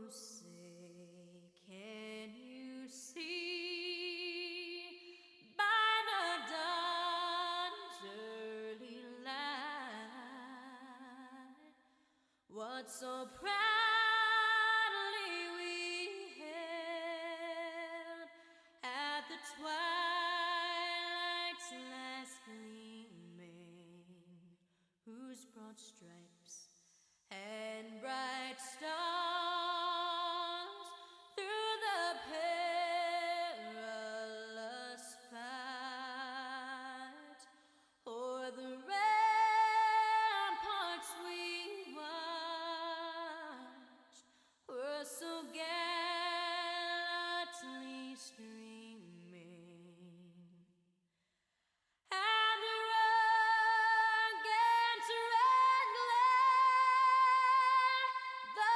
say, can you see by the dawn's early light what so proudly we held at the twilight's last gleaming, whose broad stripes and bright stars through the perilous fight o'er the ramparts we watched were so gallantly streaming. And the rugged red glare, the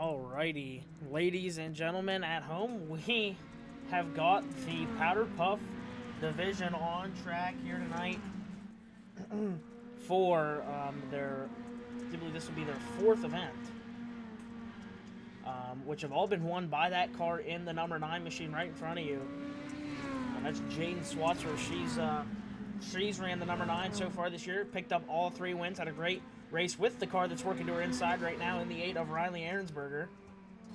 Alrighty, ladies and gentlemen at home, we have got the Powder Puff division on track here tonight for I believe this will be their 4th event, which have all been won by that car in the number 9 machine right in front of you. That's Jaden Swatsworth. She's ran the number 9 so far this year, picked up all 3 wins, had a great race with the car that's working to her inside right now in the 8 of Riley Ahrensberger.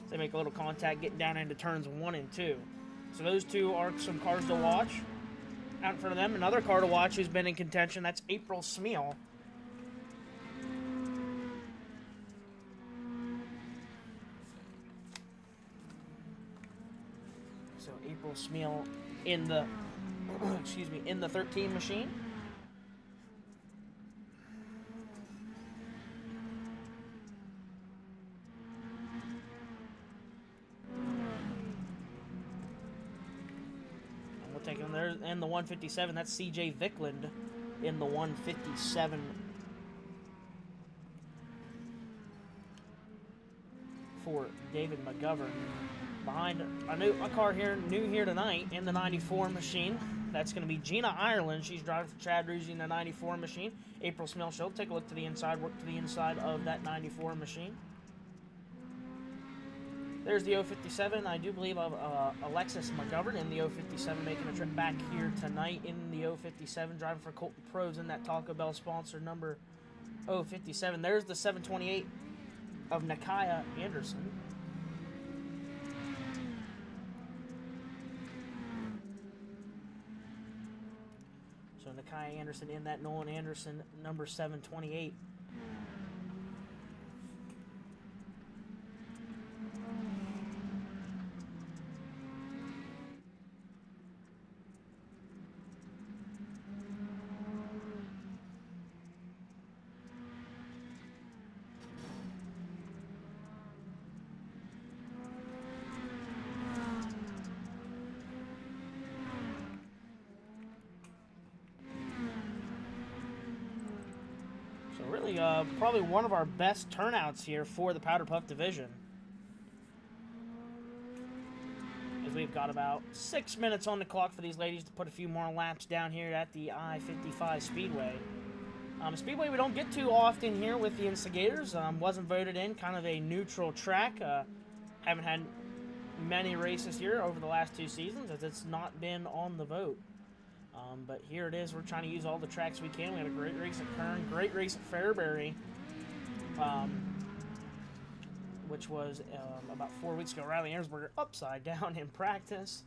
So they make a little contact getting down into turns 1 and 2. So those two are some cars to watch. Out in front of them, another car to watch who's been in contention, that's April Smeal. So April Smeal in the in the 13 machine. Take him there in the 157. That's CJ Vickland in the 157 for David McGovern. Behind a car here, new here tonight in the 94 machine. That's going to be Gina Ireland. She's driving for Chad Ruzzi in the 94 machine. April Smeal, she'll take a look to the inside, work to the inside of that 94 machine. There's the 057. I do believe of Alexis McGovern in the 057 making a trip back here tonight in the 057, driving for Colton Pros in that Taco Bell sponsor number 057. There's the 728 of Nakaya Anderson. So Nakaya Anderson in that Nolan Anderson number 728. Probably one of our best turnouts here for the Powder Puff division. As we've got about 6 minutes on the clock for these ladies to put a few more laps down here at the I-55 Speedway. Speedway we don't get too often here with the Instigators. Wasn't voted in, kind of a neutral track. Haven't had many races here over the last 2 seasons as it's not been on the vote. But here it is. We're trying to use all the tracks we can. We had a great race at Kern, great race at Fairbury, which was about 4 weeks ago. Riley Ahrensberger upside down in practice.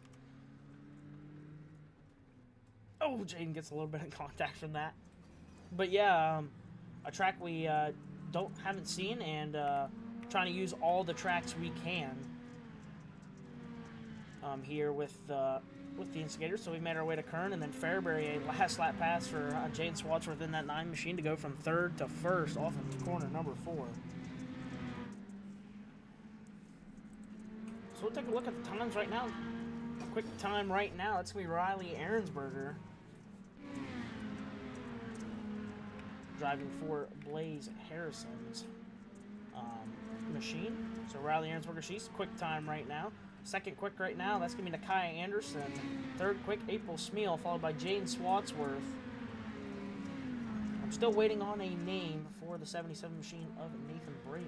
Oh, Jaden gets a little bit of contact from that. But yeah, a track we haven't seen, and trying to use all the tracks we can here with the Instigators. So we made our way to Kern and then Fairbury, a last lap pass for Jaden Swatsworth in that 9 machine to go from 3rd to 1st off of corner number 4. So we'll take a look at the times right now. A quick time right now. That's going to be Riley Ahrensberger driving for Blaze Harrison's machine. So Riley Ahrensberger, she's quick time right now. Second quick right now, that's going to be Nakaya Anderson. Third quick, April Smeal, followed by Jaden Swatsworth. I'm still waiting on a name for the 77 machine of Nathan Brady.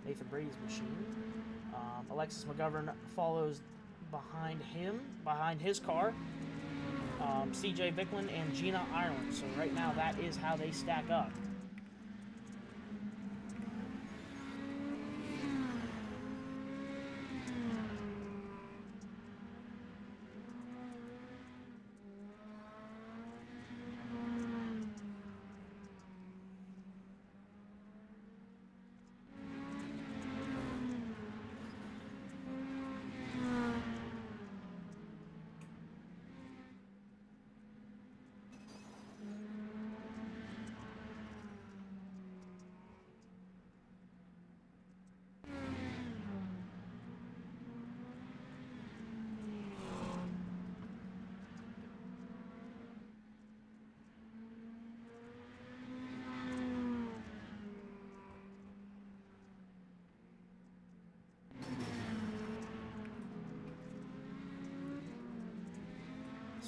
Nathan Brady's machine. Alexis McGovern follows behind him, behind his car. CJ Vickland and Gina Ireland. So right now, that is how they stack up.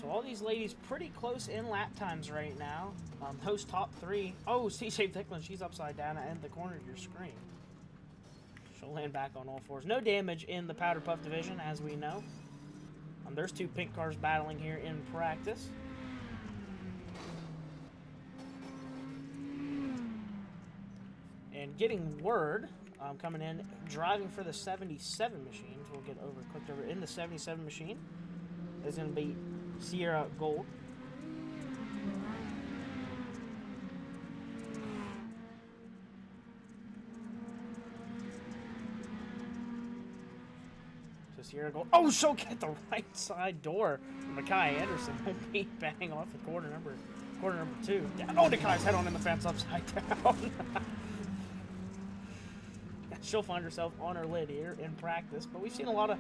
So all these ladies pretty close in lap times right now. Those top three. Oh, CJ Thicklin, she's upside down at the corner of your screen. She'll land back on all fours. No damage in the Powder Puff division, as we know. There's two pink cars battling here in practice. And getting word, coming in, driving for the 77 machines. We'll get over, clicked over in the 77 machine. Is going to be Sierra Gold. So Sierra Gold. Oh, she'll get the right side door. Nakai Anderson will be bang off the corner number 2. Oh, Nakai's head on in the fence upside down. She'll find herself on her lid here in practice, but we've seen a lot of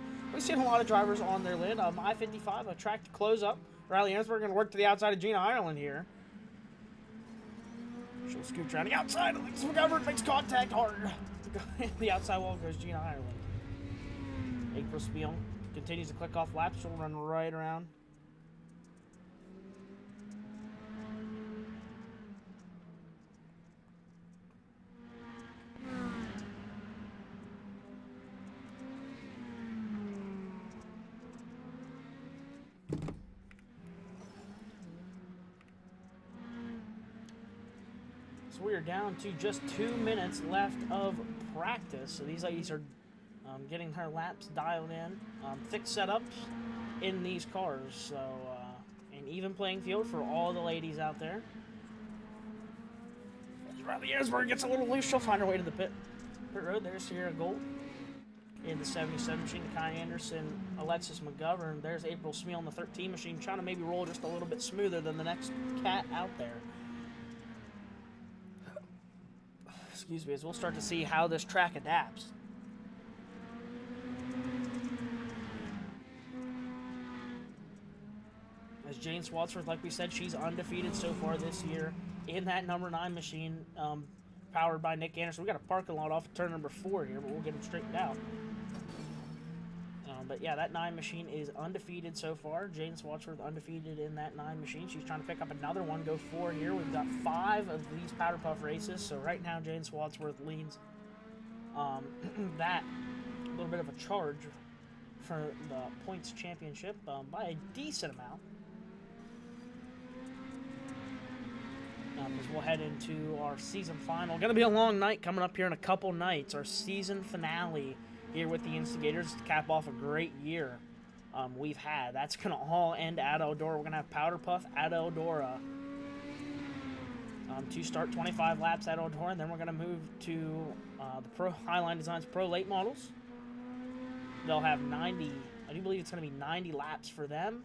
drivers on their lid. I-55, a track to close up. Riley Ansberg going to work to the outside of Gina Ireland here. She'll scoot around the outside. Alexa McGovern makes contact hard. The outside wall goes Gina Ireland. April Spiel continues to click off laps. She'll run right around. So we are down to just 2 minutes left of practice. So these ladies are getting her laps dialed in. Thick setups in these cars. So an even playing field for all the ladies out there. Riley Ansberg gets a little loose. She'll find her way to the pit road. There's Sierra Gold in the 77 machine. Kai Anderson, Alexis McGovern. There's April Smeal in the 13 machine, trying to maybe roll just a little bit smoother than the next cat out there. Excuse me, as we'll start to see how this track adapts. As Jane Swatsworth, like we said, she's undefeated so far this year in that number 9 machine, powered by Nick Anderson. We got a parking lot off of turn number 4 here, but we'll get them straightened out. But yeah, that 9 machine is undefeated so far. Jane Swatsworth undefeated in that 9 machine. She's trying to pick up another one, go 4 here. We've got 5 of these Powder Puff races. So right now, Jane Swatsworth leads that little bit of a charge for the points championship by a decent amount. As we'll head into our season final. Going to be a long night coming up here in a couple nights. Our season finale here with the Instigators to cap off a great year we've had. That's going to all end at Eldora. We're going to have Powder Puff at Eldora to start 25 laps at Eldora, and then we're going to move to the HighLine Designz Pro Late Models. They'll have 90, I do believe it's going to be 90 laps for them,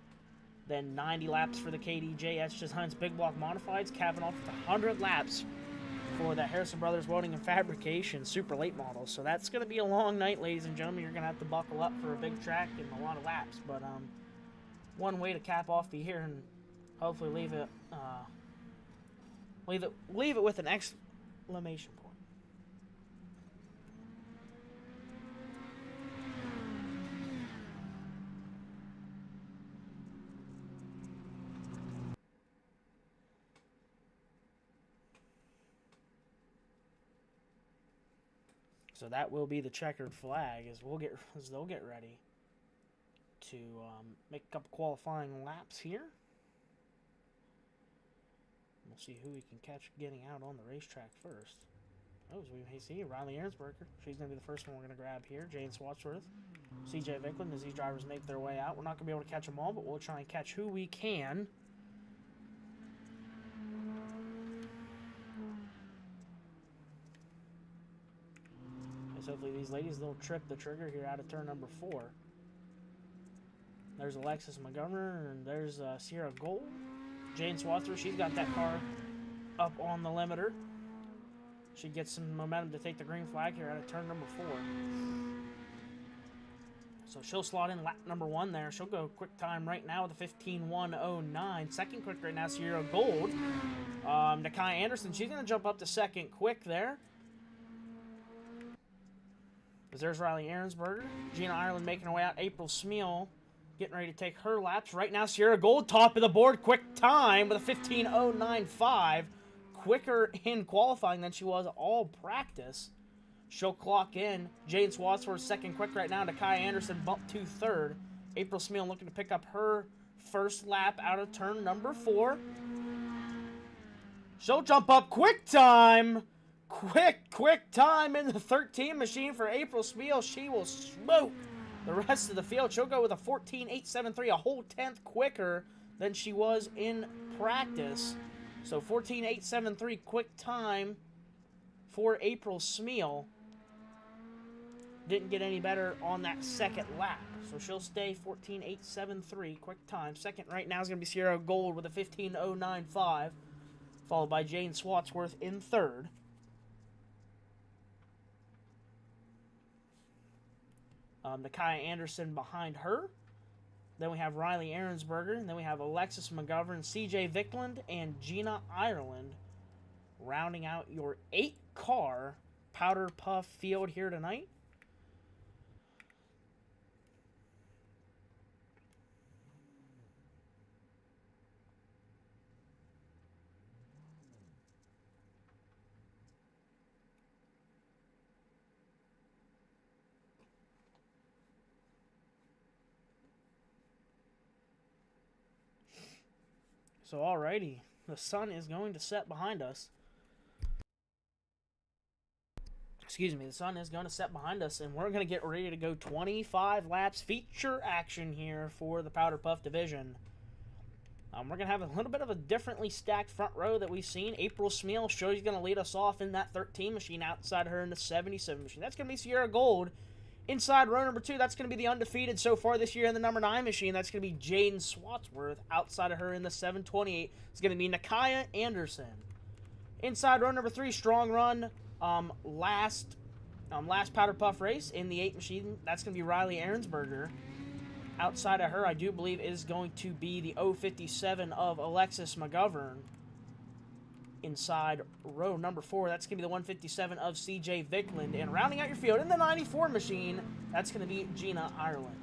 then 90 laps for the KDJ Etched Designz Big Block Modifieds, capping off with 100 laps for the Harrison Brothers Welding and Fabrication Super Late Models. So that's going to be a long night, ladies and gentlemen. You're going to have to buckle up for a big track and a lot of laps. But one way to cap off the year and hopefully leave it with an exclamation point. So that will be the checkered flag as they'll get ready to make a couple qualifying laps here. We'll see who we can catch getting out on the racetrack first. Oh, as we may see, Riley Ansberger. She's going to be the first one we're going to grab here. Jane Swatsworth, CJ Vickland, as these drivers make their way out. We're not going to be able to catch them all, but we'll try and catch who we can. Hopefully these ladies, they'll trip the trigger here out of turn number 4. There's Alexis McGovern, and there's Sierra Gold. Jane Swatsworth, she's got that car up on the limiter. She gets some momentum to take the green flag here out of turn number 4. So she'll slot in lap number 1 there. She'll go quick time right now with a 15:109. Second quick right now, Sierra Gold. Nakai Anderson, she's going to jump up to second quick there. There's Riley Aaronsberger. Gina Ireland making her way out. April Smeal getting ready to take her laps. Right now, Sierra Gold, top of the board, quick time with a 15:09.5. Quicker in qualifying than she was all practice. She'll clock in. Jane Swatsworth second quick right now. Nakai Anderson bumped to third. April Smeal looking to pick up her first lap out of turn number 4. She'll jump up. Quick time. Quick time in the 13 machine for April Smeal. She will smoke the rest of the field. She'll go with a 14.873, a whole tenth quicker than she was in practice. So 14.873 quick time for April Smeal. Didn't get any better on that second lap. So she'll stay 14.873 quick time. Second right now is going to be Sierra Gold with a 15.095, followed by Jane Swatsworth in third. Nakia Anderson behind her. Then we have Riley Ahrensberger. And then we have Alexis McGovern, CJ Vickland, and Gina Ireland rounding out your 8-car powder puff field here tonight. So, alrighty, the sun is going to set behind us. Excuse me, the sun is going to set behind us, and we're going to get ready to go 25 laps feature action here for the Powder Puff division. We're going to have a little bit of a differently stacked front row that we've seen. April Smeal, she's going to lead us off in that 13 machine, outside her in the 77 machine. That's going to be Sierra Gold. Inside row number 2, that's going to be the undefeated so far this year in the number 9 machine. That's going to be Jaden Swatsworth. Outside of her in the 728, it's going to be Nakia Anderson. Inside row number 3, strong run, last powder puff race in the 8 machine. That's going to be Riley Ahrensberger. Outside of her, I do believe is going to be the 057 of Alexis McGovern. Inside row number 4, that's going to be the 157 of CJ Vickland. And rounding out your field in the 94 machine, that's going to be Gina Ireland.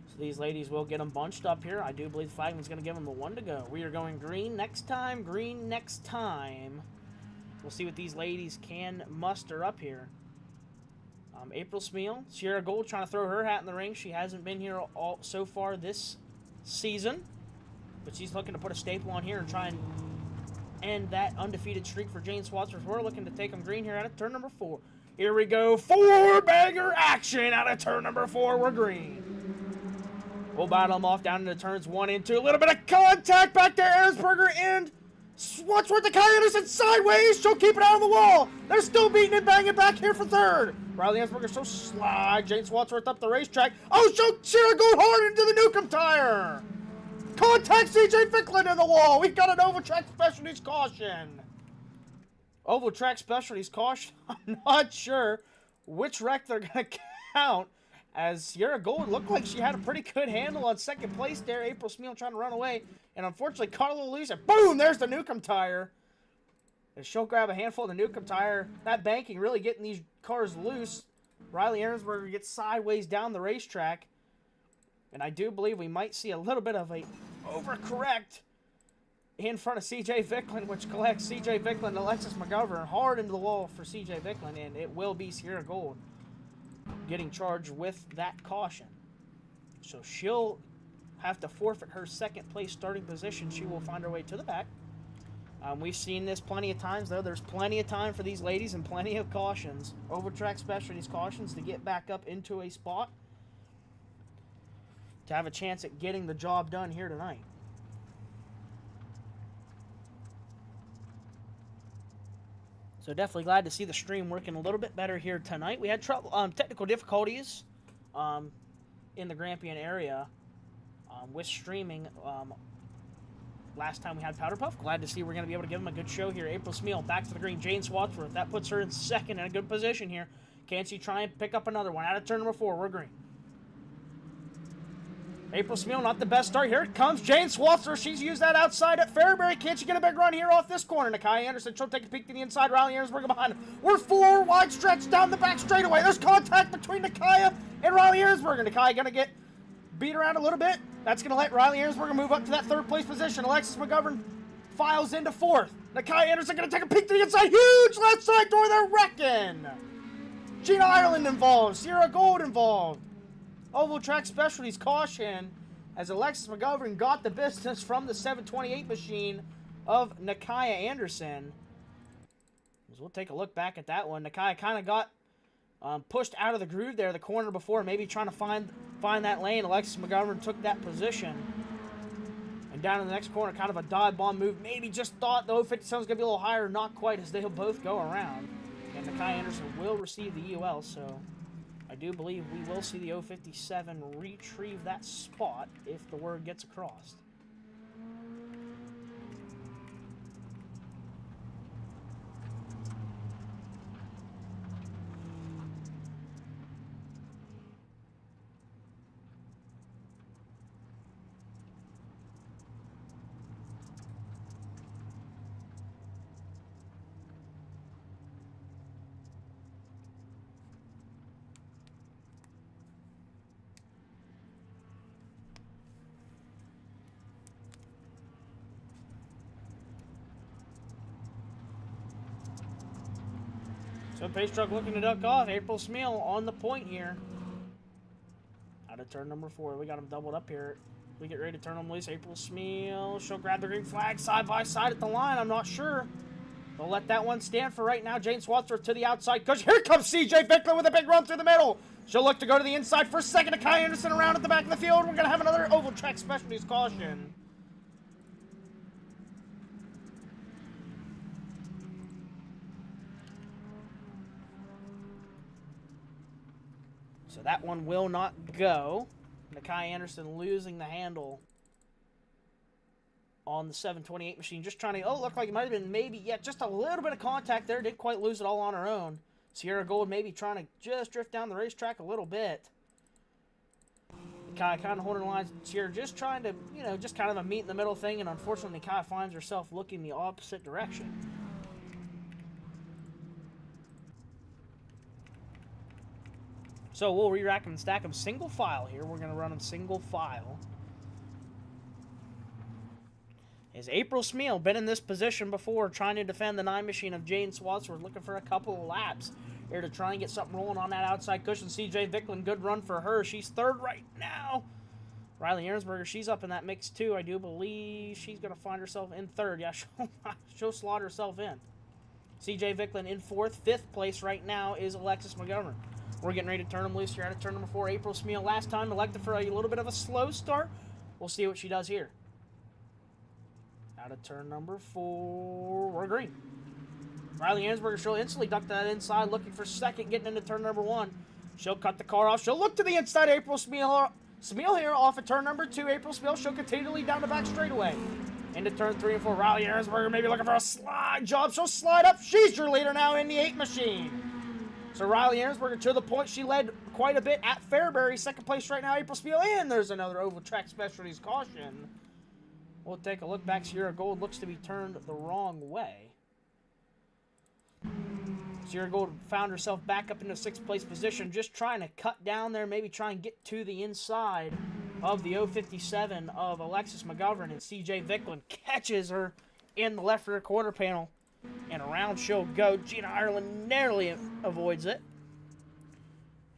So these ladies will get them bunched up here. I do believe the flagman's going to give them the 1 to go. We are going green next time, green next time. We'll see what these ladies can muster up here. April Smeal, Sierra Gold trying to throw her hat in the ring. She hasn't been here all so far this season, but she's looking to put a staple on here and try and end that undefeated streak for Jane Swatsworth. We're looking to take them green here out of turn number 4. Here we go, 4-bagger action out of turn number 4. We're green. We'll battle them off down into turns 1 and 2. A little bit of contact back there. Ahrensberger and Swatsworth, the Nakia Anderson sideways. She'll keep it out on the wall. They're still beating and banging back here for third. Riley Ahrensberger still slide. Jane Swatsworth up the racetrack. Oh, Sierra Gold hard into the Newcomb tire. Contact CJ Vickland in the wall. We've got an Oval Track Specialties caution. Oval Track Specialties caution. I'm not sure which wreck they're going to count, as Sierra Gold looked like she had a pretty good handle on second place there. April Smeal trying to run away, and unfortunately caught a little loose, and boom, there's the Newcomb tire. And she'll grab a handful of the Newcomb tire. That banking really getting these cars loose. Riley Ahrensberger gets sideways down the racetrack. And I do believe we might see a little bit of a overcorrect in front of CJ Vickland, which collects CJ Vickland and Alexis McGovern hard into the wall for CJ Vickland, and it will be Sierra Gold getting charged with that caution. So she'll have to forfeit her second place starting position. She will find her way to the back. We've seen this plenty of times, though. There's plenty of time for these ladies and plenty of cautions. Oval Track Specialties cautions to get back up into a spot to have a chance at getting the job done here tonight. So definitely glad to see the stream working a little bit better here tonight. We had trouble, technical difficulties in the Grampian area with streaming last time we had Powder Puff. Glad to see we're going to be able to give them a good show here. April Smeal back to the green. Jane Swatsworth, that puts her in second in a good position here. Can she try and pick up another one? Out of turn number 4, we're green. April Smeal, not the best start. Here it comes. Jane Swatzer. She's used that outside at Fairbury. Can't she get a big run here off this corner? Nakai Anderson. She'll take a peek to the inside. Riley Ahrensberger behind. We're 4 wide stretch down the back straightaway. There's contact between Nakaya and Riley Ahrensberger. Nakai going to get beat around a little bit. That's going to let Riley Ahrensberger move up to that 3rd place position. Alexis McGovern files into 4th. Nakai Anderson going to take a peek to the inside. Huge left side door. They're wrecking. Gina Ireland involved. Sierra Gold involved. Oval Track Specialties caution as Alexis McGovern got the business from the 728 machine of Nakaya Anderson. As we'll take a look back at that one. Nakaya kind of got pushed out of the groove there, the corner before, maybe trying to find that lane. Alexis McGovern took that position. And down in the next corner, kind of a dive bomb move. Maybe just thought the 057 was going to be a little higher, not quite, as they'll both go around. And Nakaya Anderson will receive the UL, so I do believe we will see the 057 retrieve that spot if the word gets across. So pace truck looking to duck off. April Smeal on the point here. Out of turn number 4. We got him doubled up here. We get ready to turn him loose. April Smeal. She'll grab the green flag side by side at the line. I'm not sure. They'll let that one stand for right now. Jane Swatzer to the outside. Cause here comes CJ Vickler with a big run through the middle. She'll look to go to the inside for a second. To Kai Anderson around at the back of the field. We're going to have another Oval Track Specialties caution. So that one will not go. Nakai Anderson losing the handle on the 728 machine. Just trying to, oh, look like it might have been maybe, yeah, just a little bit of contact there. Didn't quite lose it all on her own. Sierra Gold maybe trying to just drift down the racetrack a little bit. Nakai kind of holding the lines. Sierra just trying to, you know, just kind of a meet in the middle thing. And unfortunately, Nakai finds herself looking the opposite direction. So we'll re-rack them and stack them single file here. We're going to run them single file. As April Smeal, been in this position before, trying to defend the 9 machine of Jane Swatsworth, looking for a couple of laps here to try and get something rolling on that outside cushion. CJ Vicklin, good run for her. She's 3rd right now. Riley Ahrensberger, she's up in that mix too. I do believe she's going to find herself in 3rd. Yeah, she'll slot herself in. CJ Vicklin in 4th. 5th place right now is Alexis McGovern. We're getting ready to turn them loose here out of turn number 4. April Smeal last time elected for a little bit of a slow start. We'll see what she does here. Out of turn number 4, we're green. Riley Ahrensberger, she'll instantly duck that inside, looking for 2nd, getting into turn number 1. She'll cut the car off. She'll look to the inside. April Smeal here off of turn number 2. April Smeal, she'll continue to lead down the back straightaway. Into turn 3 and 4. Riley Ahrensberger maybe looking for a slide job. She'll slide up. She's your leader now in the 8 machine. So Riley Ahrensberger to the point. She led quite a bit at Fairbury. 2nd place right now, April Smeal. And there's another Oval Track Specialties caution. We'll take a look back. Sierra Gold looks to be turned the wrong way. Sierra Gold found herself back up into 6th place position, just trying to cut down there, maybe try and get to the inside of the 057 of Alexis McGovern, and CJ Vicklin catches her in the left rear quarter panel, and around she'll go. Gina Ireland narrowly avoids it,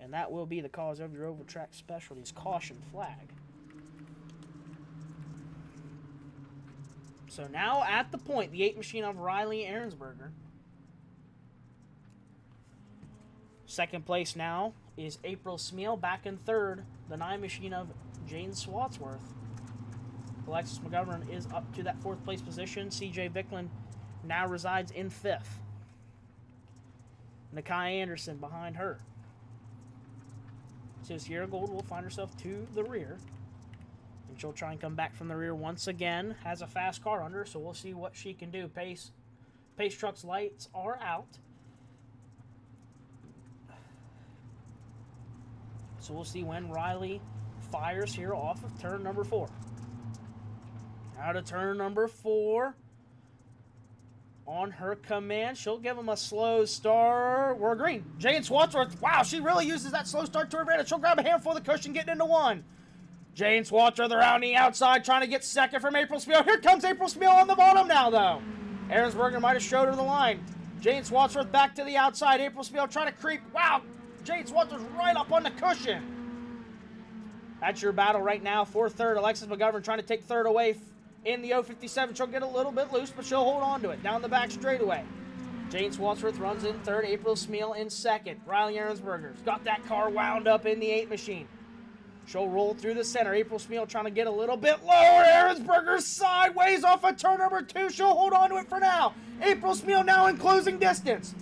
and that will be the cause of your Oval Track Specialties caution flag. So now at the point, the 8 machine of Riley Ahrensberger. 2nd place now is April Smeal. Back in 3rd, the 9 machine of Jane Swatsworth. Alexis McGovern is up to that 4th place position. CJ Vicklin now resides in 5th. Nakai Anderson behind her. So Sierra Gold will find herself to the rear. And she'll try and come back from the rear once again. Has a fast car under her, so we'll see what she can do. Pace Truck's lights are out. So we'll see when Riley fires here off of turn number 4. Out of turn number 4. On her command, she'll give him a slow start. We're green. Jane Swadsworth, wow, she really uses that slow start to her advantage. She'll grab a handful of the cushion, getting into 1. Jane Swadsworth around the outside, trying to get second from April Spiel. Here comes April Spiel on the bottom now, though. Ahrensberger might have showed her the line. Jane Swadsworth back to the outside. April Spiel trying to creep. Wow, Jane Swadsworth right up on the cushion. That's your battle right now for third. Alexis McGovern trying to take third away in the 057. She'll get a little bit loose, but she'll hold on to it. Down the back straightaway. Jane Swadsworth runs in third. April Spiel in second. Riley Ahrensberger's got that car wound up in the 8 machine. She'll roll through the center. April Spiel trying to get a little bit lower. Ahrensberger sideways off of turn number 2. She'll hold on to it for now. April Spiel now in closing distance.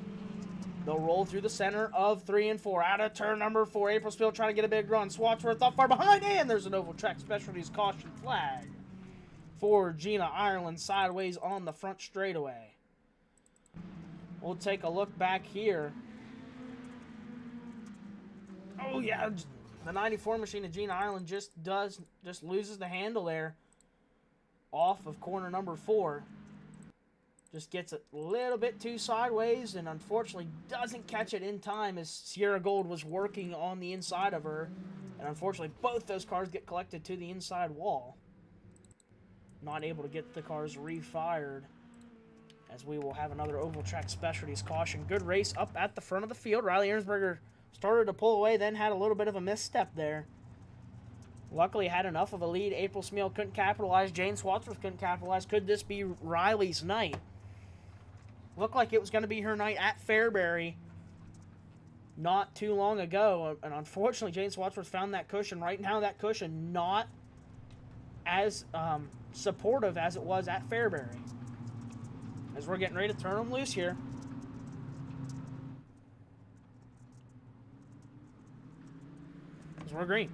They'll roll through the center of 3 and 4. Out of turn number 4. April Spiel trying to get a big run. Swadsworth up far behind. And there's an Oval Track Specialties caution flag for Gina Ireland sideways on the front straightaway. We'll take a look back here. Oh, yeah. The 94 machine of Gina Ireland just loses the handle there off of corner number 4. Just gets a little bit too sideways and unfortunately doesn't catch it in time as Sierra Gold was working on the inside of her. And unfortunately both those cars get collected to the inside wall. Not able to get the cars refired as we will have another Oval Track Specialties caution. Good race up at the front of the field. Riley Ahrensberger started to pull away, then had a little bit of a misstep there. Luckily had enough of a lead. April Spiel couldn't capitalize. Jane Swadsworth couldn't capitalize. Could this be Riley's night? Looked like it was going to be her night at Fairbury not too long ago. And unfortunately, Jane Swadsworth found that cushion. Right now, that cushion not as supportive as it was at Fairbury. As we're getting ready to turn them loose here. As we're green.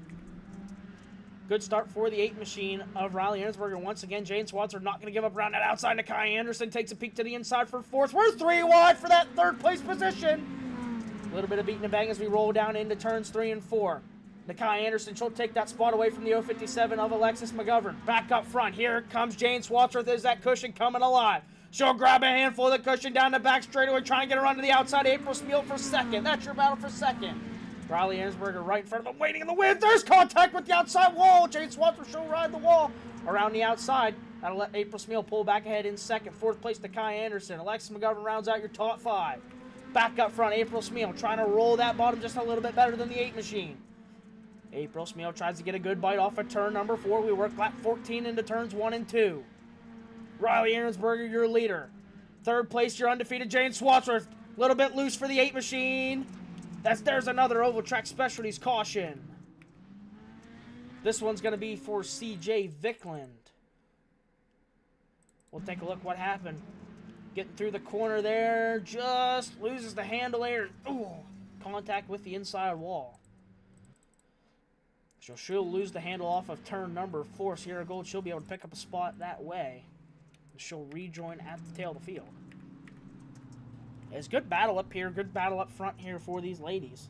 Good start for the 8 machine of Riley Ahrensberger. Once again, Jane Swadsworth not going to give up around that outside. Nakai Anderson takes a peek to the inside for 4th. We're 3 wide for that 3rd place position. A little bit of beating and bang as we roll down into turns 3 and 4. Nakai Anderson, she'll take that spot away from the 057 of Alexis McGovern. Back up front. Here comes Jane Swadsworth. Is that cushion coming alive? She'll grab a handful of the cushion down the back straightaway, trying to get a run to the outside. April Spiel for 2nd. That's your battle for 2nd. Riley Ahrensberger right in front of him, waiting in the wind. There's contact with the outside wall. Jane Swadsworth, she'll ride the wall around the outside. That'll let April Spiel pull back ahead in 2nd. 4th place to Kai Anderson. Alexis McGovern rounds out your top 5. Back up front, April Spiel trying to roll that bottom just a little bit better than the 8 machine. April Spiel tries to get a good bite off of turn number 4. We work lap 14 into turns 1 and 2. Riley Ahrensberger, your leader. 3rd place, your undefeated Jane Swadsworth. A little bit loose for the 8 machine. There's another Oval Track Specialties caution. This one's going to be for CJ Vickland. We'll take a look what happened. Getting through the corner there. Just loses the handle there. Ooh, contact with the inside wall. So she'll lose the handle off of turn number 4. Sierra Gold, she'll be able to pick up a spot that way. She'll rejoin at the tail of the field. It's good battle up here. Good battle up front here for these ladies.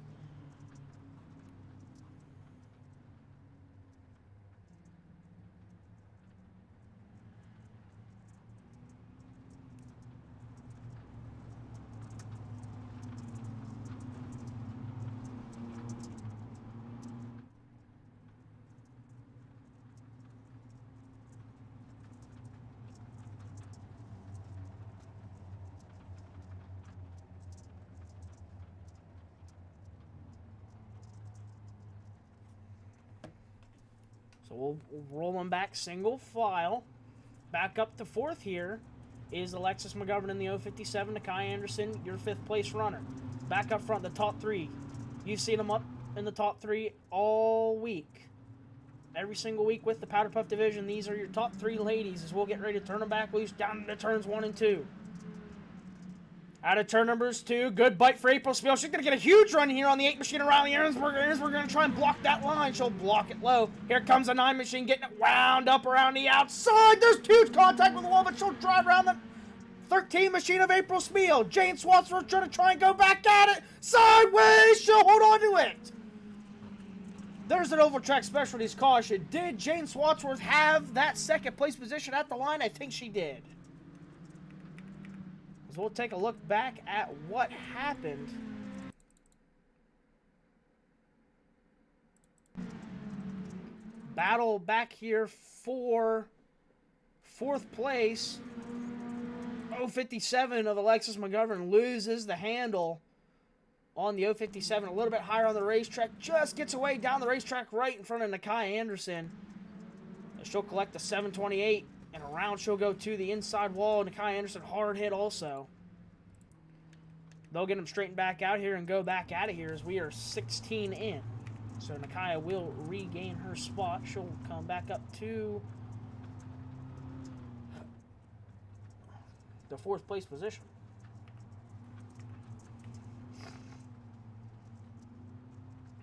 So we'll roll them back single file. Back up to 4th here is Alexis McGovern in the 057. Nakai Anderson, your 5th place runner. Back up front, the top 3. You've seen them up in the top 3 all week. Every single week with the Powder Puff division, these are your top 3 ladies as we'll get ready to turn them back loose down into turns 1 and 2. Out of turn numbers 2, good bite for April Spiel. She's going to get a huge run here on the 8 machine of Riley Ahrensberger. Ahrensberger going to try and block that line. She'll block it low. Here comes a 9 machine getting it wound up around the outside. There's huge contact with the wall, but she'll drive around the 13 machine of April Spiel. Jane Swadsworth trying to go back at it. Sideways, she'll hold on to it. There's an Oval Track Specialties caution. Did Jane Swatsworth have that second place position at the line? I think she did. So we'll take a look back at what happened. Battle back here for 4th place. 057 of Alexis McGovern loses the handle on the 057. A little bit higher on the racetrack. Just gets away down the racetrack right in front of Nakia Anderson. She'll collect the 728. And around she'll go to the inside wall. Nakia Anderson hard hit also. They'll get him straightened back out here and go back out of here as we are 16 in. So Nakia will regain her spot. She'll come back up to the 4th place position.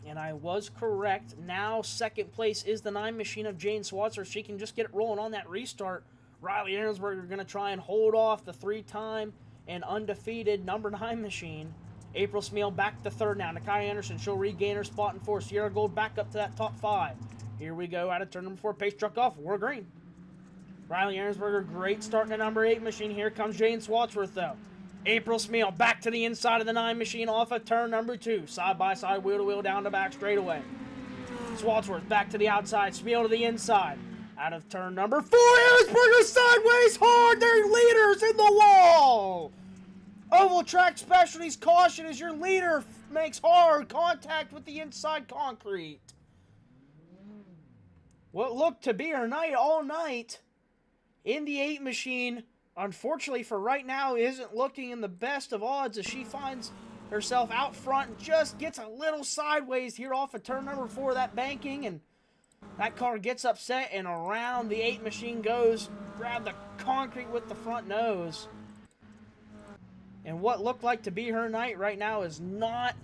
And I was correct. Now 2nd place is the 9 machine of Jane Swatzer. She can just get it rolling on that restart. Riley Ahrensberger going to try and hold off the 3-time and undefeated number 9 machine. April Smeal back to 3rd now. Nakia Anderson, she'll regain her spot in 4th. Sierra Gold back up to that top 5. Here we go out of turn number 4. Pace truck off. We're green. Riley Ahrensberger, great start in the number 8 machine. Here comes Jane Swatsworth, though. April Smeal back to the inside of the 9 machine off of turn number 2. Side by side, wheel to wheel, down to back, straight away. Swatsworth back to the outside. Smeal to the inside. Out of turn number 4. Ahrensberger sideways hard. They're leaders in the wall. Oval Track Specialties caution as your leader makes hard contact with the inside concrete. What looked to be her night all night in the 8 machine, unfortunately for right now, isn't looking in the best of odds as she finds herself out front and just gets a little sideways here off of turn number 4, that banking, and that car gets upset and around the 8 machine goes, grab the concrete with the front nose. And what looked like to be her night right now is not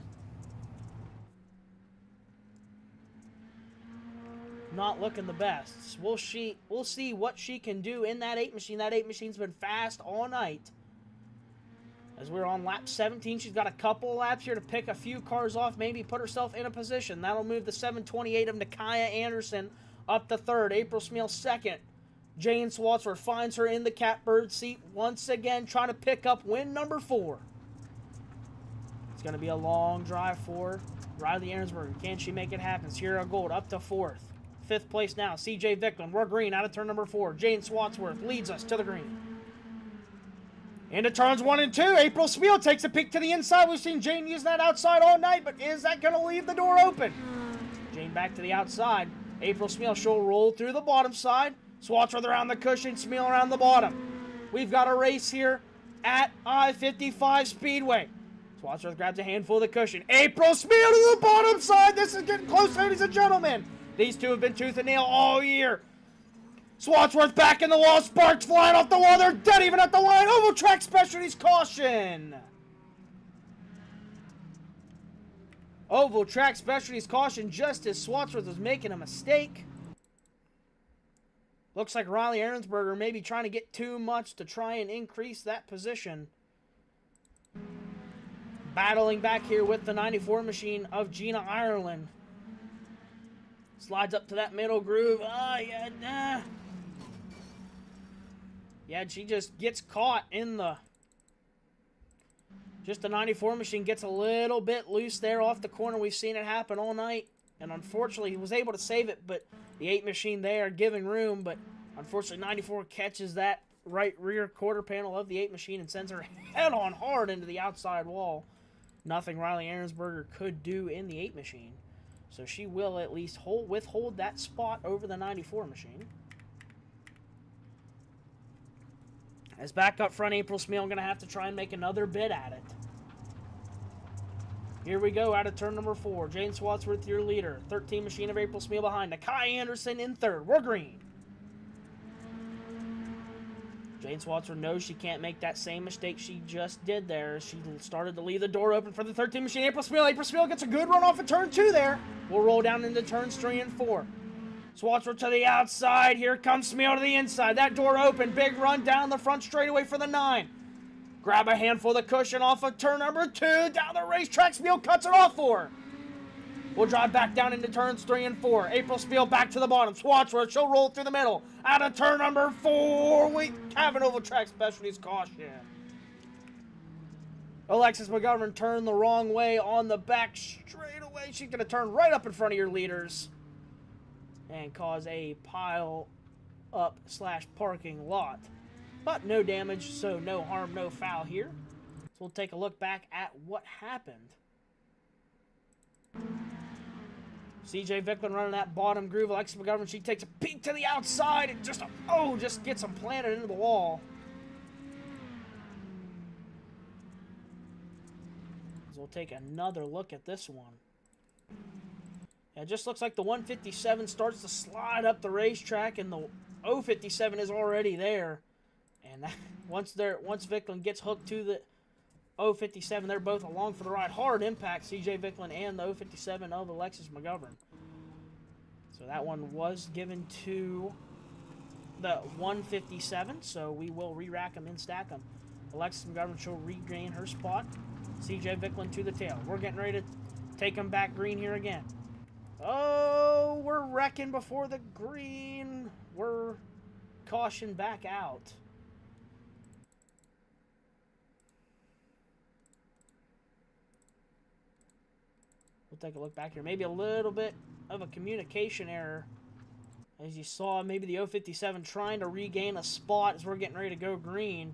looking the best. We'll see what she can do in that 8 machine. That 8 machine's been fast all night. As we're on lap 17, she's got a couple laps here to pick a few cars off, maybe put herself in a position. That'll move the 728 of Nakia Anderson up to 3rd. April Smeal 2nd. Jane Swatsworth finds her in the catbird seat once again, trying to pick up win number 4. It's going to be a long drive for Riley Ahrensberger. Can she make it happen? Sierra Gold up to 4th. 5th place now, CJ Vicklin. We're green out of turn number 4. Jane Swatsworth leads us to the green. Into turns 1 and 2. April Smeal takes a peek to the inside. We've seen Jane use that outside all night, but is that going to leave the door open? Jane back to the outside. April Smeal, she'll roll through the bottom side. Swatsworth around the cushion, Smeal around the bottom. We've got a race here at I-55 Speedway. Swatsworth grabs a handful of the cushion. April Smeal to the bottom side. This is getting close, ladies and gentlemen. These two have been tooth and nail all year. Swatsworth back in the wall. Sparks flying off the wall. They're dead even at the line. Oval Track Specialties caution. Oval Track Specialties caution just as Swatsworth was making a mistake. Looks like Riley Ahrensberger may be trying to get too much to try and increase that position. Battling back here with the 94 machine of Gina Ireland. Slides up to that middle groove. Yeah, she just gets caught in the... Just the 94 machine gets a little bit loose there off the corner. We've seen it happen all night. And unfortunately, he was able to save it, but the 8 machine there giving room. But unfortunately, 94 catches that right rear quarter panel of the 8 machine and sends her head on hard into the outside wall. Nothing Riley Ahrensberger could do in the 8 machine. So she will at least withhold that spot over the 94 machine. As back up front, April Smeal going to have to try and make another bid at it. Here we go out of turn number 4. Jane Swatsworth, your leader. 13 machine of April Smeal behind. Nakia Anderson in 3rd. We're green. Jane Swatsworth knows she can't make that same mistake she just did there. She started to leave the door open for the 13 machine. April Smeal gets a good run off of turn 2 there. We'll roll down into turns 3 and 4. Swatsworth to the outside. Here comes Smeal to the inside. That door open. Big run down the front straightaway for the 9. Grab a handful of the cushion off of turn number 2. Down the racetrack. Smeal cuts it off for her. We'll drive back down into turns 3 and 4. April Spiel back to the bottom. Swansworth, she'll roll through the middle. Out of turn number 4. Wait, Cabin Oval Track Specialties caution. Alexis McGovern turned the wrong way on the back straightaway. She's going to turn right up in front of your leaders and cause a pile up / parking lot. But no damage, so no harm, no foul here. So we'll take a look back at what happened. CJ Vicklin running that bottom groove. Alexis McGovern, she takes a peek to the outside and just gets them planted into the wall. So we'll take another look at this one. Yeah, it just looks like the 157 starts to slide up the racetrack, and the 057 is already there. And that, once Vicklin gets hooked to the 057, they're both along for the ride. Hard impact, CJ Vicklin and the 057 of Alexis McGovern. So that one was given to the 157, so we will re-rack them and stack them. Alexis McGovern, she'll regain her spot. CJ Vicklin to the tail. We're getting ready to take them back green here again. Oh, we're wrecking before the green. We're caution back out. We'll take a look back here. Maybe a little bit of a communication error. As you saw, maybe the 057 trying to regain a spot as we're getting ready to go green.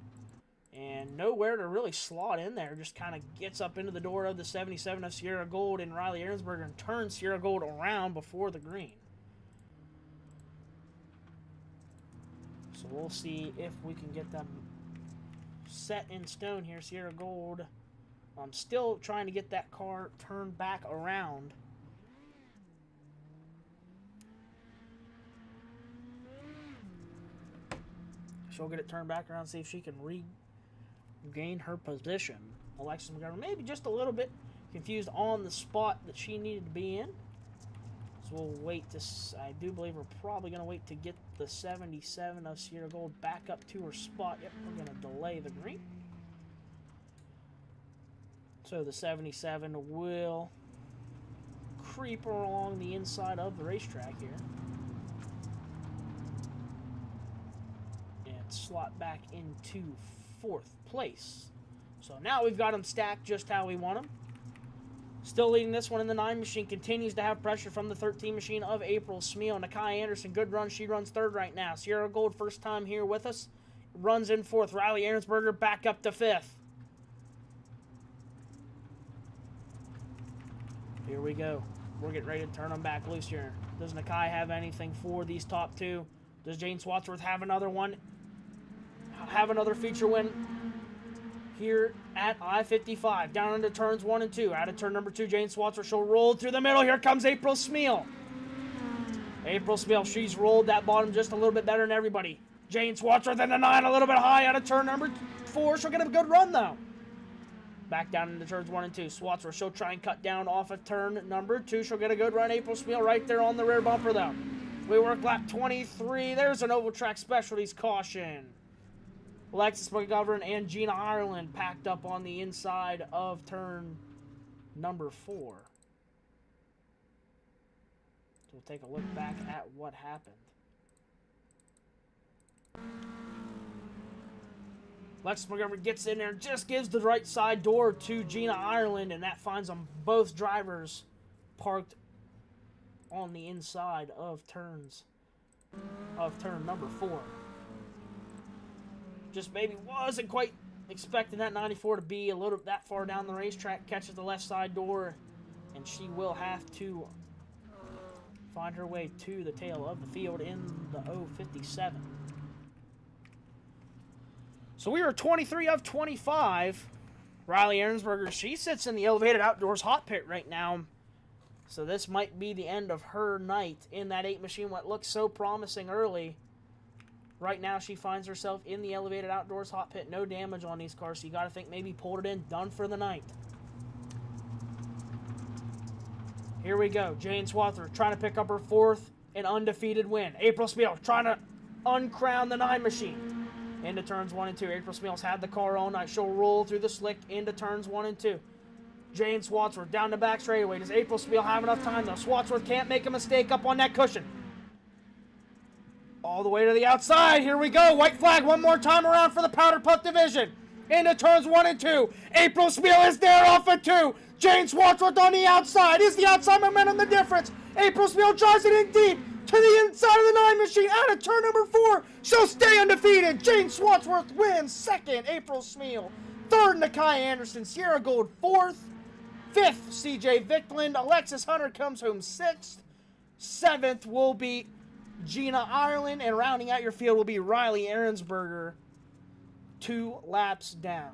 And nowhere to really slot in there. Just kind of gets up into the door of the 77 of Sierra Gold and Riley Ahrensberger and turns Sierra Gold around before the green. So we'll see if we can get them set in stone here. Sierra Gold, I'm still trying to get that car turned back around. She'll get it turned back around, see if she can regain her position. Alexis McGovern maybe just a little bit confused on the spot that she needed to be in. So we'll wait to, I do believe we're probably going to wait to get the 77 of Sierra Gold back up to her spot. Yep, we're going to delay the green. So the 77 will creep along the inside of the racetrack here. And slot back into 4th place. So now we've got them stacked just how we want them. Still leading this one in the 9 machine. Continues to have pressure from the 13 machine of April Smeal. Nakai Anderson, good run. She runs 3rd right now. Sierra Gold, first time here with us. Runs in 4th. Riley Ahrensberger back up to 5th. Here we go. We're getting ready to turn them back loose here. Does Nakai have anything for these top 2? Does Jane Swatsworth have another one? Have another feature win here at I-55. Down into turns 1 and 2. Out of turn number 2, Jane Swatsworth. She'll roll through the middle. Here comes April Smeal. April Smeal, she's rolled that bottom just a little bit better than everybody. Jane Swatsworth in the 9, a little bit high out of turn number 4. She'll get a good run, though. Back down into turns 1 and 2. Swatsworth, she'll try and cut down off of turn number 2. She'll get a good run. April Smeal right there on the rear bumper, though. We work lap 23. There's an Oval Track Specialties caution. Alexis McGovern and Gina Ireland packed up on the inside of turn number 4. So we'll take a look back at what happened. Alexis McGovern gets in there and just gives the right side door to Gina Ireland, and that finds them both drivers parked on the inside of turn number 4. Just maybe wasn't quite expecting that 94 to be a little that far down the racetrack. Catches the left side door, and she will have to find her way to the tail of the field in the 057. So we are 23 of 25. Riley Ahrensberger, she sits in the elevated outdoors hot pit right now. So this might be the end of her night in that 8 machine, what looked so promising early. Right now, she finds herself in the elevated outdoors hot pit. No damage on these cars, so you got to think maybe pulled it in, done for the night. Here we go. Jane Swatsworth trying to pick up her 4th and undefeated win. April Smeal trying to uncrown the 9 machine. Into turns 1 and 2. April Smeal's had the car all night. She'll roll through the slick into turns 1 and 2. Jane Swadsworth down the back straightaway. Does April Spiel have enough time? No, Swadsworth can't make a mistake up on that cushion. All the way to the outside. Here we go. White flag one more time around for the powder puff division. Into turns 1 and 2. April Spiel is there off of 2. Jane Swadsworth on the outside. Is the outside momentum the difference? April Spiel drives it in deep to the inside of the 9 machine. Out of turn number 4. She'll stay undefeated. Jane Swadsworth wins. 2nd, April Spiel. 3rd, Nakai Anderson. Sierra Gold 4th. 5th, CJ Vickland. Alexis Hunter comes home 6th. 7th will be Gina Ireland. And rounding out your field will be Riley Ahrensberger. 2 laps down.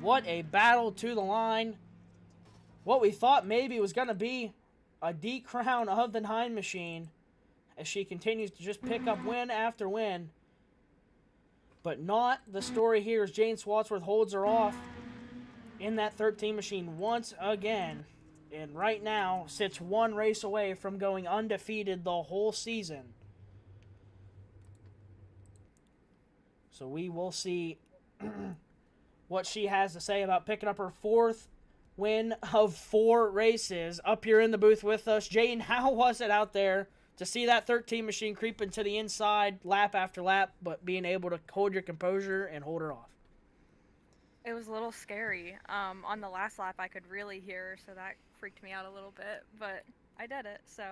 What a battle to the line. What we thought maybe was going to be a decrown of the 9 machine as she continues to just pick up win after win. But not the story here as Jane Swadsworth holds her off in that 13 machine once again. And right now sits 1 race away from going undefeated the whole season. So we will see what she has to say about picking up her 4th win of 4 races. Up here in the booth with us, Jane, how was it out there to see that 13 machine creeping to the inside lap after lap, but being able to hold your composure and hold her off? It was a little scary. On the last lap, I could really hear her, so that freaked me out a little bit, but I did it, so.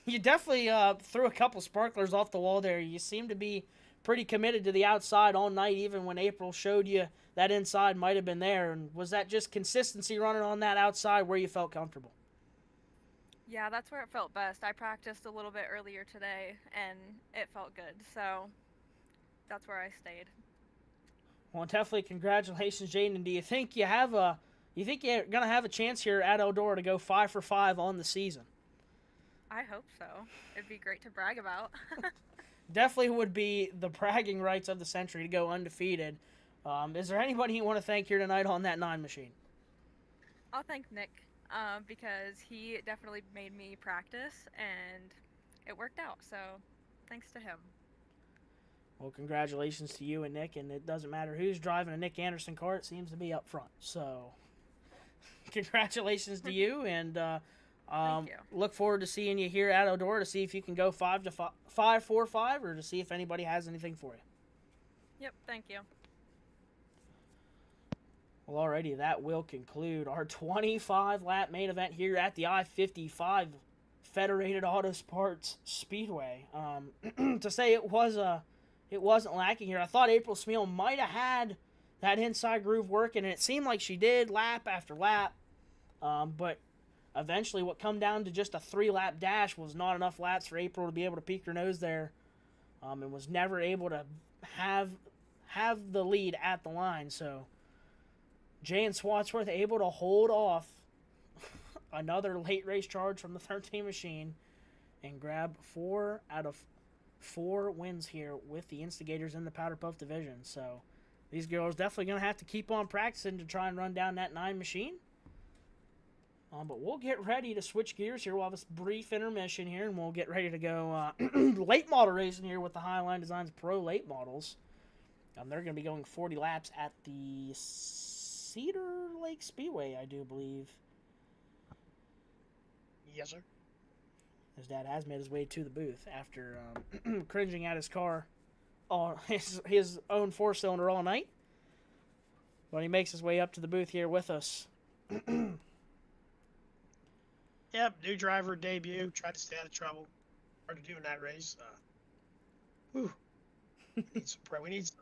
You definitely threw a couple sparklers off the wall there. You seem to be pretty committed to the outside all night, even when April showed you that inside might have been there. And was that just consistency running on that outside where you felt comfortable? Yeah, that's where it felt best. I practiced a little bit earlier today, and it felt good, so that's where I stayed. Well, definitely congratulations, Jane. And do you think you're gonna have a chance here at Eldora to go 5 for 5 on the season? I hope so. It'd be great to brag about. Definitely would be the bragging rights of the century to go undefeated. Is there anybody you want to thank here tonight on that 9 machine? I'll thank Nick because he definitely made me practice, and it worked out, so thanks to him. Well, congratulations to you and Nick, and it doesn't matter who's driving a Nick Anderson car, it seems to be up front. So, congratulations to you, and Thank you. look forward to seeing you here at Eldora to see if you can go 5-4-5, or to see if anybody has anything for you. Yep, thank you. Well, alrighty, that will conclude our 25-lap main event here at the I-55 Federated Autosports Speedway. To say it wasn't lacking here. I thought April Spiel might have had that inside groove working, and it seemed like she did lap after lap. But eventually what come down to just a 3-lap dash was not enough laps for April to be able to peek her nose there, and was never able to have the lead at the line. So Jane Swadsworth able to hold off another late race charge from the 13 machine and grab 4 out of 4 wins here with the Instigators in the Powder Puff division. So these girls definitely going to have to keep on practicing to try and run down that 9 machine. But we'll get ready to switch gears here. We'll have a brief intermission here, and we'll get ready to go late model racing here with the HighLine Designz Pro late models. They're going to be going 40 laps at the Cedar Lake Speedway, I do believe. Yes, sir. His dad has made his way to the booth after cringing at his car, his own 4-cylinder all night. But he makes his way up to the booth here with us. Yep, new driver debut. Tried to stay out of trouble. Hard to do in that race. We need some,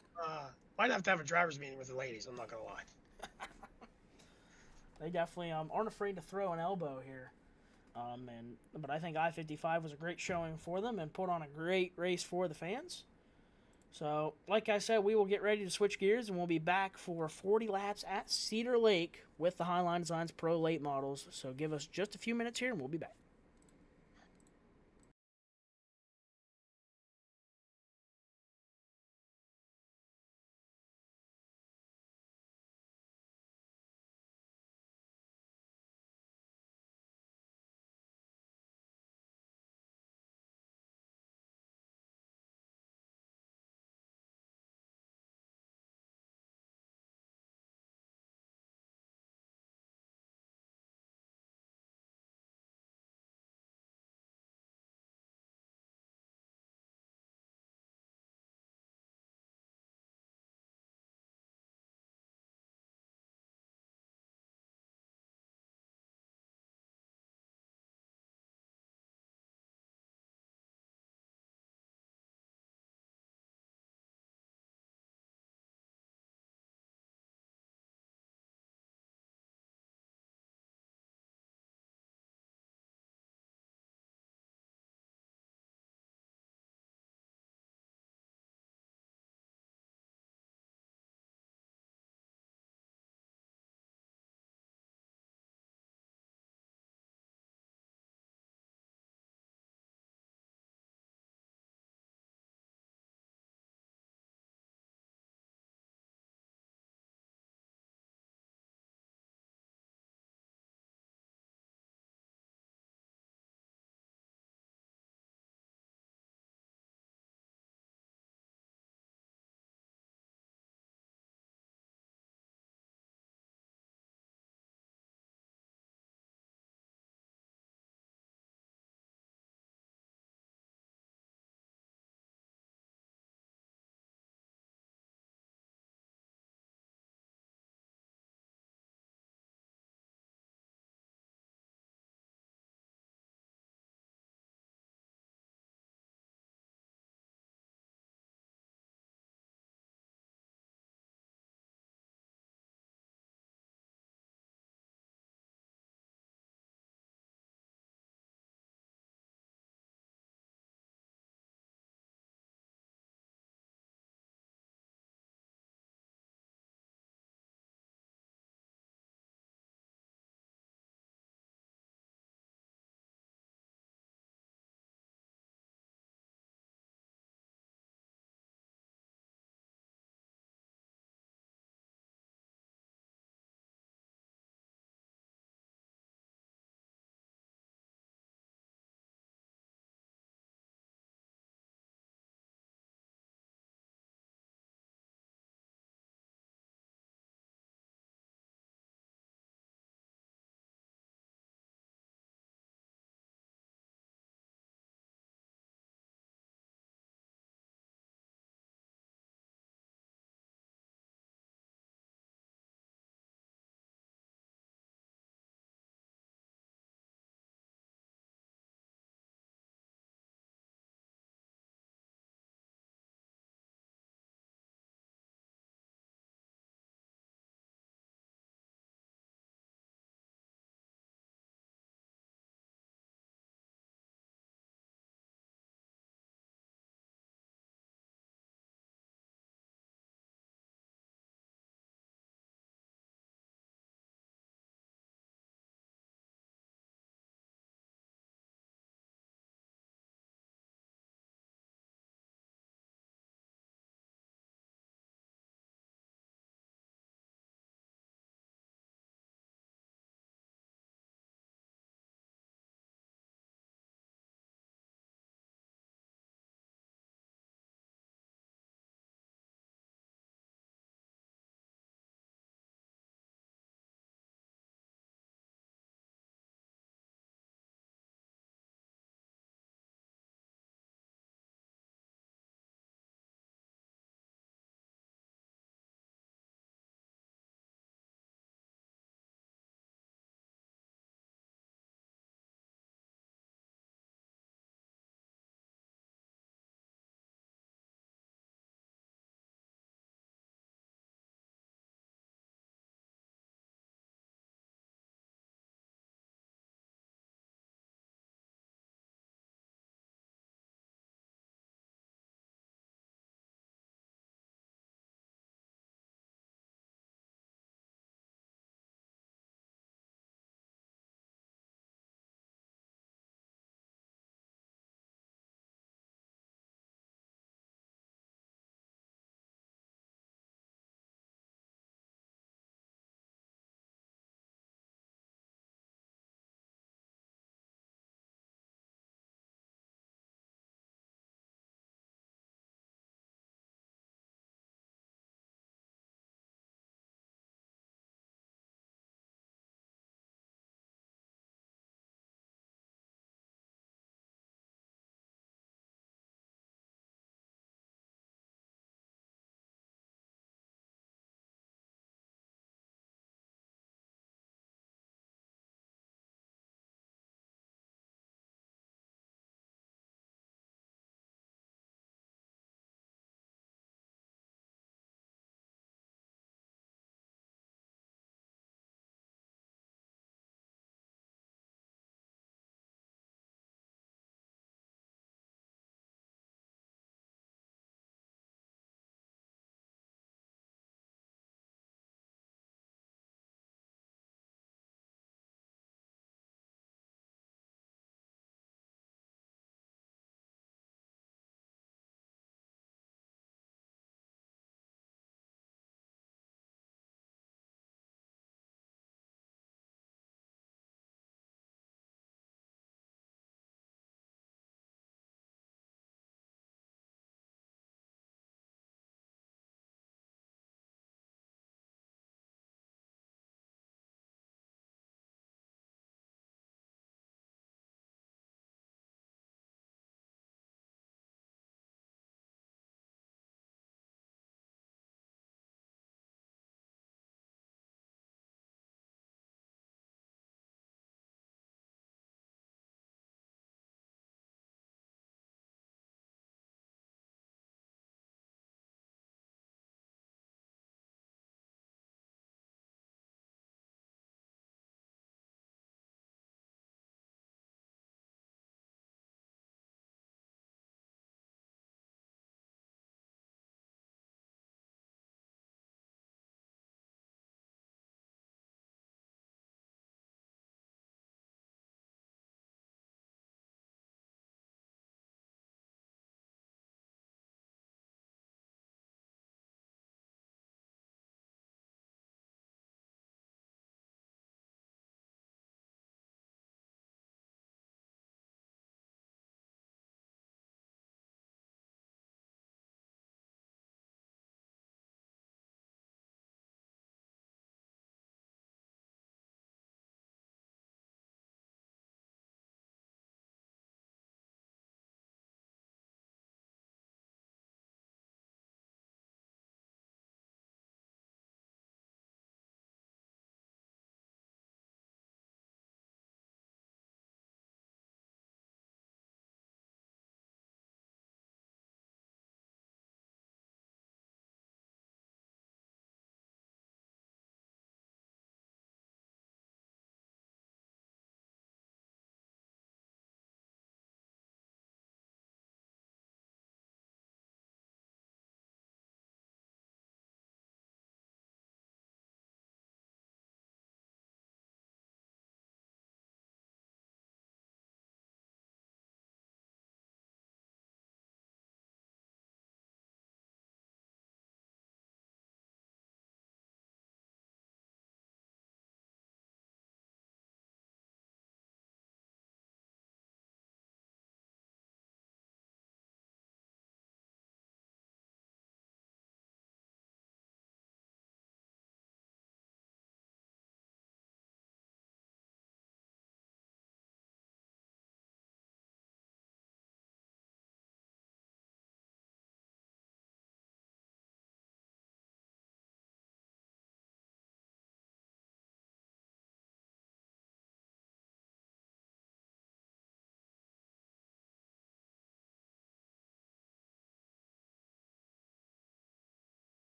might have to have a driver's meeting with the ladies, I'm not going to lie. They definitely aren't afraid to throw an elbow here. But I think I-55 was a great showing for them and put on a great race for the fans. So, like I said, we will get ready to switch gears, and we'll be back for 40 laps at Cedar Lake with the HighLine Designz Pro late models. So give us just a few minutes here, and we'll be back.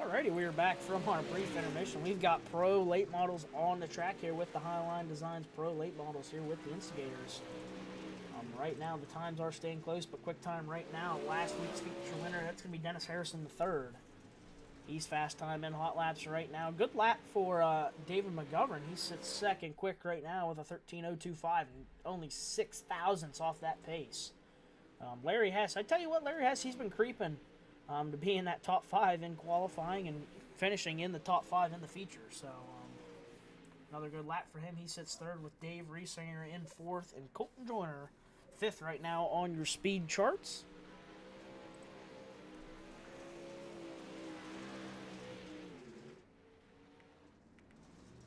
Alrighty, we are back from our brief intermission. We've got pro late models on the track here with the HighLine Designz pro late models here with the Instigators. Right now, the times are staying close, but quick time right now. Last week's feature winner, that's going to be Dennis Harrison III. He's fast time in hot laps right now. Good lap for David McGovern. He sits second quick right now with a 13.025 and only 6 thousandths off that pace. Larry Hess, I tell you what, Larry Hess, he's been creeping to be in that top 5 in qualifying and finishing in the top 5 in the feature. So another good lap for him. He sits third with Dave Riesinger in fourth and Colton Joyner fifth right now on your speed charts.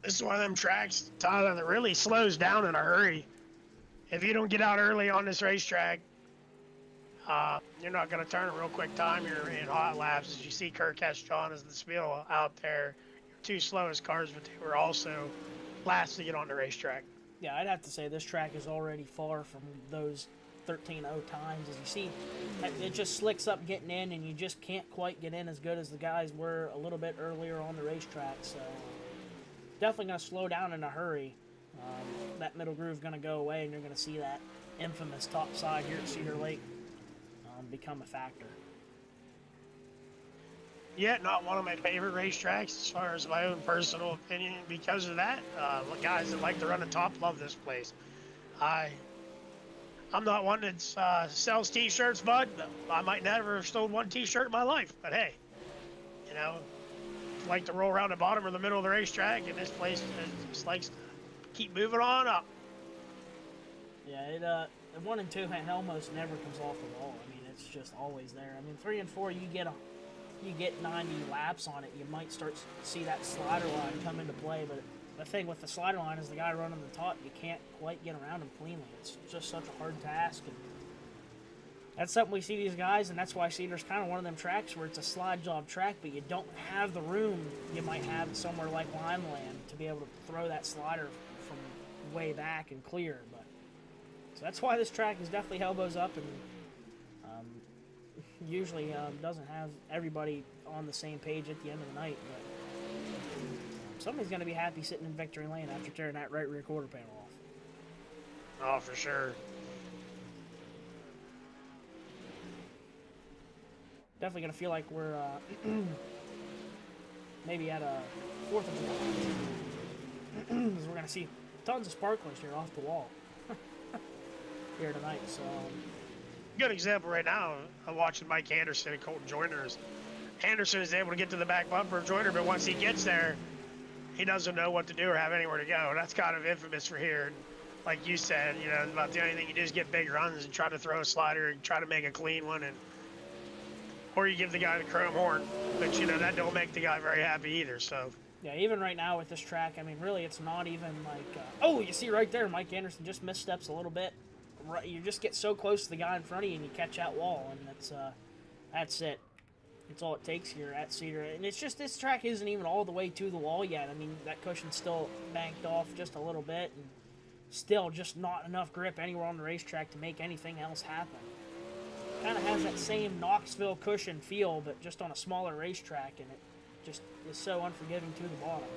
This is one of them tracks, Tyler, that really slows down in a hurry. If you don't get out early on this racetrack, you're not going to turn a real quick time. You're in hot laps. As you see Kirk John as the spiel out there. Your two slowest cars, but they were also last to get on the racetrack. Yeah, I'd have to say this track is already far from those 13.0 times. As you see, it just slicks up getting in, and you just can't quite get in as good as the guys were a little bit earlier on the racetrack. So definitely going to slow down in a hurry. That middle groove going to go away, and you're going to see that infamous top side here at Cedar Lake become a factor. Yet not one of my favorite racetracks as far as my own personal opinion. Because of that, guys that like to run the top love this place. I'm not one that sells t-shirts, bud. I might never have sold one t-shirt in my life, but hey, you know, like to roll around the bottom or the middle of the racetrack, and this place just likes to keep moving on up. Yeah, the 1 and 2 almost never comes off the wall. I mean, it's just always there. I mean, 3 and 4, you get 90 laps on it, you might start to see that slider line come into play, but the thing with the slider line is the guy running the top, you can't quite get around him cleanly. It's just such a hard task, and that's something we see these guys, and that's why Cedar's kind of one of them tracks where it's a slide job track, but you don't have the room you might have somewhere like Limeland to be able to throw that slider from way back and clear. But so that's why this track is definitely elbows up, and usually doesn't have everybody on the same page at the end of the night, but somebody's going to be happy sitting in victory lane after tearing that right rear quarter panel off. Oh, for sure. Definitely going to feel like we're maybe at a 4th of July. Because we're going to see tons of sparklers here off the wall here tonight. So Good example right now, I'm watching Mike Anderson and Colton Joyner's. Anderson is able to get to the back bumper of Joyner, but once he gets there, he doesn't know what to do or have anywhere to go. That's kind of infamous for here. And like you said, you know, about the only thing you do is get big runs and try to throw a slider and try to make a clean one, and or you give the guy the chrome horn, but you know that don't make the guy very happy either. So yeah, even right now with this track, I mean, really, it's not even like oh, you see right there, Mike Anderson just missteps a little bit. Right, you just get so close to the guy in front of you and you catch that wall, and that's it. It's all it takes here at Cedar. And it's just this track isn't even all the way to the wall yet. I mean, that cushion's still banked off just a little bit, and still just not enough grip anywhere on the racetrack to make anything else happen. Kind of has that same Knoxville cushion feel, but just on a smaller racetrack, and it just is so unforgiving to the bottom.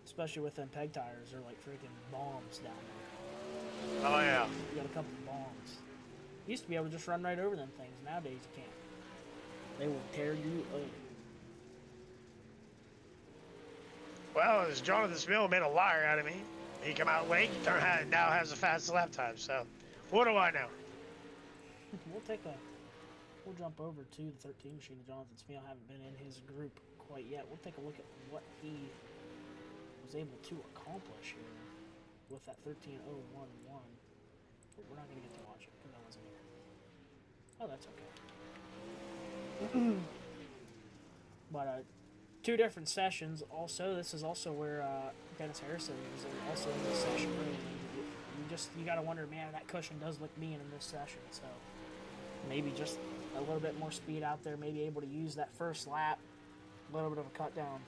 Especially with them peg tires, they're like freaking bombs down there. oh yeah. You got a couple of bombs. You used to be able to just run right over them things. Nowadays you can't. They will tear you up. Well, as Jonathan Smith made a liar out of me. He come out late, now has the fastest lap time. So, what do I know? We'll jump over to the 13 machine. Jonathan Smith haven't been in his group quite yet. We'll take a look at what he was able to accomplish here with that 13.011. But we're not going to get to watch it because I wasn't here. Oh, that's okay. But two different sessions. Also, this is also where Dennis Harrison was also in this session early. You got to wonder, man, that cushion does look mean in this session. So maybe just a little bit more speed out there. Maybe able to use that first lap. A little bit of a cut down.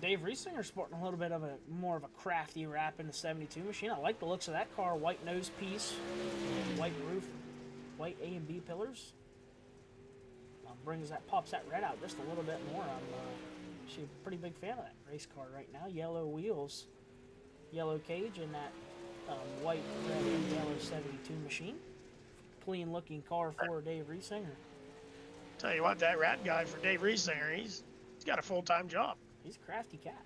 Dave Riesinger sporting a little bit of a more of a crafty wrap in the 72 machine. I like the looks of that car. White nose piece, white roof, white A and B pillars. Pops that red out just a little bit more. I'm actually a pretty big fan of that race car right now. Yellow wheels, yellow cage, and that white, red, and yellow 72 machine. Clean looking car for Dave Riesinger. Tell you what, that rat guy for Dave Riesinger, he's got a full-time job. He's a crafty cat.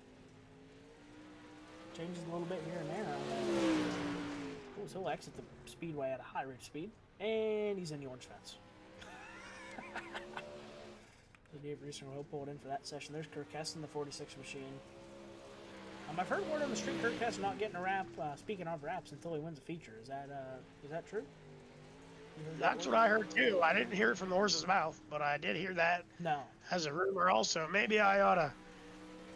Changes a little bit here and there. Cool, so he'll exit the speedway at a high rate of speed, and he's in the orange fence. So Dave Riesinger will pull it in for that session. There's Kirk Hess in the 46 machine. I've heard word on the street Kirk Hess not getting a wrap. Speaking of wraps, until he wins a feature. Is that true? That's what I heard too. I didn't hear it from the horse's mouth, but I did hear that as a rumor also. Maybe I ought to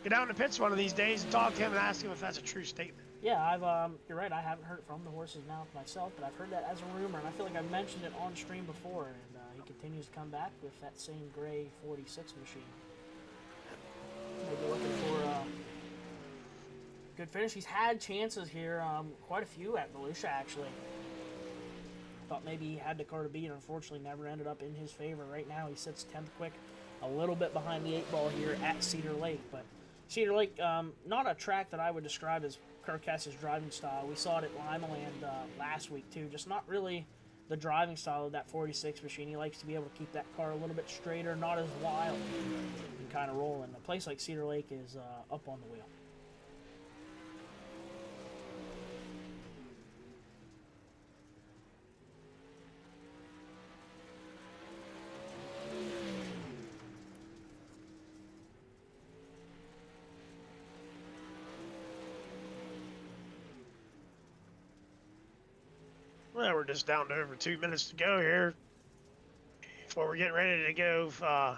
get down to pits one of these days and talk to him and ask him if that's a true statement. Yeah, you're right. I haven't heard it from the horse's mouth myself, but I've heard that as a rumor, and I feel like I've mentioned it on stream before. And he continues to come back with that same gray 46 machine. Maybe looking for a good finish. He's had chances here, quite a few at Volusia actually. Thought maybe he had the car to beat, and unfortunately never ended up in his favor. Right now he sits 10th quick, a little bit behind the 8 ball here at Cedar Lake. But Cedar Lake, not a track that I would describe as Kirk Hess's driving style. We saw it at Limaland last week too, just not really the driving style of that 46 machine. He likes to be able to keep that car a little bit straighter, not as wild, and kind of rolling. A place like Cedar Lake is up on the wheel. Well, we're just down to over 2 minutes to go here before we're getting ready to go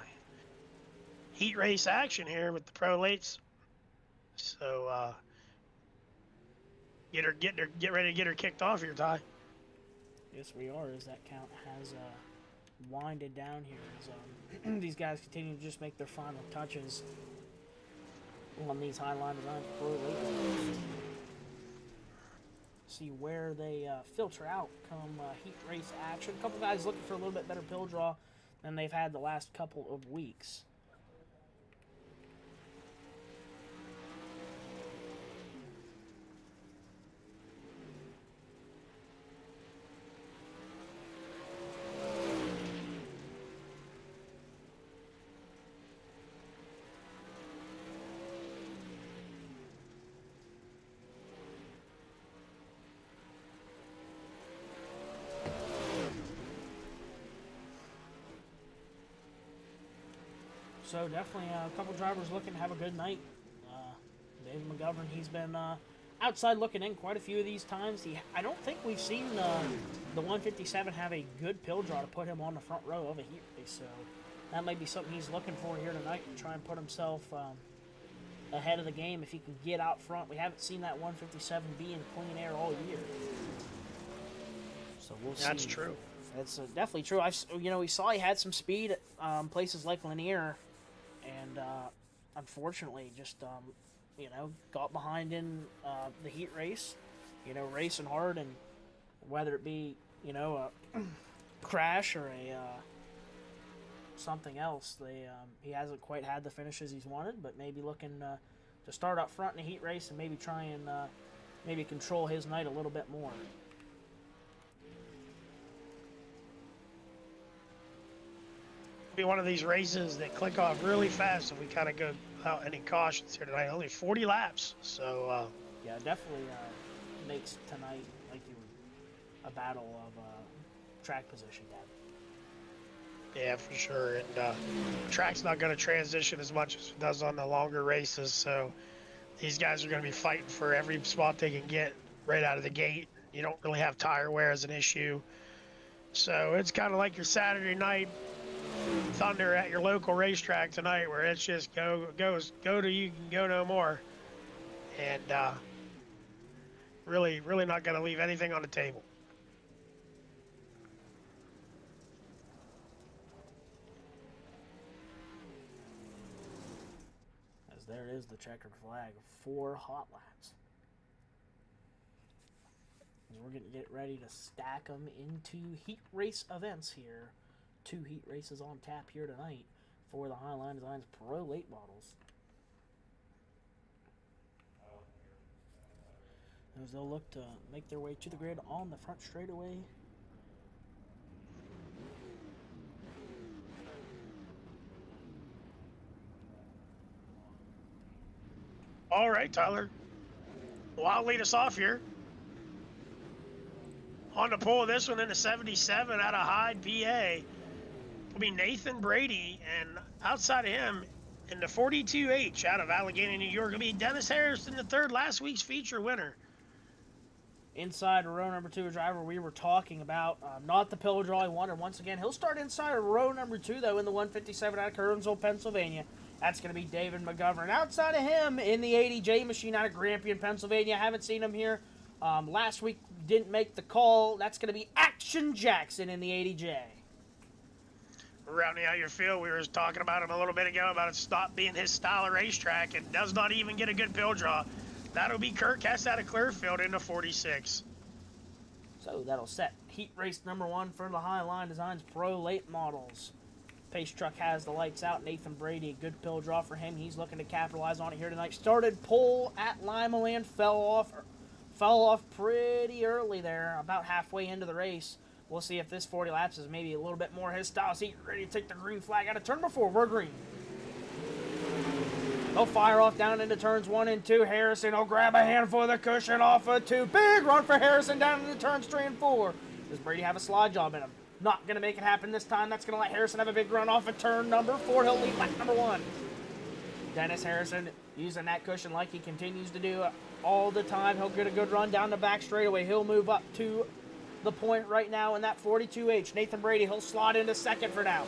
heat race action here with the pro lates. So get ready to get her kicked off here, Ty. Yes, we are, as that count has winded down here as these guys continue to just make their final touches on these HighLine designs pro late. See where they filter out come heat race action. A couple guys looking for a little bit better pill draw than they've had the last couple of weeks. So definitely a couple drivers looking to have a good night. David McGovern, he's been outside looking in quite a few of these times. I don't think we've seen the 157 have a good pill draw to put him on the front row of a heat race. So that might be something he's looking for here tonight to try and put himself ahead of the game if he can get out front. We haven't seen that 157 be in clean air all year. So we'll see. That's true. That's definitely true. We saw he had some speed at places like Lanier, and unfortunately just got behind in the heat race, racing hard, and whether it be a crash or a something else, he hasn't quite had the finishes he's wanted, but maybe looking to start up front in a heat race and maybe try and maybe control his night a little bit more. Be one of these races that click off really fast if we kind of go without any cautions here tonight. Only 40 laps, so yeah, definitely makes tonight like a battle of track position. Yeah, for sure. And track's not going to transition as much as it does on the longer races, so these guys are going to be fighting for every spot they can get right out of the gate. You don't really have tire wear as an issue, so it's kind of like your Saturday night thunder at your local racetrack tonight, where it's just go to you can go no more, and really not going to leave anything on the table. As As there is the checkered flag for hot laps. As we're going to get ready to stack them into heat race events here. 2 heat races on tap here tonight for the HighLine Designz Pro Late Models. As they'll look to make their way to the grid on the front straightaway. All right, Tyler. Well, I'll lead us off here. On the pole, this one in the 77 out of Hyde, PA, will be Nathan Brady, and outside of him, in the 42H out of Allegheny, New York, will be Dennis Harrison, the third, last week's feature winner. Inside row number 2, a driver we were talking about, not the pillow draw he wanted once again. He'll start inside row number 2, though, in the 157 out of Kernsville, Pennsylvania. That's going to be David McGovern. Outside of him, in the 80J machine out of Grampian, Pennsylvania. Haven't seen him here. Last week, didn't make the call. That's going to be Action Jackson in the 80J. Rounding out your field, we were talking about him a little bit ago, about it stop being his style of racetrack and does not even get a good pill draw. That'll be Kirk Hess out of Clearfield in the 46. So that'll set heat race number 1 for the HighLine Designz Pro Late Models. Pace truck has the lights out. Nathan Brady, a good pill draw for him. He's looking to capitalize on it here tonight. Started pole at Limaland, fell off pretty early there, about halfway into the race. We'll see if this 40 laps is maybe a little bit more his style. He's ready to take the green flag out of turn number 4. We're green. They'll fire off down into turns 1 and 2. Harrison will grab a handful of the cushion off of 2. Big run for Harrison down into turns 3 and 4. Does Brady have a slide job in him? Not going to make it happen this time. That's going to let Harrison have a big run off of turn number 4. He'll lead lap number 1. Dennis Harrison using that cushion like he continues to do all the time. He'll get a good run down the back straightaway. He'll move up to the point right now in that 42H. Nathan Brady, he'll slot into second for now.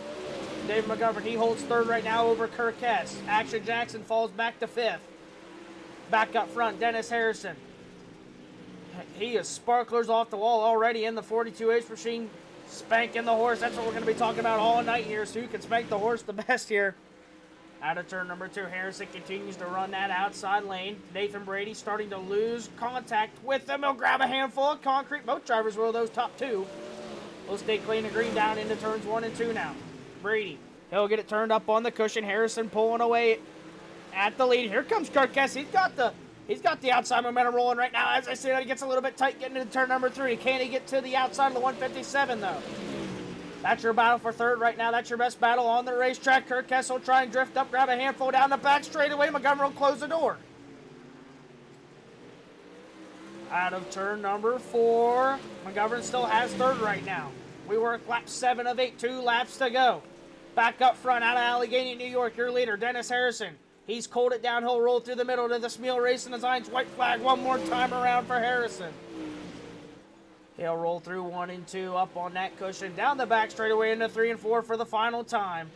David McGovern, he holds third right now over Kirk Hess. Action Jackson falls back to 5th. Back up front, Dennis Harrison. He is sparklers off the wall already in the 42H machine. Spanking the horse. That's what we're going to be talking about all night here. So who can spank the horse the best here? Out of turn number 2, Harrison continues to run that outside lane. Nathan Brady starting to lose contact with them. He'll grab a handful of concrete. Both drivers will, those top 2. We'll stay clean and green down into turns 1 and 2 now. Brady, he'll get it turned up on the cushion. Harrison pulling away at the lead. Here comes Kirk Hess. He's got the outside momentum rolling right now. As I say, it gets a little bit tight getting into turn number 3. Can he get to the outside of the 157, though? That's your battle for third right now. That's your best battle on the racetrack. Kirk Hess will try and drift up, grab a handful down the back straightaway. Montgomery will close the door. Out of turn number 4, McGovern still has third right now. We work lap 7 of 8, 2 laps to go. Back up front out of Allegheny, New York, your leader, Dennis Harrison. He's cold it down. He'll roll through the middle to the Smeal Racing Designz white flag one more time around for Harrison. He'll roll through 1 and 2 up on that cushion. Down the back straightaway into 3 and 4 for the final time.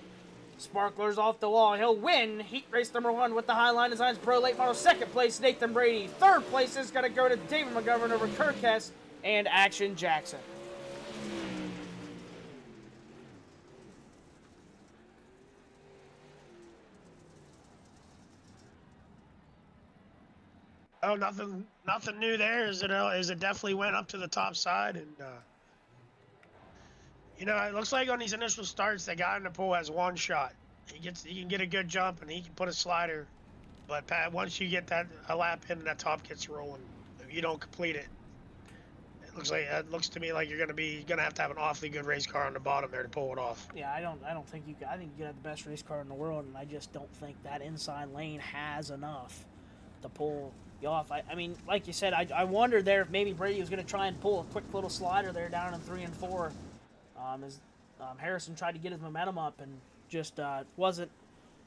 Sparklers off the wall. He'll win heat race number 1 with the HighLine Designz Pro Late Model. Second place, Nathan Brady. Third place is going to go to David McGovern over Kirk Hess and Action Jackson. Oh, nothing new there. Is it definitely went up to the top side, and it looks like on these initial starts, the guy in the pool has one shot. He can get a good jump and he can put a slider, but Pat, once you get a lap in, that top gets rolling. If you don't complete it, it looks to me like you're gonna have to have an awfully good race car on the bottom there to pull it off. Yeah, I don't think you. I think you have the best race car in the world, and I just don't think that inside lane has enough to pull you off. I mean, like you said, I wondered there if maybe Brady was going to try and pull a quick little slider there down in 3 and 4. As Harrison tried to get his momentum up and just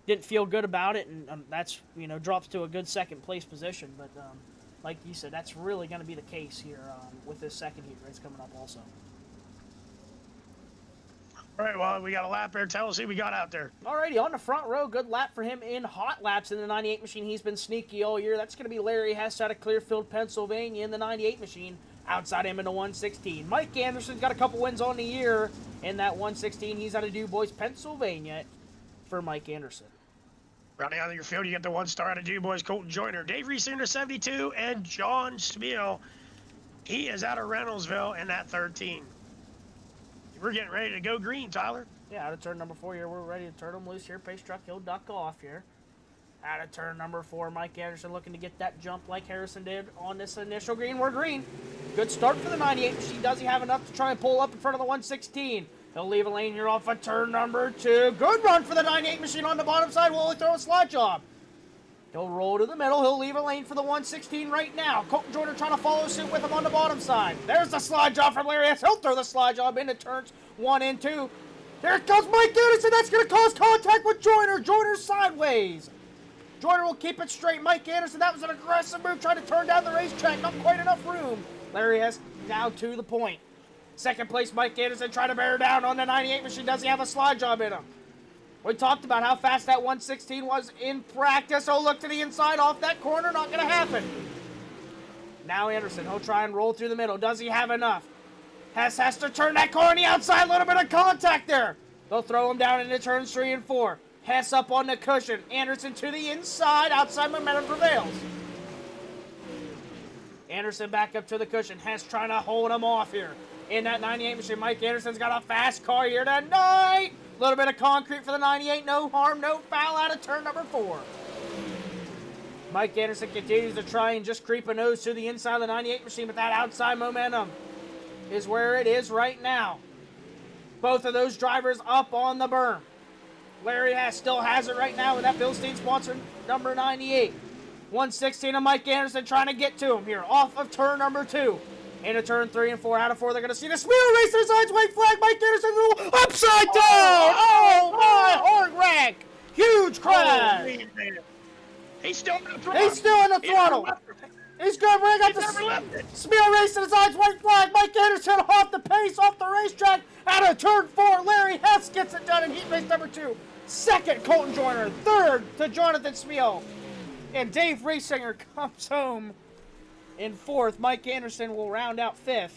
didn't feel good about it, and that's drops to a good second place position. But like you said, that's really going to be the case here with this second heat race coming up also. All right, well, we got a lap there. Tell us who we got out there. Alrighty, on the front row, good lap for him in hot laps in the 98 machine. He's been sneaky all year. That's going to be Larry Hess out of Clearfield, Pennsylvania in the 98 machine. Outside him in the 116. Mike Anderson's got a couple wins on the year in that 116. He's out of Du Bois, Pennsylvania for Mike Anderson. Rounding out your field, you get the 1 star out of Du Bois, Colton Joyner, Dave Reesinger 72, and John Smeal. He is out of Reynoldsville in that 13. We're getting ready to go green, Tyler. Yeah, out of turn number 4 here, we're ready to turn him loose here. Pace truck, he'll duck off here. Out of turn number 4, Mike Anderson looking to get that jump like Harrison did on this initial green. We're green. Good start for the 98 machine. Does he have enough to try and pull up in front of the 116? He'll leave a lane here off of turn number 2. Good run for the 98 machine on the bottom side. Will he throw a slide job? He'll roll to the middle. He'll leave a lane for the 116 right now. Colton Joyner trying to follow suit with him on the bottom side. There's the slide job from Larry S. He'll throw the slide job into turns 1 and 2. There comes Mike Anderson. That's going to cause contact with Joyner. Joyner sideways. Joyner will keep it straight. Mike Anderson, that was an aggressive move, trying to turn down the racetrack. Not quite enough room. Larry S. now to the point. Second place, Mike Anderson trying to bear down on the 98 machine. Does he have a slide job in him? We talked about how fast that 116 was in practice. Oh, look to the inside off that corner. Not going to happen. Now Anderson, he'll try and roll through the middle. Does he have enough? Hess has to turn that car on the outside. A little bit of contact there. They'll throw him down into turns 3 and 4. Hess up on the cushion. Anderson to the inside. Outside momentum prevails. Anderson back up to the cushion. Hess trying to hold him off here. In that 98 machine, Mike Anderson's got a fast car here tonight. A little bit of concrete for the 98. No harm, no foul out of turn number 4. Mike Anderson continues to try and just creep a nose to the inside of the 98 machine, but that outside momentum is where it is right now. Both of those drivers up on the berm. Larry Hess still has it right now with that Bilstein sponsored number 98. 116 of Mike Anderson trying to get to him here off of turn number 2. Into turn 3 and 4. Out of 4, they're going to see the Smeal race to the sides. White flag. Mike Anderson upside down. Oh, my. Hard wreck. Huge crash. He's still in the throttle. He's still in the throttle. He's going to bring up the Smeal race to the sides. White flag. Mike Anderson off the pace, off the racetrack. Out of turn 4, Larry Hess gets it done in heat race number 2. Second, Colton Joyner. Third to Jonathan Smeal. And Dave Reesinger comes home in 4th. Mike Anderson will round out 5th.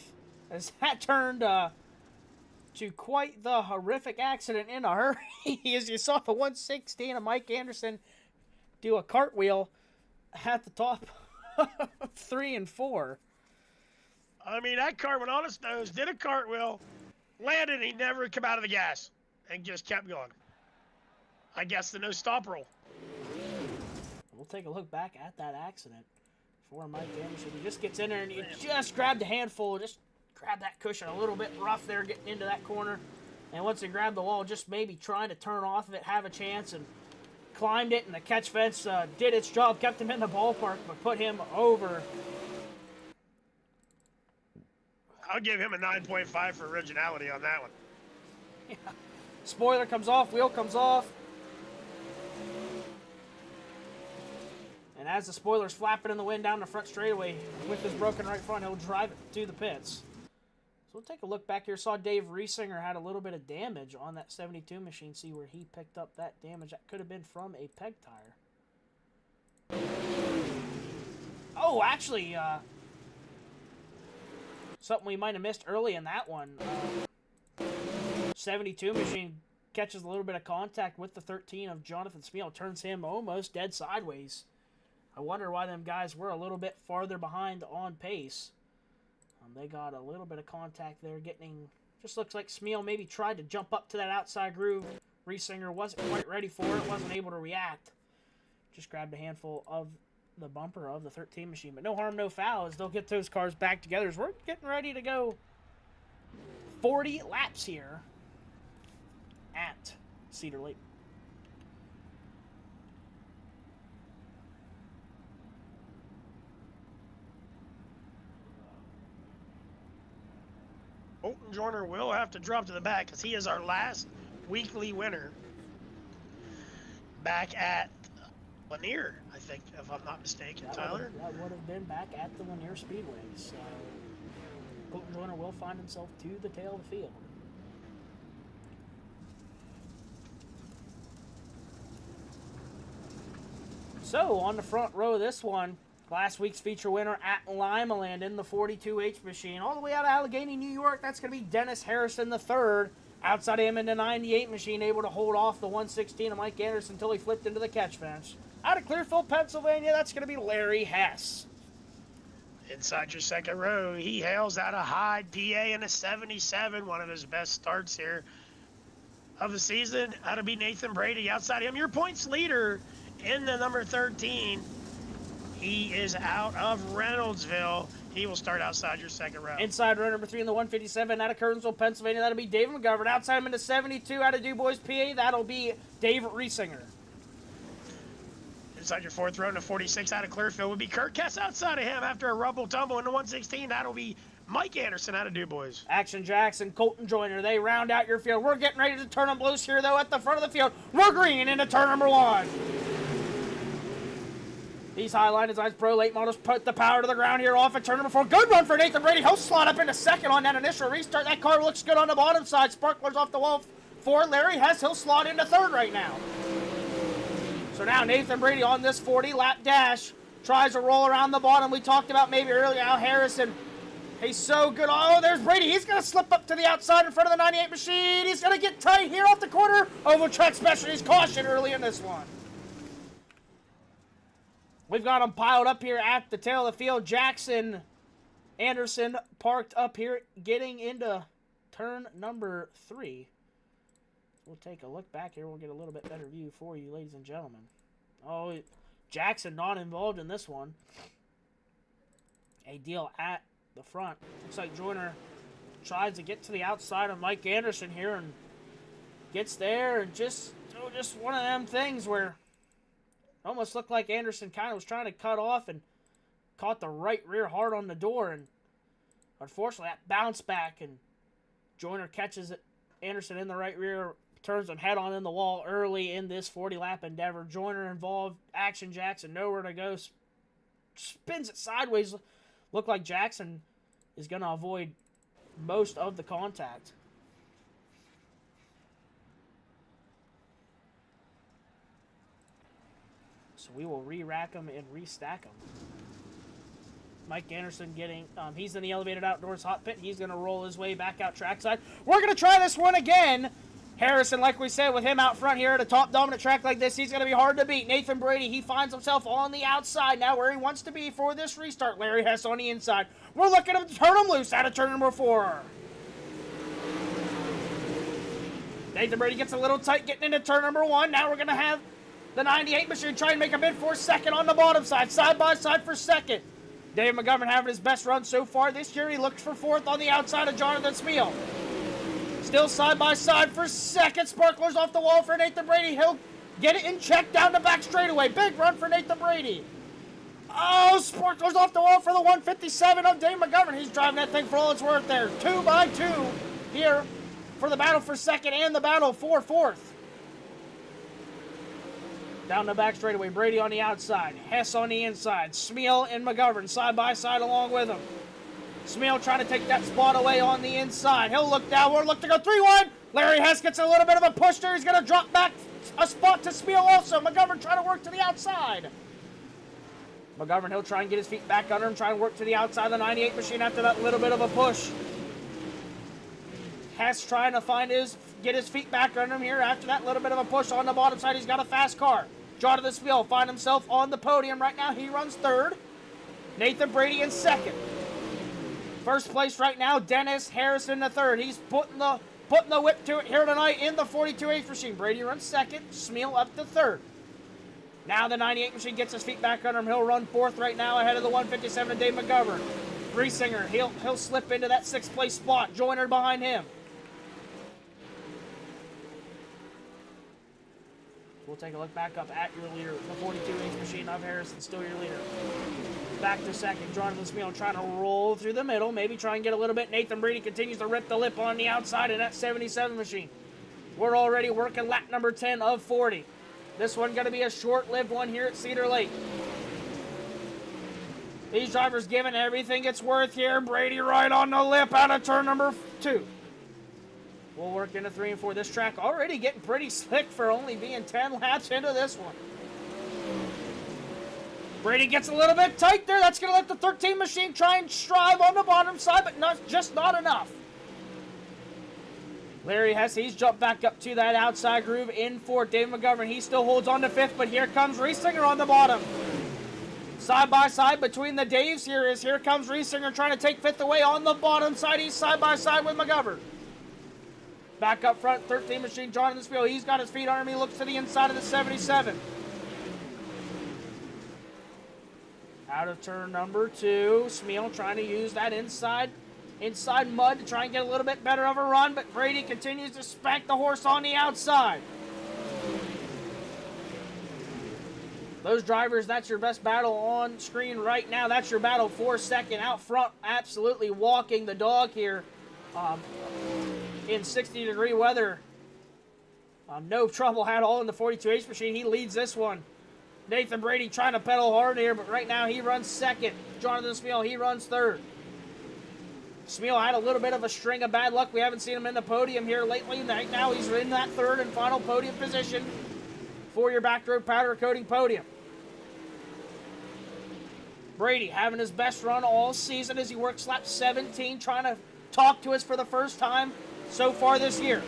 As that turned to quite the horrific accident in a hurry. As you saw the 116 of Mike Anderson do a cartwheel at the top of 3 and 4. I mean, that car went on its nose, did a cartwheel, landed, he never came out of the gas, and just kept going. I guess the no-stop rule. We'll take a look back at that accident for Mike Anderson. He just gets in there and he just grabbed a handful, just grabbed that cushion a little bit rough there getting into that corner. And once he grabbed the wall, just maybe trying to turn off of it, have a chance, and climbed it, and the catch fence did its job, kept him in the ballpark, but put him over. I'll give him a 9.5 for originality on that one. Yeah. Spoiler comes off, wheel comes off. And as the spoiler's flapping in the wind down the front straightaway with his broken right front, he'll drive it to the pits. So we'll take a look back here. Saw Dave Reesinger had a little bit of damage on that 72 machine. See where he picked up that damage. That could have been from a peg tire. Oh, actually, something we might have missed early in that one. 72 machine catches a little bit of contact with the 13 of Jonathan Smeal. Turns him almost dead sideways. I wonder why them guys were a little bit farther behind on pace. They got a little bit of contact there, getting, just looks like Smeal maybe tried to jump up to that outside groove. Reesinger wasn't quite ready for it, wasn't able to react. Just grabbed a handful of the bumper of the 13 machine, but no harm, no foul, as they'll get those cars back together as we're getting ready to go 40 laps here at Cedar Lake. Colton Joyner will have to drop to the back because he is our last weekly winner back at Lanier, I think, if I'm not mistaken, Tyler. That would have been back at the Lanier Speedway. So Colton Joyner will find himself to the tail of the field. So on the front row of this one, last week's feature winner at Limaland in the 42H machine. All the way out of Allegheny, New York, that's going to be Dennis Harrison III Outside him in the 98 machine, able to hold off the 116 of Mike Anderson until he flipped into the catch fence. Out of Clearfield, Pennsylvania, that's going to be Larry Hess. Inside your second row, he hails out of Hyde, PA in a 77, one of his best starts here of the season. That'll be Nathan Brady. Outside him, your points leader in the number 13. He is out of Reynoldsville. He will start outside your second row. Inside row number 3 in the 157 out of Kearnsville, Pennsylvania, that'll be David McGovern. Outside him in the 72 out of DuBois, PA, that'll be Dave Riesinger. Inside your fourth row in the 46 out of Clearfield would be Kurt Kess. Outside of him after a rumble tumble in the 116, that'll be Mike Anderson out of DuBois. Action Jackson, Colton Joyner, they round out your field. We're getting ready to turn them loose here, though, at the front of the field. We're green into turn number 1. These HighLine Designz Pro late models put the power to the ground here off at turn number 4. Good run for Nathan Brady. He'll slot up into second on that initial restart. That car looks good on the bottom side. Sparklers off the wall for Larry Hess. He'll slot into third right now. So now Nathan Brady on this 40-lap dash tries to roll around the bottom. We talked about maybe earlier Al Harrison. He's so good. Oh, there's Brady. He's going to slip up to the outside in front of the 98 machine. He's going to get tight here off the corner. Oval Track Specialties caution early in this one. We've got them piled up here at the tail of the field. Jackson Anderson parked up here getting into turn number 3. We'll take a look back here. We'll get a little bit better view for you, ladies and gentlemen. Oh, Jackson not involved in this one. A deal at the front. Looks like Joyner tries to get to the outside of Mike Anderson here and gets there and just one of them things where it almost looked like Anderson kind of was trying to cut off and caught the right rear hard on the door, and unfortunately that bounced back and Joyner catches it. Anderson in the right rear, turns him head on in the wall early in this 40-lap endeavor. Joyner involved. Action Jackson nowhere to go. Spins it sideways. Looked like Jackson is going to avoid most of the contact. So we will re-rack them and re-stack them. Mike Anderson getting, he's in the elevated outdoors hot pit. He's going to roll his way back out trackside. We're going to try this one again. Harrison, like we said, with him out front here at a top dominant track like this, he's going to be hard to beat. Nathan Brady, he finds himself on the outside now where he wants to be for this restart. Larry Hess on the inside. We're looking to turn him loose out of turn number 4. Nathan Brady gets a little tight getting into turn number 1. Now we're going to have the 98 machine try and make a bid for second on the bottom side by side for second. Dave McGovern having his best run so far this year. He looks for 4th on the outside of Jonathan Smeal. Still side by side for second. Sparklers off the wall for Nathan Brady. He'll get it in check down the back straightaway. Big run for Nathan Brady. Oh, Sparklers off the wall for the 157 of Dave McGovern. He's driving that thing for all it's worth there. 2 by 2 here for the battle for second and the battle for 4th. Down the back straightaway, Brady on the outside, Hess on the inside, Smeal and McGovern side by side along with him. Smeal trying to take that spot away on the inside. He'll look downward, look to go 3-1. Larry Hess gets a little bit of a push there. He's going to drop back a spot to Smeal also. McGovern trying to work to the outside. McGovern, he'll try and get his feet back under him, try and work to the outside of the 98 machine after that little bit of a push. Hess trying to get his feet back under him here after that little bit of a push on the bottom side. He's got a fast car. Jonathan Smeal find himself on the podium right now. He runs 3rd. Nathan Brady in 2nd. First place right now, Dennis Harrison the 3rd. He's putting the whip to it here tonight in the 42H machine. Brady runs 2nd. Smeal up to 3rd. Now the 98 machine gets his feet back under him. He'll run 4th right now ahead of the 157 of Dave McGovern. Riesinger, he'll slip into that 6th place spot. Joyner behind him. We'll take a look back up at your leader. The 42H machine of Harrison, still your leader. Back to second. Jonathan Smeal trying to roll through the middle. Maybe try and get a little bit. Nathan Brady continues to rip the lip on the outside of that 77 machine. We're already working lap number 10 of 40. This one going to be a short-lived one here at Cedar Lake. These drivers giving everything it's worth here. Brady right on the lip out of turn number 2. We'll work into 3 and 4. This track already getting pretty slick for only being 10 laps into this one. Brady gets a little bit tight there. That's going to let the 13 machine try and strive on the bottom side, but not enough. Larry Hess, he's jumped back up to that outside groove in fourth. Dave McGovern, he still holds on to fifth, but here comes Riesinger on the bottom. Side by side between the Daves here comes Riesinger trying to take fifth away on the bottom side. He's side by side with McGovern. Back up front, 13 machine, Jonathan Spiel. He's got his feet on him. He looks to the inside of the 77. Out of turn number 2, Smeal trying to use that inside mud to try and get a little bit better of a run, but Brady continues to spank the horse on the outside. Those drivers, that's your best battle on screen right now. That's your battle for second. Out front, absolutely walking the dog here in 60-degree weather. No trouble at all in the 42H machine. He leads this one. Nathan Brady trying to pedal hard here, but right now he runs second. Jonathan Smeal, he runs third. Smeal had a little bit of a string of bad luck. We haven't seen him in the podium here lately. Right now he's in that third and final podium position for your back road powder coating podium. Brady having his best run all season as he works lap 17, trying to talk to us for the first time so far this year.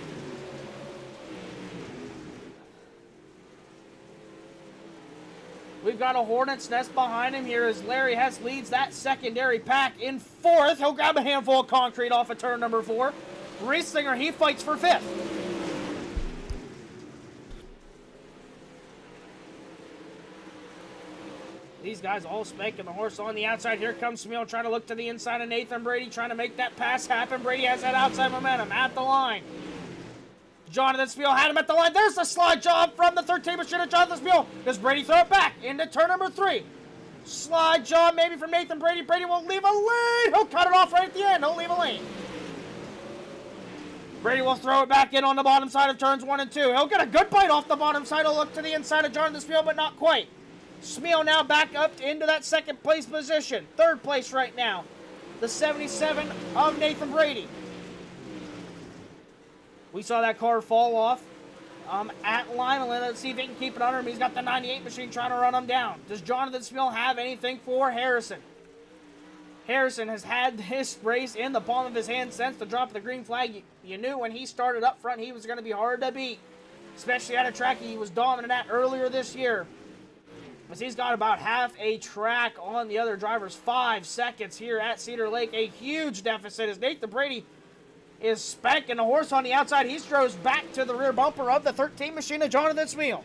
We've got a hornet's nest behind him here as Larry Hess leads that secondary pack in fourth. He'll grab a handful of concrete off of turn number 4. Riesinger, he fights for fifth. These guys all spanking the horse on the outside. Here comes Smeal trying to look to the inside of Nathan Brady, trying to make that pass happen. Brady has that outside momentum at the line. Jonathan Smeal had him at the line. There's the slide job from the 13 machine of Jonathan Smeal. Does Brady throw it back into turn number 3? Slide job maybe from Nathan Brady. Brady will leave a lane. He'll cut it off right at the end. He'll leave a lane. Brady will throw it back in on the bottom side of turns 1 and 2. He'll get a good bite off the bottom side. He'll look to the inside of Jonathan Smeal, but not quite. Smeal now back up into that second place position. Third place right now. The 77 of Nathan Brady. We saw that car fall off at line. Let's see if he can keep it under him. He's got the 98 machine trying to run him down. Does Jonathan Smeal have anything for Harrison? Harrison has had this race in the palm of his hand since the drop of the green flag. You knew when he started up front he was going to be hard to beat, especially at a track he was dominant at earlier this year. As he's got about half a track on the other drivers. 5 seconds here at Cedar Lake. A huge deficit as Nathan Brady is spanking the horse on the outside. He throws back to the rear bumper of the 13 machine of Jonathan Smeal.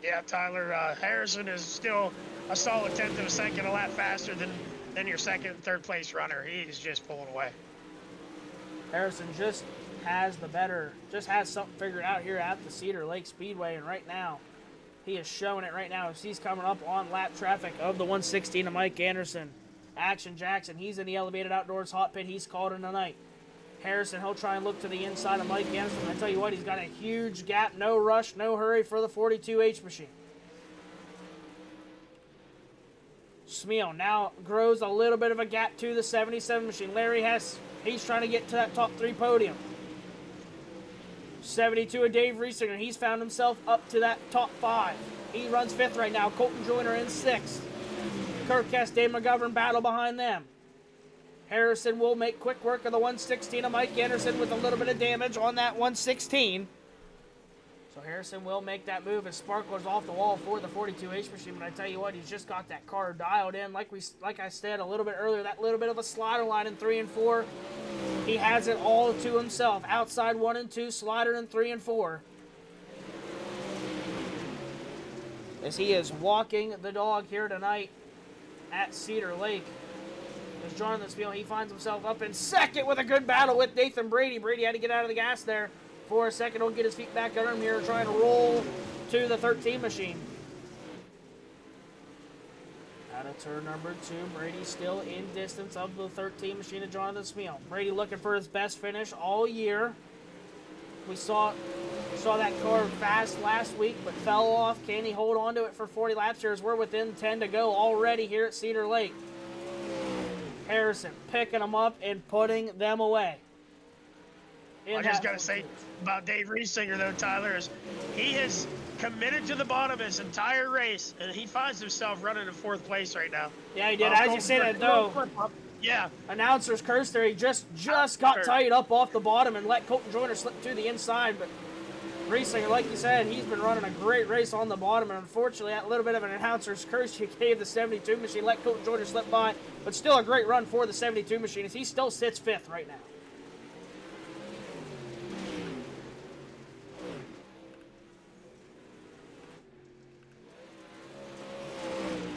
Yeah, Tyler, Harrison is still a solid tenth of a second, a lap faster than your second and third place runner. He's just pulling away. Harrison just has something figured out here at the Cedar Lake Speedway, and right now, he is showing it right now as he's coming up on lap traffic of the 116 of Mike Anderson. Action Jackson, he's in the elevated outdoors hot pit. He's called in tonight. Harrison, he'll try and look to the inside of Mike Anderson. I tell you what, he's got a huge gap. No rush, no hurry for the 42H machine. Smeal now grows a little bit of a gap to the 77 machine. Larry Hess, he's trying to get to that top 3 podium. 72 of Dave Riesinger, he's found himself up to that top 5. He runs 5th right now. Colton Joyner in 6th. Kirk Hess, Dave McGovern battle behind them. Harrison will make quick work of the 116 of Mike Anderson with a little bit of damage on that 116. So Harrison will make that move as Sparkler's off the wall for the 42H machine. But I tell you what, he's just got that car dialed in. Like I said a little bit earlier, that little bit of a slider line in 3 and 4. He has it all to himself. Outside 1 and 2, slider in 3 and 4. As he is walking the dog here tonight at Cedar Lake. As Jonathan Smeal, he finds himself up in second with a good battle with Nathan Brady. Brady had to get out of the gas there for a second. He'll get his feet back under him here, trying to roll to the 13 machine. Out of turn number 2, Brady still in distance of the 13 machine of Jonathan Smeal. Brady looking for his best finish all year. We saw that car fast last week, but fell off. Can he hold on to it for 40 laps here as we're within 10 to go already here at Cedar Lake? Harrison picking them up and putting them away. I just got to say about Dave Riesinger, though, Tyler, is he has committed to the bottom his entire race, and he finds himself running in 4th place right now. Yeah, he did. As you say that, though, Yeah. Announcer's curse there. He just got tied up off the bottom and let Colton Joyner slip to the inside. But Riesinger, like you said, he's been running a great race on the bottom. And unfortunately, that little bit of an announcer's curse he gave the 72 machine, let Colton Joyner slip by. But still a great run for the 72 machine as he still sits 5th right now.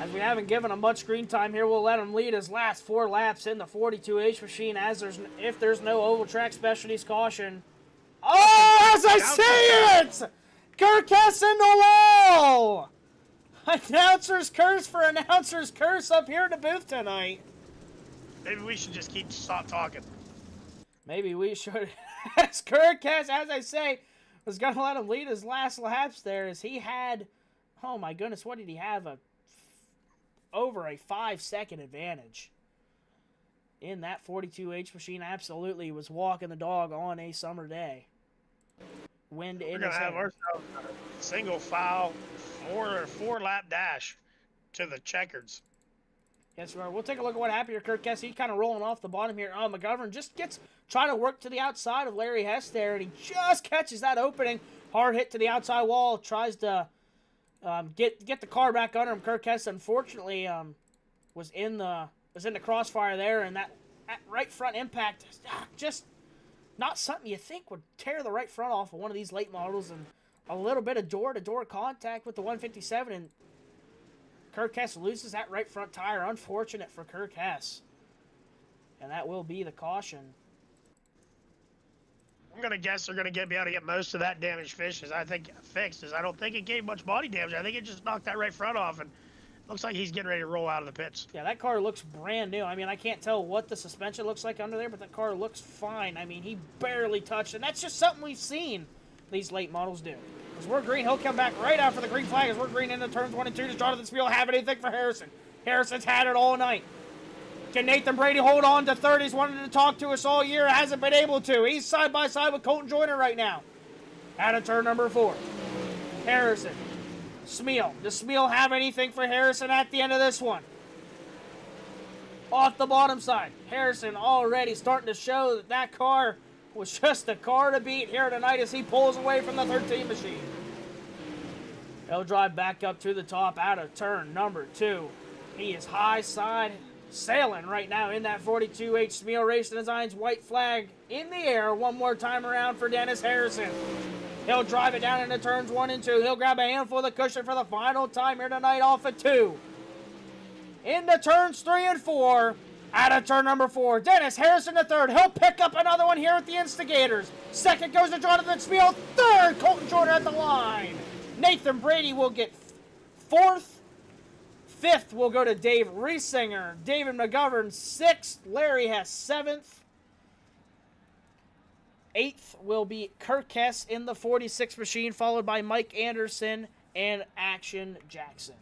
As we haven't given him much screen time here, we'll let him lead his last 4 laps in the 42H machine as if there's no oval track specialties caution. Oh, as I say it! Kirkess in the wall! Announcer's curse for announcer's curse up here in the booth tonight. Maybe we should just stop talking. Maybe we should. As Kirkess, as I say, was going to let him lead his last laps there as he had, oh my goodness, what did he have? Over a 5-second advantage in that 42H machine. Absolutely was walking the dog on a summer day. Wind in his We're gonna have hair. ourselves a single file 4-lap dash to the checkers. Yes, we'll take a look at what happened here. Kurt Kess, he's kind of rolling off the bottom here. McGovern just trying to work to the outside of Larry Hess there, and he just catches that opening. Hard hit to the outside wall. Tries to get the car back under him. Kurt Kess, unfortunately, was in the crossfire there, and that right front impact just not something you think would tear the right front off of one of these late models, and a little bit of door-to-door contact with the 157, and Kirk Hess loses that right front tire. Unfortunate for Kirk Hess. And that will be the caution. I'm going to guess they're going to be able to get most of that damaged fixed. I don't think it gave much body damage. I think it just knocked that right front off, and looks like he's getting ready to roll out of the pits. Yeah, that car looks brand new. I mean, I can't tell what the suspension looks like under there, but that car looks fine. I mean, he barely touched, and that's just something we've seen these late models do. As we're green, he'll come back right after the green flag as we're green into turns 1 and 2. Does Jonathan Spiel have anything for Harrison? Harrison's had it all night. Can Nathan Brady hold on to third? He's wanted to talk to us all year. Hasn't been able to. He's side by side with Colton Joyner right now. Out of turn number 4. Harrison. Smeal. Does Smeal have anything for Harrison at the end of this one? Off the bottom side. Harrison already starting to show that that car was just a car to beat here tonight as he pulls away from the 13 machine. He'll drive back up to the top out of turn number 2. He is high side sailing right now in that 42H Smeal Racing Designz white flag in the air one more time around for Dennis Harrison. He'll drive it down into turns 1 and 2. He'll grab a handful of the cushion for the final time here tonight off of 2. Into turns 3 and 4. Out of turn number 4, Dennis Harrison the third. He'll pick up another one here at the Instigators. Second goes to Jonathan Spiel. Third, Colton Jordan at the line. Nathan Brady will get 4th. 5th will go to Dave Riesinger. David McGovern 6th. Larry Hess 7th. 8th will be Kirk Hess in the 46 machine, followed by Mike Anderson and Action Jackson.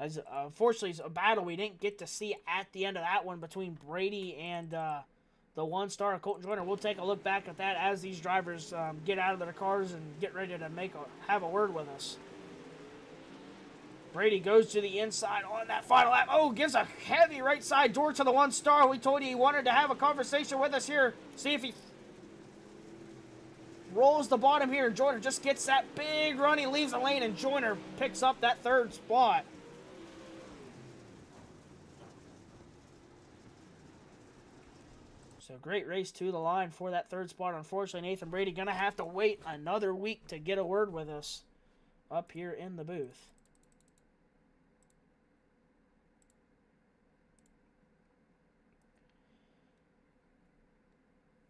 As unfortunately, it's a battle we didn't get to see at the end of that one between Brady and the one-star Colton Joyner. We'll take a look back at that as these drivers get out of their cars and get ready to have a word with us. Brady goes to the inside on that final lap. Oh, gives a heavy right side door to the one-star. We told you he wanted to have a conversation with us here. See if he rolls the bottom here. Joyner just gets that big run. He leaves the lane, and Joyner picks up that 3rd spot. So great race to the line for that 3rd spot. Unfortunately, Nathan Brady going to have to wait another week to get a word with us up here in the booth.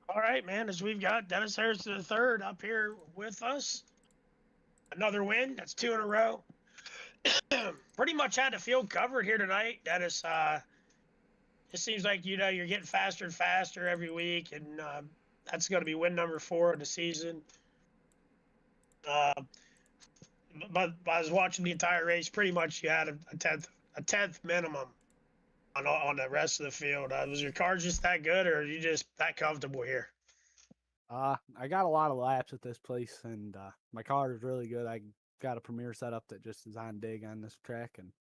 All right, man, as we've got Dennis Harrison the third up here with us. Another win. That's 2 in a row. Pretty much had the field covered here tonight. Dennis, it seems like, you're getting faster and faster every week, and that's going to be win number 4 of the season. But I was watching the entire race. Pretty much you had a tenth minimum on the rest of the field. Was your car just that good, or are you just that comfortable here? I got a lot of laps at this place, and my car is really good. I got a Premier setup that just is on dig on this track, and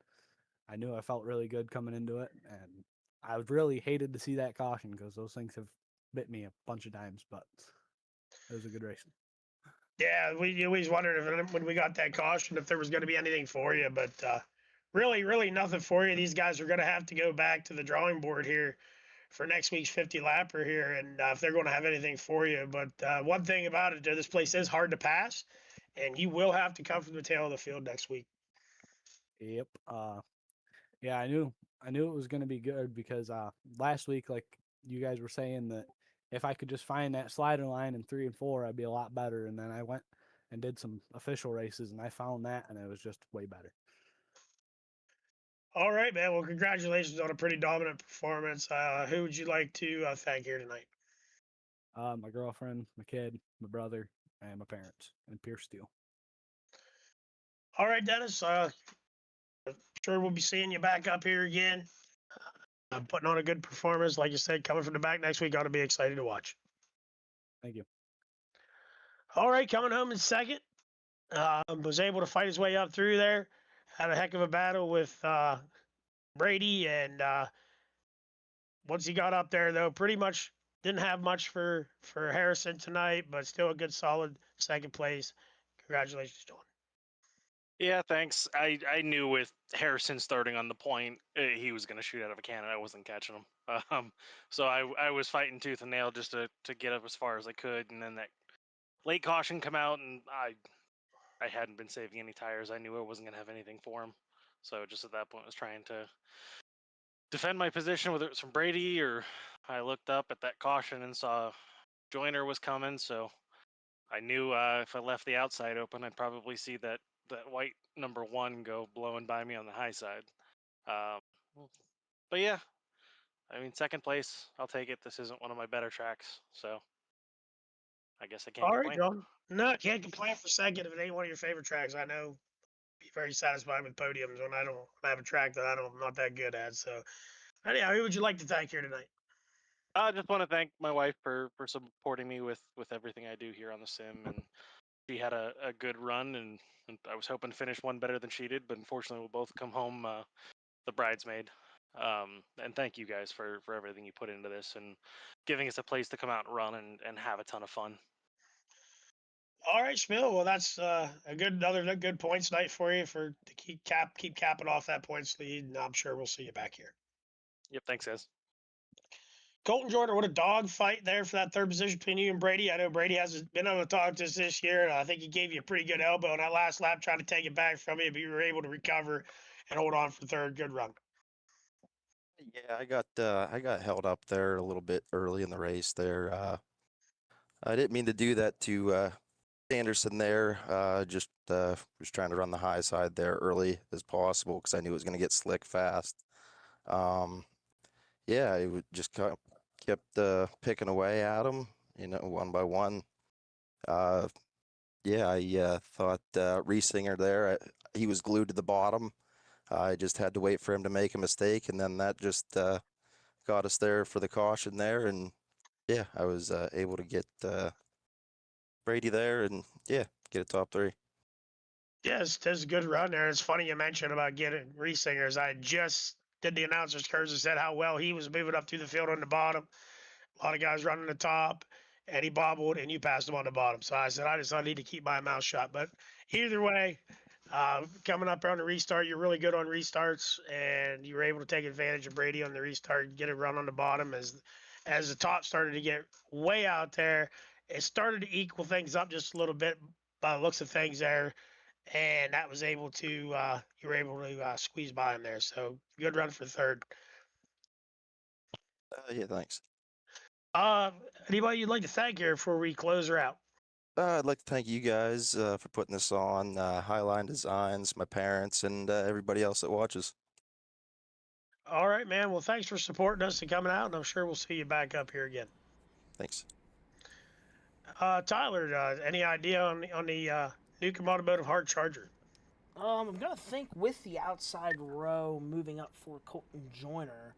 I knew I felt really good coming into it, and I really hated to see that caution because those things have bit me a bunch of times, but it was a good race. Yeah, we always wondered if when we got that caution if there was going to be anything for you, but really nothing for you. These guys are going to have to go back to the drawing board here for next week's 50 lapper here, and if they're going to have anything for you. But one thing about it, this place is hard to pass, and you will have to come from the tail of the field next week. Yep. Yeah, I knew it was going to be good because last week, like you guys were saying, that if I could just find that slider line in 3 and 4, I'd be a lot better. And then I went and did some official races, and I found that, and it was just way better. All right, man. Well, congratulations on a pretty dominant performance. Who would you like to thank here tonight? My girlfriend, my kid, my brother, and my parents, and Pierce Steel. All right, Dennis. Sure we'll be seeing you back up here again. Putting on a good performance. Like you said, coming from the back next week, ought to be excited to watch. Thank you. All right, coming home in second. Was able to fight his way up through there. Had a heck of a battle with Brady, and once he got up there, though, pretty much didn't have much for Harrison tonight, but still a good, solid second place. Congratulations, John. Yeah, thanks. I knew with Harrison starting on the point, he was going to shoot out of a cannon. I wasn't catching him. So I was fighting tooth and nail just to get up as far as I could, and then that late caution come out, and I hadn't been saving any tires. I knew I wasn't going to have anything for him. So just at that point, I was trying to defend my position, whether it was from Brady or I looked up at that caution and saw Joyner was coming. So I knew if I left the outside open, I'd probably see that white number 1 go blowing by me on the high side. But yeah, I mean, second place, I'll take it. This isn't one of my better tracks, so I guess I can't All right, complain. John. No, can't complain for second if it ain't one of your favorite tracks. I know. Be very satisfied with podiums when I have a track that I'm not that good at. So, anyhow, who would you like to thank here tonight? I just want to thank my wife for supporting me with everything I do here on the sim, and she had a good run, and I was hoping to finish one better than she did, but unfortunately we'll both come home the bridesmaid. And thank you guys for everything you put into this and giving us a place to come out and run and have a ton of fun. All right, Schmill. Well, that's another good points night for you to keep capping off that points lead. And I'm sure we'll see you back here. Yep, thanks guys. Colton Jordan, what a dog fight there for that third position between you and Brady. I know Brady hasn't been on the talk this year, and I think he gave you a pretty good elbow on that last lap, trying to take it back from you, but you were able to recover and hold on for third. Good run. Yeah, I got held up there a little bit early in the race there. I didn't mean to do that to Anderson there. Just was trying to run the high side there early as possible because I knew it was going to get slick fast. Yeah, it just kept picking away at him, one by one. Yeah, I thought Riesinger there, he was glued to the bottom. I just had to wait for him to make a mistake, and then that just got us there for the caution there. And yeah, I was able to get Brady there and yeah, get a top 3. Yes, that's a good run there. It's funny you mentioned about getting Riesingers. I just did the announcer's curse and said how well he was moving up through the field on the bottom. A lot of guys running the top, and he bobbled, and you passed him on the bottom. So I said, I need to keep my mouth shut. But either way, coming up on the restart, you're really good on restarts, and you were able to take advantage of Brady on the restart, get a run on the bottom as the top started to get way out there. It started to equal things up just a little bit by the looks of things there, and that was able to you were able to squeeze by him there. So good run for third. Yeah, thanks. Anybody you'd like to thank here before we close her out? I'd like to thank you guys for putting this on, HighLine Designz, my parents, and everybody else that watches. All right, man. Well, thanks for supporting us and coming out, and I'm sure we'll see you back up here again. Thanks. Tyler, any idea on the Newcomb Automotive hard charger? I'm gonna think with the outside row moving up for Colton Joyner.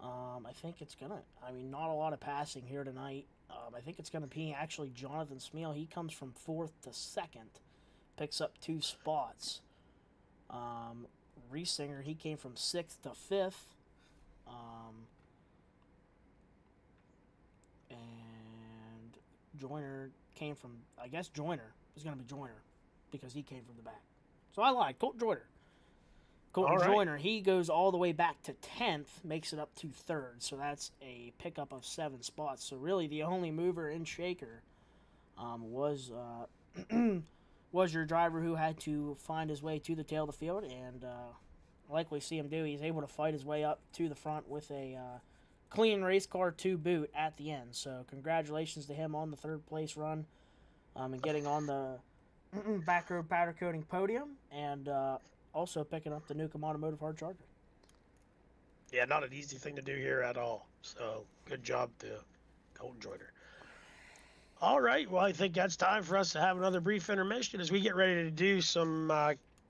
I think it's gonna. I mean, not a lot of passing here tonight. I think it's gonna be actually Jonathan Smeal. He comes from 4th to 2nd, picks up 2 spots. Riesinger, he came from 6th to 5th. And Joyner came from, I guess Joyner is going to be Joyner because he came from the back. So I lied. Colton Joyner. Colton All right. Joyner, he goes all the way back to 10th, makes it up to 3rd. So that's a pickup of 7 spots. So really the only mover and shaker was was your driver who had to find his way to the tail of the field. And like we see him do, he's able to fight his way up to the front with a clean race car to boot at the end. So congratulations to him on the 3rd place run and getting on the back row powder coating podium, and also picking up the Newcomb Automotive Hard Charger. Yeah, not an easy thing to do here at all. So good job to Colton Joyner. All right, well, I think that's time for us to have another brief intermission as we get ready to do some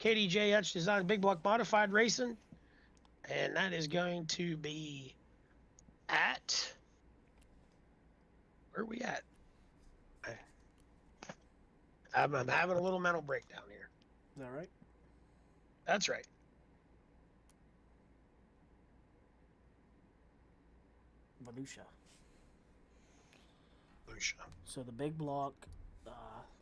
KDJ Etched Design Big Block Modified Racing. And that is going to be at... Where are we at? I'm having a little mental breakdown here. Is that right? That's right. Volusia. Lucia. So the big block,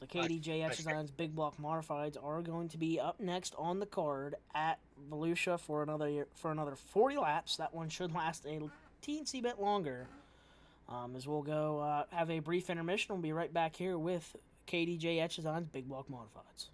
the KDJ Etched Designs Big Block Modifieds are going to be up next on the card at Volusia for another 40 laps. That one should last a teensy bit longer. As we'll go have a brief intermission, we'll be right back here with KDJ Etched Designs Big Block Modifieds.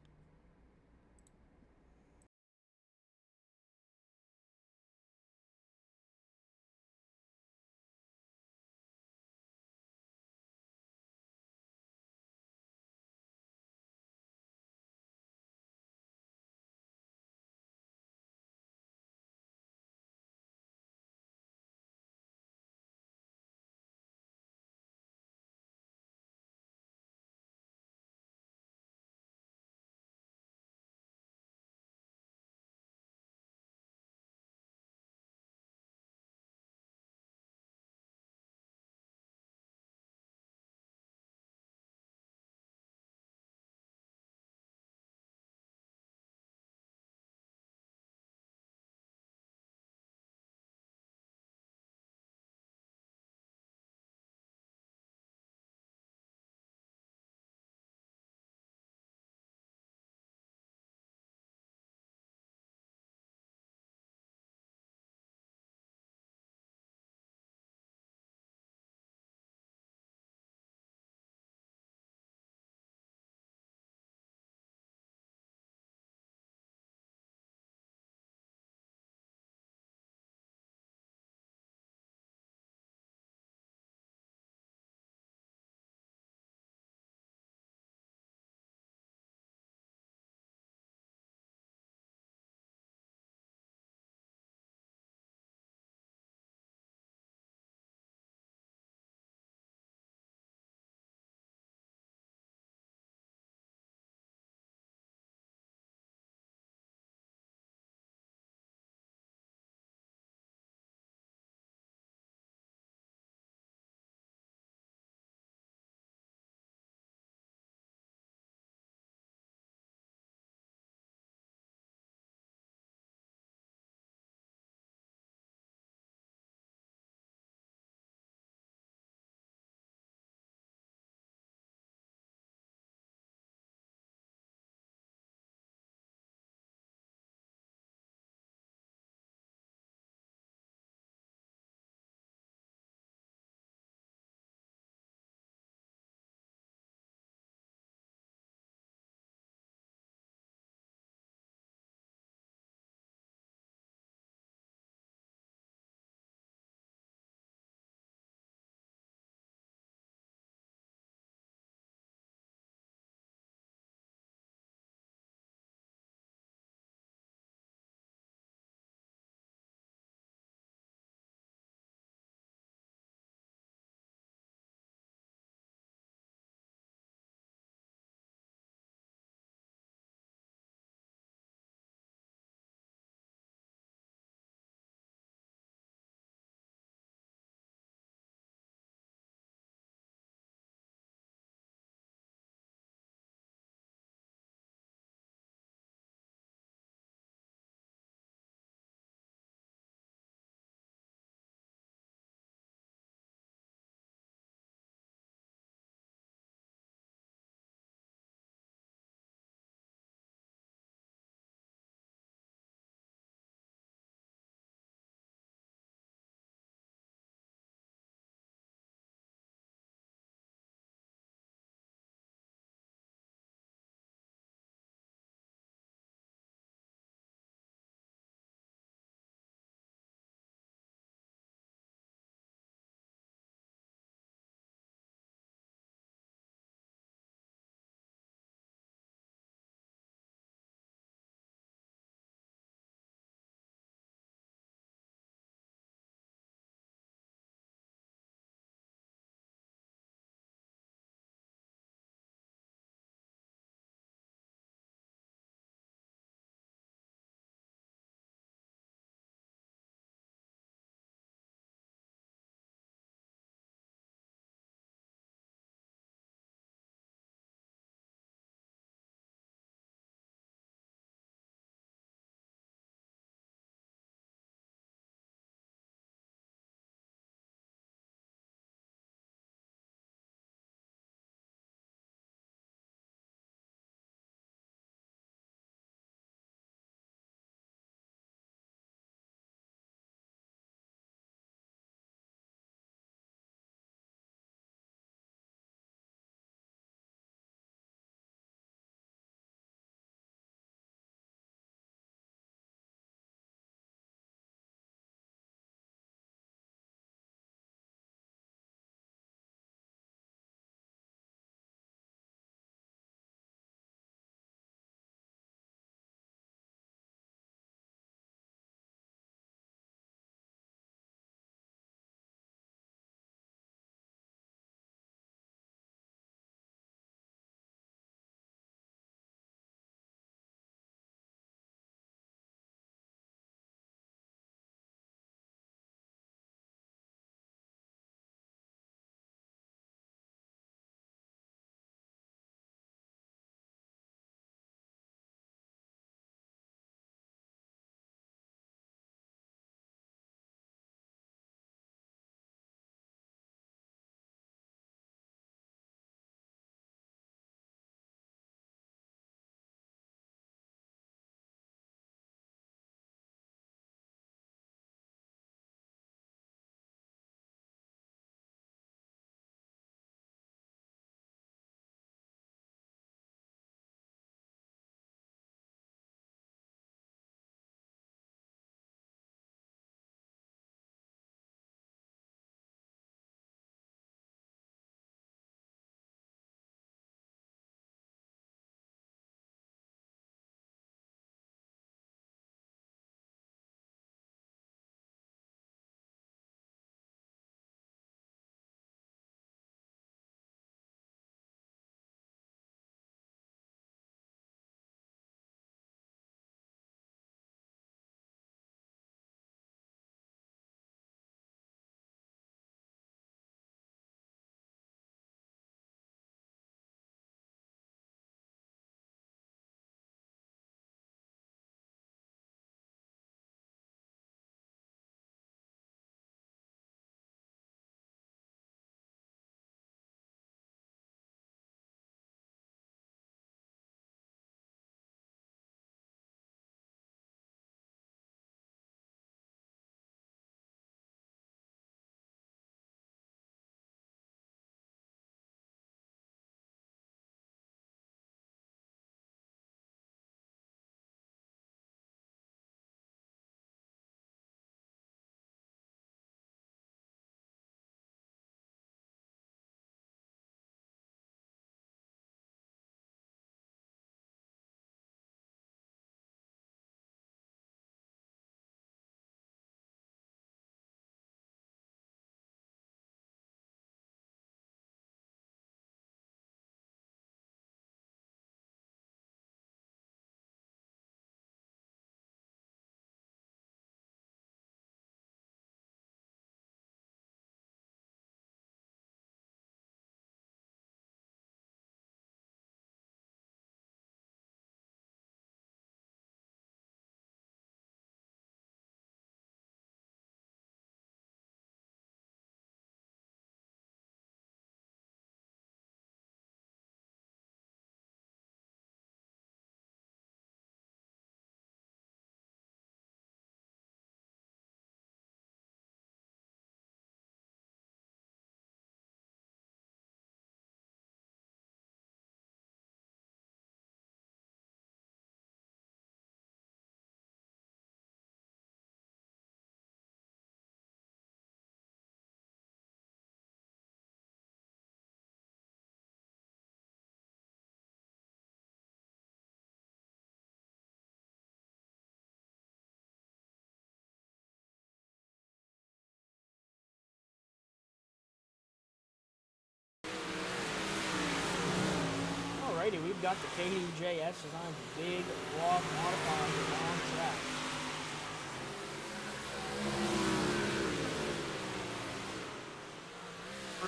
got the KDJ Etched Designz big block modified on track.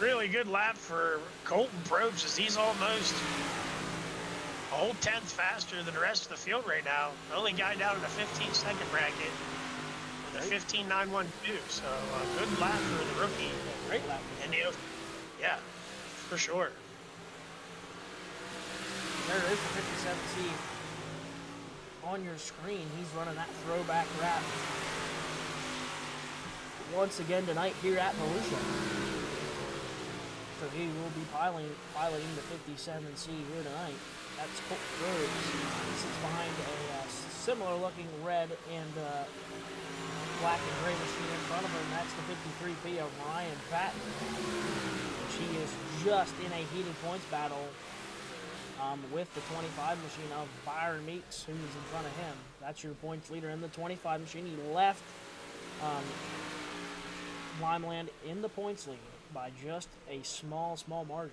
Really good lap for Colton Probst as he's almost a whole tenth faster than the rest of the field right now. The only guy down in the 15-second bracket with a 15.912. So good lap for the rookie. Yeah, great lap. Yeah, for sure. There it is, the 57C on your screen. He's running that throwback wrap once again tonight here at Volusia. So he will be piloting the 57C here tonight. That's Colton Probst. He sits behind a similar looking red and black and gray machine in front of him. That's the 53P of Ryan Patton. She is just in a heated points battle with the 25 machine of Byron Meeks, who is in front of him. That's your points leader in the 25 machine. He left Limeland in the points lead by just a small margin.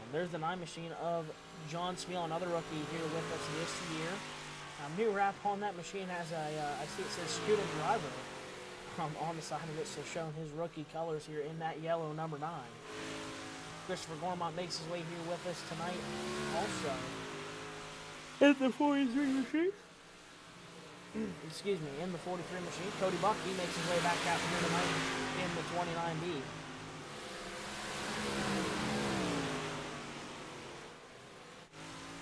And there's the 9 machine of John Smeal, another rookie here with us this year. New wrap on that machine has I see it says student driver on the side of it, so showing his rookie colors here in that yellow number 9. Christopher Gormont makes his way here with us tonight also in the 43 machine. Excuse me, in the 43 machine. Cody Buck, he makes his way back out here tonight in the 29B.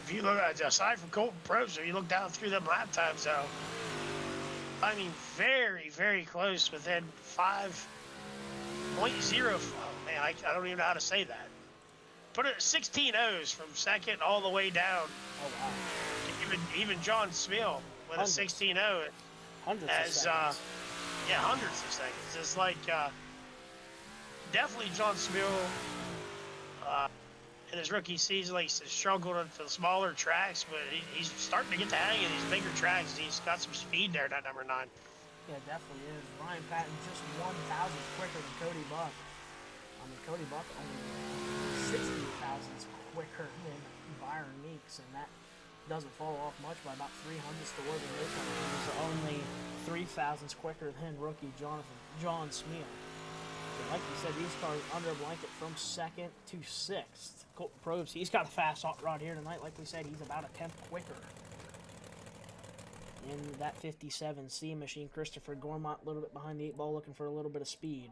If you look at, aside from Colton Probst, if you look down through them lap times, though, I mean, very, very close, within 5.0. Oh, man, I don't even know how to say that. Put it 16 O's from second all the way down. Oh, wow. Even John Smeal with Hundreds. a 16-0 Hundreds as of seconds. yeah, hundreds of seconds. It's like definitely John Smeal in his rookie season, like, he's struggled at the smaller tracks, but he's starting to get the hang of these bigger tracks. He's got some speed there, that number 9. Yeah, it definitely is. Ryan Patton just 1,000 quicker than Cody Buck. I mean, Cody Buck only 60 thousandths quicker than Byron Meeks, and that doesn't fall off much by about 300ths to where the newcomer is only 3 thousandths quicker than rookie John Smeal. So like you said, these cars under a blanket from second to 6th. Colton Probst, he's got a fast hot rod here tonight. Like we said, he's about a tenth quicker in that 57C machine. Christopher Gormont a little bit behind the 8 ball, looking for a little bit of speed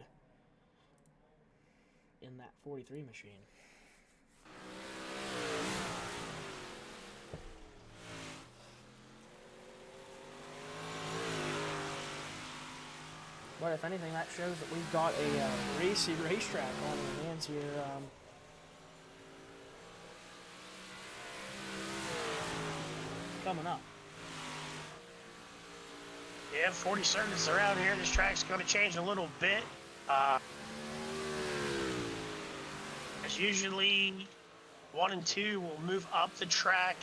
in that 43 machine. But if anything, that shows that we've got a racy racetrack on our hands here. Coming up. Yeah, 40 circuits around here. This track's going to change a little bit. It's usually 1 and 2 will move up the track,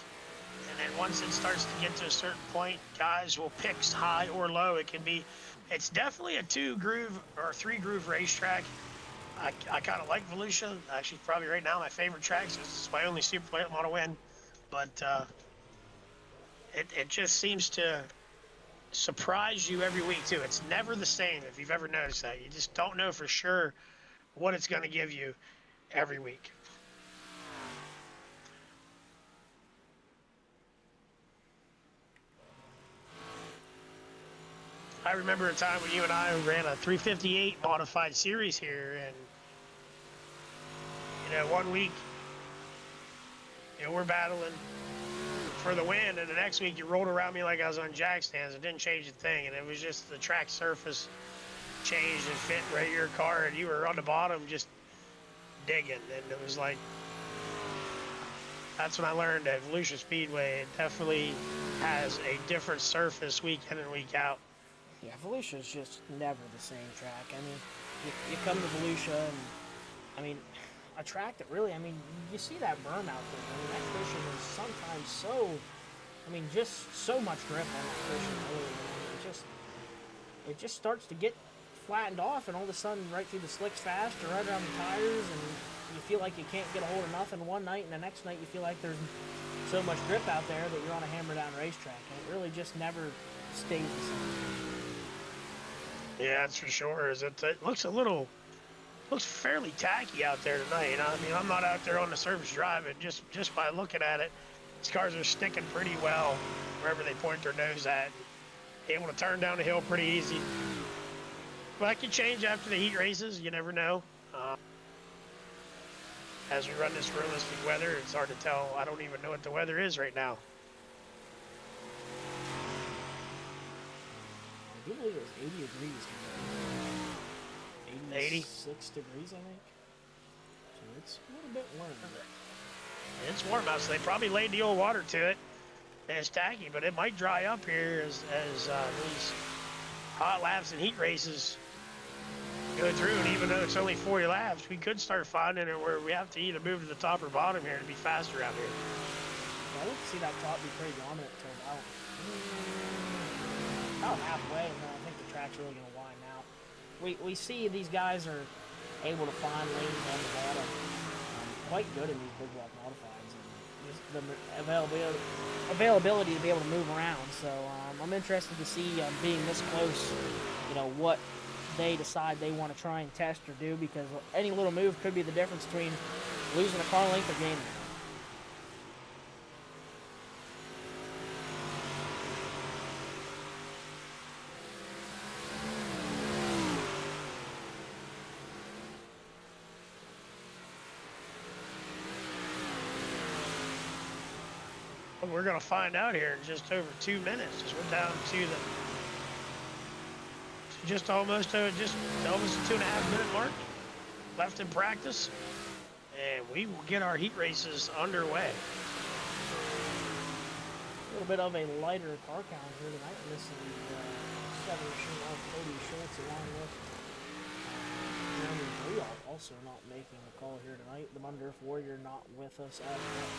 and then once it starts to get to a certain point, guys will pick high or low. It's definitely a 2-groove or 3-groove racetrack. I kind of like Volusia. Actually, probably right now my favorite track. So it's my only super plate I want to win. But it just seems to surprise you every week too. It's never the same, if you've ever noticed that. You just don't know for sure what it's going to give you every week. I remember a time when you and I ran a 358 modified series here, and one week we're battling for the win, and the next week you rolled around me like I was on jack stands. It didn't change a thing, and it was just the track surface changed and fit right your car, and you were on the bottom just digging. And it was like, that's when I learned that Volusia Speedway, it definitely has a different surface week in and week out. Yeah, Volusia's just never the same track. I mean, you come to Volusia, and I mean, a track that really, I mean, you see that berm out there. I mean, that cushion is sometimes so, I mean, just so much grip on that cushion. Really. It just starts to get flattened off, and all of a sudden, right through the slicks fast, or right around the tires, and you feel like you can't get a hold of nothing one night, and the next night you feel like there's so much grip out there that you're on a hammer-down racetrack, and it really just never stays the same. Yeah, that's for sure. It looks fairly tacky out there tonight. You know, I mean, I'm not out there on the surface driving. Just by looking at it, these cars are sticking pretty well wherever they point their nose at. Able to turn down the hill pretty easy. But that can change after the heat races. You never know. As we run this realistic weather, it's hard to tell. I don't even know what the weather is right now. I do believe it was 80 degrees today. 86 degrees, I think. So it's a little bit warm. It's warm out, so they probably laid the old water to it. And it's tacky, but it might dry up here as these hot laps and heat races go through. And even though it's only 40 laps, we could start finding it where we have to either move to the top or bottom here to be faster out here. Yeah, I like to see that top be pretty dominant until about halfway, and then I think the track's really going to widen out. We see these guys are able to find lanes on the bottom quite good in these big block modifieds, and just the availability to be able to move around. So I'm interested to see being this close, you know, what they decide they want to try and test or do, because any little move could be the difference between losing a car length or gaining it. We're going to find out here in just over 2 minutes, as we're down to just almost a 2.5 minute mark left in practice, and we will get our heat races underway. A little bit of a lighter car count here tonight. This is 7 machine of Cody Schultz along with Jeremy Briot also not making the call here tonight. The Mundurf Warrior not with us as well.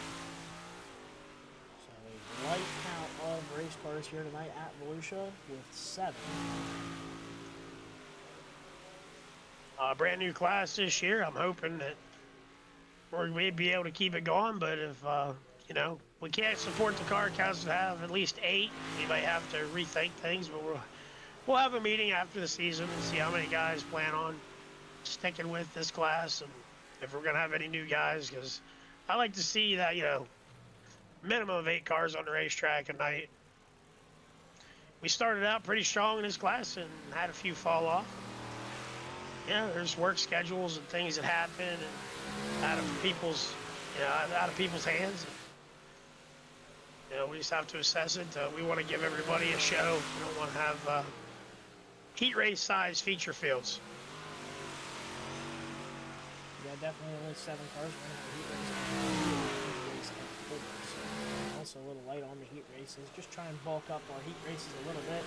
A light count of race cars here tonight at Volusia with 7. Brand new class this year. I'm hoping that we'll be able to keep it going, but if you know, we can't support the car counts to have at least 8, we might have to rethink things. But we'll have a meeting after the season and see how many guys plan on sticking with this class, and if we're gonna have any new guys, because I like to see that, you know, minimum of 8 cars on the racetrack a night. We started out pretty strong in this class and had a few fall off. Yeah, there's work schedules and things that happen and out of people's hands. You know, we just have to assess it. We want to give everybody a show. We don't want to have heat race size feature fields. Yeah, definitely only 7 cars going to have heat race. Also a little light on the heat races. Just try and bulk up our heat races a little bit.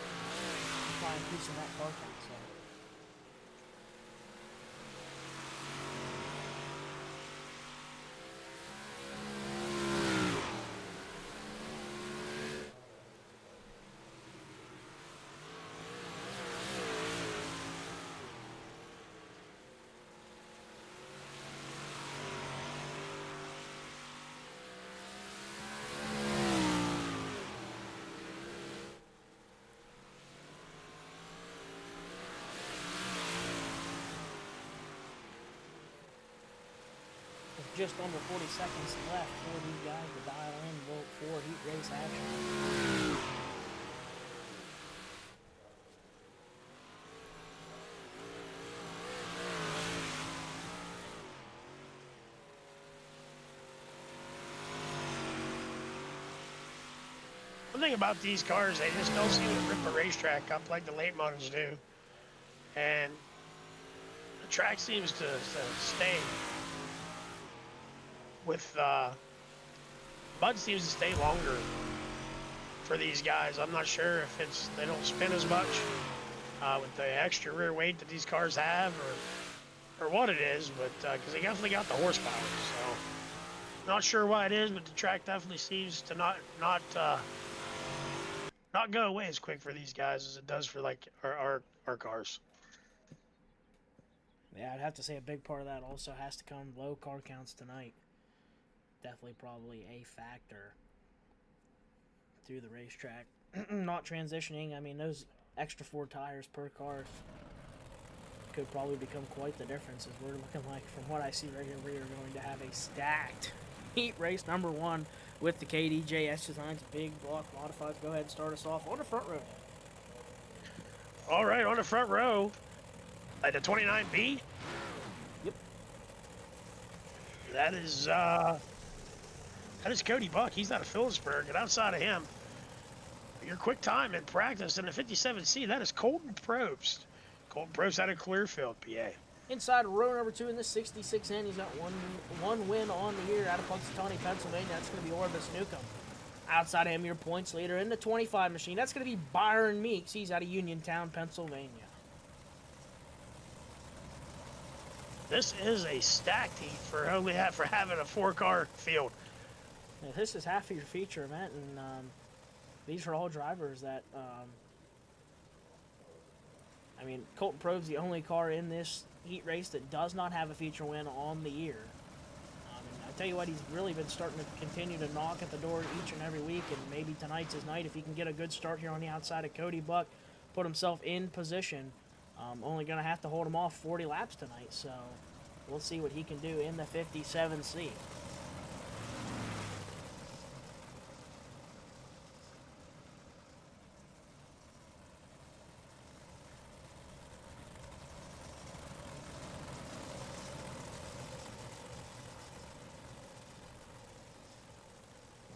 Try and increase that car count. So. Just under 40 seconds left for these guys to dial in, vote for heat race action. One thing about these cars, they just don't seem to rip a racetrack up like the late models do. And the track seems to stay with mud seems to stay longer for these guys. I'm not sure if it's they don't spin as much with the extra rear weight that these cars have, or what it is, but because they definitely got the horsepower. So not sure why it is, but the track definitely seems to not go away as quick for these guys as it does for like our cars. Yeah, I'd have to say a big part of that also has to come low car counts tonight. Definitely probably a factor through the racetrack. Not transitioning, I mean, those extra 4 tires per car could probably become quite the difference, as we're looking like, from what I see right here, we are going to have a stacked heat race number 1 with the KDJ Designz big block modifieds. Go ahead and start us off on the front row. All right, on the front row, at the 29B. Yep. That is Cody Buck. He's out of Phillipsburg, and outside of him, your quick time in practice in the 57C, that is Colton Probst. Colton Probst out of Clearfield, PA. Inside row number 2 in the 66N, he's got one win on the year out of Punxsutawney, Pennsylvania. That's going to be Orvis Newcomb. Outside of him, your points leader in the 25 machine. That's going to be Byron Meeks. He's out of Uniontown, Pennsylvania. This is a stacked heat for having a 4-car field. Now, this is half of your feature event, and these are all drivers that, I mean, Colton Probst's the only car in this heat race that does not have a feature win on the year. And I tell you what, he's really been starting to continue to knock at the door each and every week, and maybe tonight's his night if he can get a good start here on the outside of Cody Buck, put himself in position. Only going to have to hold him off 40 laps tonight, so we'll see what he can do in the 57C.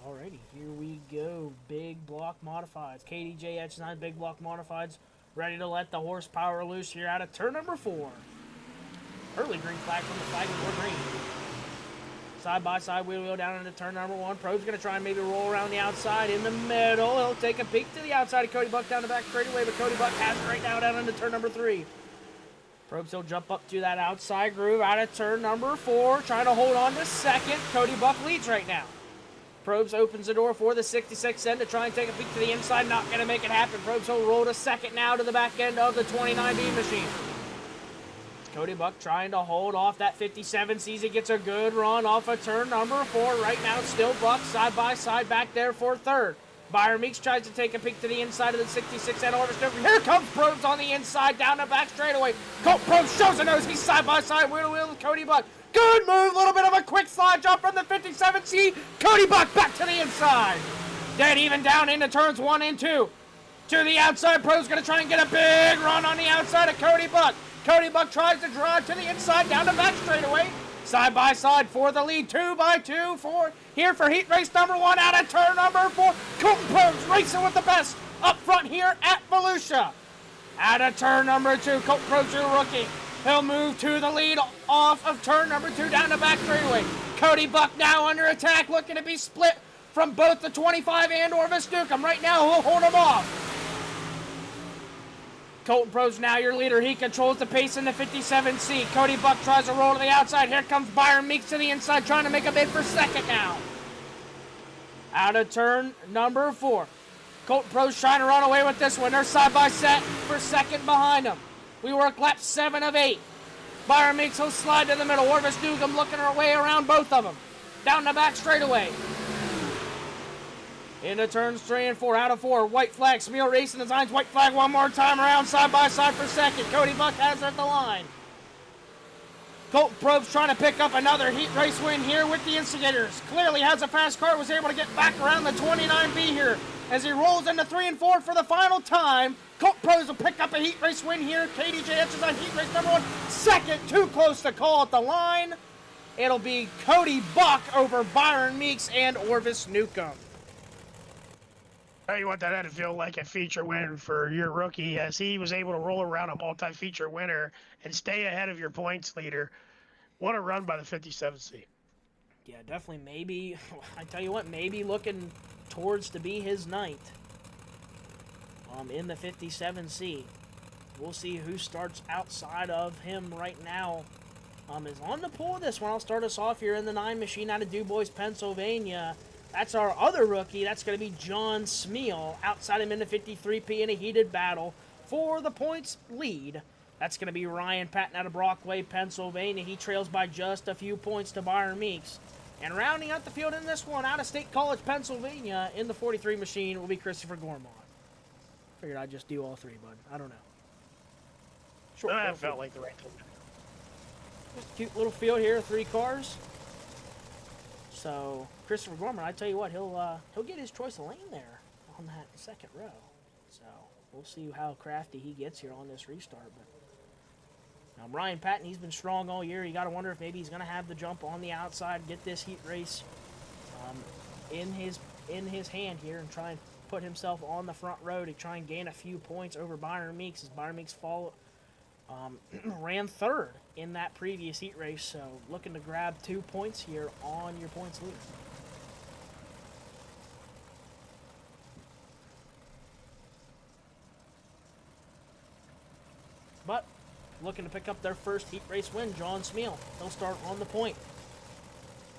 Alrighty, here we go. Big block modifieds. KDJ H9 big block modifieds. Ready to let the horsepower loose here out of turn number 4. Early green flag from the flag before green. Side by side wheel down into turn number 1. Probst's going to try and maybe roll around the outside in the middle. He'll take a peek to the outside of Cody Buck down the back straightaway, but Cody Buck has it right now down into turn number 3. Probst will jump up to that outside groove out of turn number 4, trying to hold on to second. Cody Buck leads right now. Probst opens the door for the 66N to try and take a peek to the inside. Not going to make it happen. Probst will roll to second now to the back end of the 29B machine. Cody Buck trying to hold off that 57. Sees it gets a good run off of turn number 4. Right now, still Buck side by side back there for third. Byron Meeks tries to take a peek to the inside of the 66N. Here comes Probst on the inside down the back straightaway. Probst shows a nose. He's side by side wheel to wheel with Cody Buck. Good move, little bit of a quick slide jump from the 57C. Cody Buck back to the inside. Dead even down into turns 1 and 2. To the outside, Probst's going to try and get a big run on the outside of Cody Buck. Cody Buck tries to drive to the inside, down the back straightaway. Side by side for the lead, 2 by 2 here for heat race number 1 out of turn number 4. Colton Probst racing with the best up front here at Volusia. Out of turn number 2, Colton Probst, your rookie. He'll move to the lead off of turn number 2 down the back straightaway. Cody Buck now under attack, looking to be split from both the 25 and Orvis Newcomb. Right now, he'll hold him off. Colton Probst now your leader. He controls the pace in the 57C. Cody Buck tries to roll to the outside. Here comes Byron Meeks to the inside, trying to make a bid for second now. Out of turn number 4. Colton Probst trying to run away with this one. They're side by set for second behind him. We work lap 7 of 8. Byron Meeks will slide to the middle. Orvis Newcomb looking her way around both of them. Down the back straightaway. Into turns 3 and 4. Out of 4. White flag. Smeal Racing Designs. White flag one more time around side by side for second. Cody Buck has it at the line. Colton Probst trying to pick up another heat race win here with the Instigators. Clearly has a fast car. Was able to get back around the 29B here as he rolls into 3 and 4 for the final time. Colton Probst will pick up a heat race win here. KDJ Etched on heat race number 1. Second, too close to call at the line. It'll be Cody Buck over Byron Meeks and Orvis Newcomb. Tell you what, that had to feel like a feature win for your rookie, as he was able to roll around a multi-feature winner and stay ahead of your points leader. What a run by the 57C. Yeah, definitely. Maybe, I tell you what, maybe looking towards to be his night in the 57C. We'll see who starts outside of him right now. Is on the pole of this one. I'll start us off here in the 9 machine out of DuBois, Pennsylvania. That's our other rookie. That's going to be John Smeal. Outside him in the 53P in a heated battle for the points lead. That's going to be Ryan Patton out of Brockway, Pennsylvania. He trails by just a few points to Byron Meeks. And rounding out the field in this one, out of State College, Pennsylvania, in the 43 machine will be Christopher Gormont. Figured I'd just do all three, bud. I don't know. Short That little felt field. like the right thing. Just a cute little field here, 3 cars. So Christopher Gormont, I tell you what, he'll get his choice of lane there on that second row. So we'll see how crafty he gets here on this restart. But now Ryan Patton, he's been strong all year. You got to wonder if maybe he's going to have the jump on the outside, get this heat race in his hand here, and try and put himself on the front row to try and gain a few points over Byron Meeks, as Byron Meeks ran third in that previous heat race. So looking to grab 2 points here on your points lead. But looking to pick up their first heat race win, John Smeal. He'll start on the point.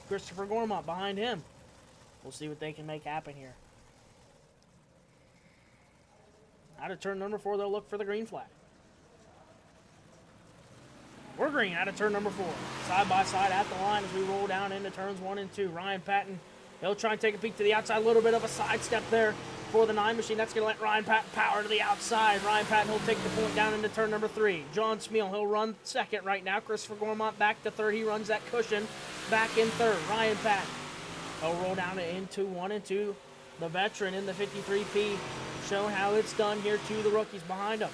Christopher Gormont behind him. We'll see what they can make happen here. Out of turn number 4, they'll look for the green flag. We're green out of turn number 4. Side by side at the line as we roll down into turns 1 and 2. Ryan Patton, he'll try and take a peek to the outside. A little bit of a sidestep there for the 9 machine. That's going to let Ryan Patton power to the outside. Ryan Patton, he'll take the point down into turn number 3. John Smeal, he'll run second right now. Christopher Gormont back to third. He runs that cushion back in third. Ryan Patton, he'll roll down into 1 and 2. The veteran in the 53P showing how it's done here to the rookies behind him.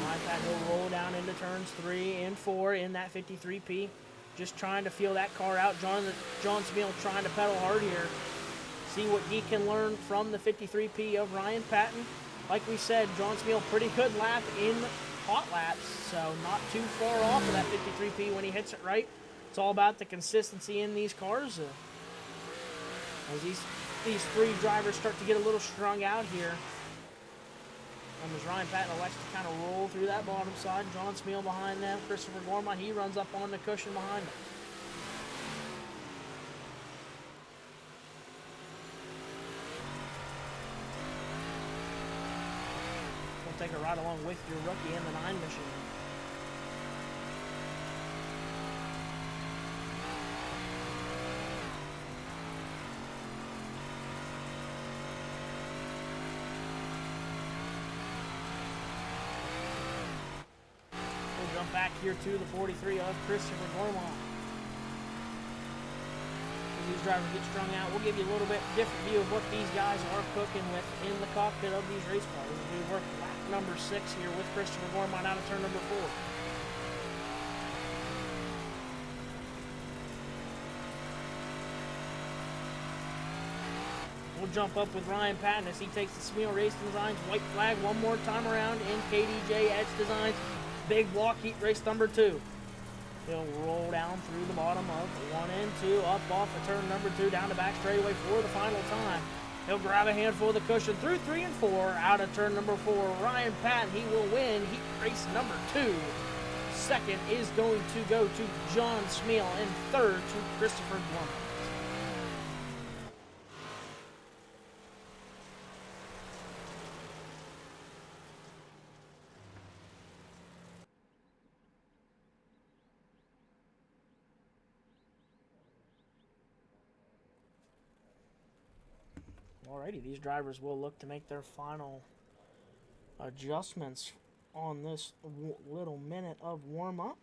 Ryan Patton will roll down into turns 3 and 4 in that 53P. Just trying to feel that car out. John Smeal trying to pedal hard here. See what he can learn from the 53P of Ryan Patton. Like we said, John Smeal pretty good lap in hot laps, so not too far off of that 53P when he hits it right. It's all about the consistency in these cars. As these 3 drivers start to get a little strung out here. As Ryan Patton elects to kind of roll through that bottom side. John Smeal behind them. Christopher Gormont, he runs up on the cushion behind him. We'll take a ride along with your rookie in the 9 machine. Jump back here to the 43 of Christopher Gormont. As these drivers get strung out, we'll give you a little bit different view of what these guys are cooking with in the cockpit of these race cars. We work lap number 6 here with Christopher Gormont out of turn number 4. We'll jump up with Ryan Patton as he takes the Smeal Racing Designs white flag one more time around in KDJ Etched Designs big block heat race number 2. He'll roll down through the bottom of 1 and 2, up off of turn number 2, down the back straightaway for the final time. He'll grab a handful of the cushion through 3 and 4, out of turn number 4. Ryan Patton, he will win heat race number 2. Second is going to go to John Smeal, and third to Christopher Gormont. Alrighty, these drivers will look to make their final adjustments on this little minute of warm-up.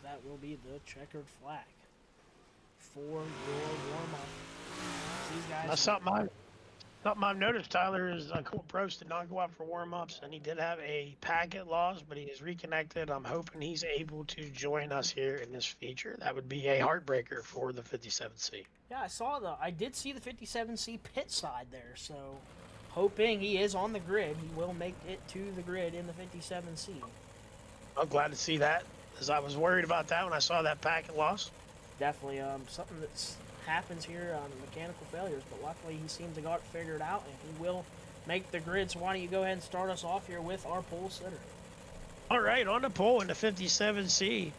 That will be the checkered flag for your warm-up. These guys. That's something Something I've noticed, Tyler, is Colt Probst did not go out for warm-ups, and he did have a packet loss, but he is reconnected. I'm hoping he's able to join us here in this feature. That would be a heartbreaker for the 57C. Yeah, I did see the 57C pit side there, so hoping he is on the grid. He will make it to the grid in the 57C. I'm glad to see that, as I was worried about that when I saw that packet loss. Definitely something that happens here on mechanical failures, but luckily he seems to got it figured out, and he will make the grid. So why don't you go ahead and start us off here with our pole sitter. All right, on the pole in the 57C.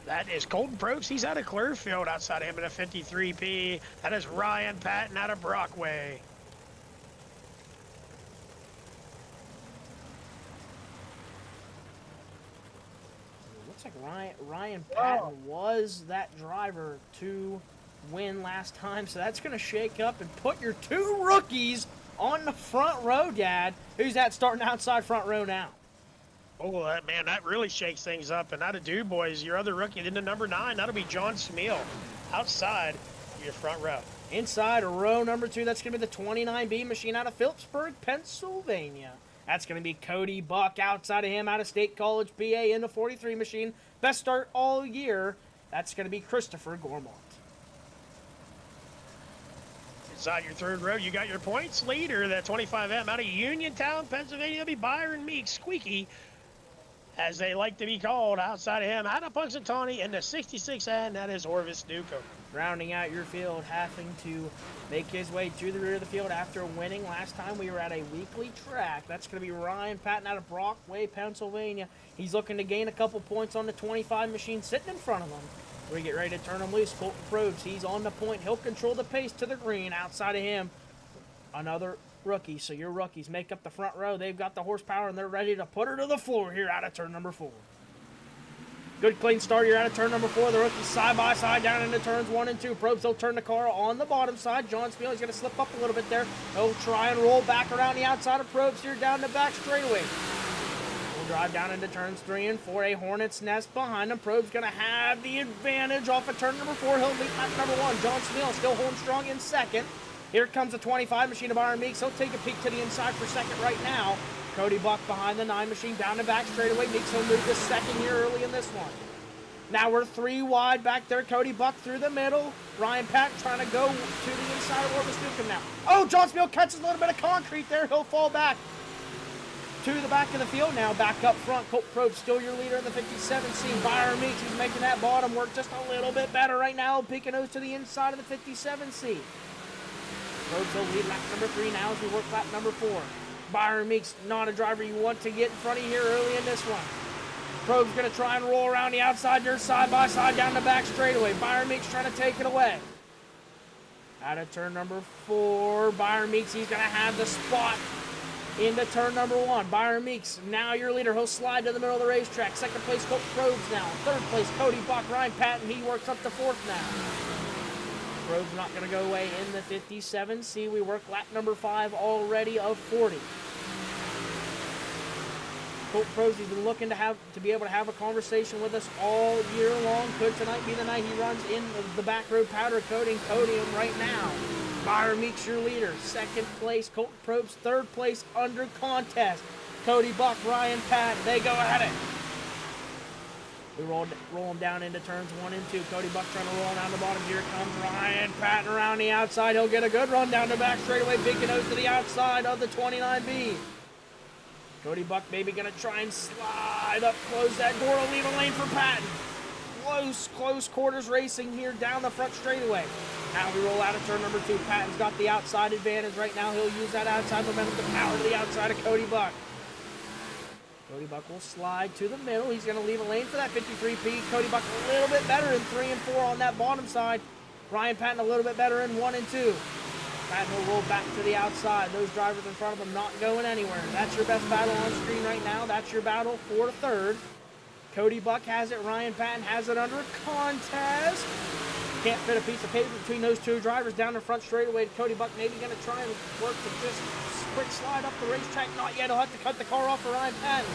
That is Colton Probst. He's out of Clearfield. Outside of him in a 53P. That is Ryan Patton out of Brockway. Looks like Ryan Patton was that driver to win last time, so that's going to shake up and put your two rookies on the front row, Dad. Who's that starting outside front row now? Oh, that really shakes things up. And out of Du Bois, your other rookie, then the number 9, that'll be John Smeal outside your front row. Inside row number 2, that's going to be the 29B machine out of Phillipsburg, Pennsylvania. That's going to be Cody Buck. Outside of him, out of State College, PA, in the 43 machine. Best start all year. That's going to be Christopher Gormont. Inside your third row, you got your points leader, that 25M out of Uniontown, Pennsylvania. That'll be Byron Meeks, Squeaky, as they like to be called. Outside of him, out of Punxsutawney, in the 66N, that is Orvis Newcomb. Rounding out your field, having to make his way to the rear of the field after winning last time we were at a weekly track. That's going to be Ryan Patton out of Brockway, Pennsylvania. He's looking to gain a couple points on the 25 machine sitting in front of him. We get ready to turn him loose. Colton Probst, he's on the point. He'll control the pace to the green. Outside of him, another rookie. So your rookies make up the front row. They've got the horsepower, and they're ready to put her to the floor here out of turn number 4. Good clean start here out of turn number 4. The rookies side by side down into turns 1 and 2. Probst, he'll turn the car on the bottom side. John Spiel, he's going to slip up a little bit there. He'll try and roll back around the outside of Probst here down the back straightaway. We'll drive down into turns 3 and 4. A hornet's nest behind him. Probst's going to have the advantage off of turn number 4. He'll lead lap number 1. John Spiel still holding strong in second. Here comes the 25 machine of Byron Meeks. He'll take a peek to the inside for second right now. Cody Buck behind the 9 machine down the back straightaway. Meeks will move to second here early in this one. Now we're 3 wide back there. Cody Buck through the middle. Ryan Patton trying to go to the inside of Orvis Newcomb now. Oh, John Spiel catches a little bit of concrete there. He'll fall back to the back of the field now. Back up front, Colt Probst still your leader in the 57C. Byron Meeks, he's making that bottom work just a little bit better right now. Peeking nose to the inside of the 57C. Probst will lead lap number 3 now as we work lap number 4. Byron Meeks, not a driver you want to get in front of you here early in this one. Probst's going to try and roll around the outside there, side by side down the back straightaway. Byron Meeks trying to take it away. Out of turn number 4, Byron Meeks, he's going to have the spot into turn number 1. Byron Meeks, now your leader. He'll slide to the middle of the racetrack. Second place, Colt Probst now. Third place, Cody Buck. Ryan Patton, he works up to 4th now. Probst's not going to go away in the 57C. We work lap number 5 already of 40. Colt Probst, he's been looking to be able to have a conversation with us all year long. Could tonight be the night he runs in the back road powder coating Codium right now. Byron Meeks, your leader. Second place, Colt Probst. Third place, under contest. Cody Buck, Ryan Patton, they go at it. We roll him down into turns 1 and 2. Cody Buck trying to roll down the bottom. Here comes Ryan Patton around the outside. He'll get a good run down the back straightaway. Big nose to the outside of the 29B. Cody Buck maybe going to try and slide up, close that door, to leave a lane for Patton. Close quarters racing here down the front straightaway. Now we roll out of turn number 2. Patton's got the outside advantage right now. He'll use that outside momentum to power to the outside of Cody Buck. Cody Buck will slide to the middle. He's going to leave a lane for that 53P. Cody Buck a little bit better in 3 and 4 on that bottom side. Ryan Patton a little bit better in 1 and 2. Patton will roll back to the outside. Those drivers in front of him not going anywhere. That's your best battle on screen right now. That's your battle for the 3rd. Cody Buck has it. Ryan Patton has it under contest. Can't fit a piece of paper between those two drivers down the front straightaway. Cody Buck maybe going to try and work to just quick slide up the racetrack. Not yet. He'll have to cut the car off for Ryan Patton.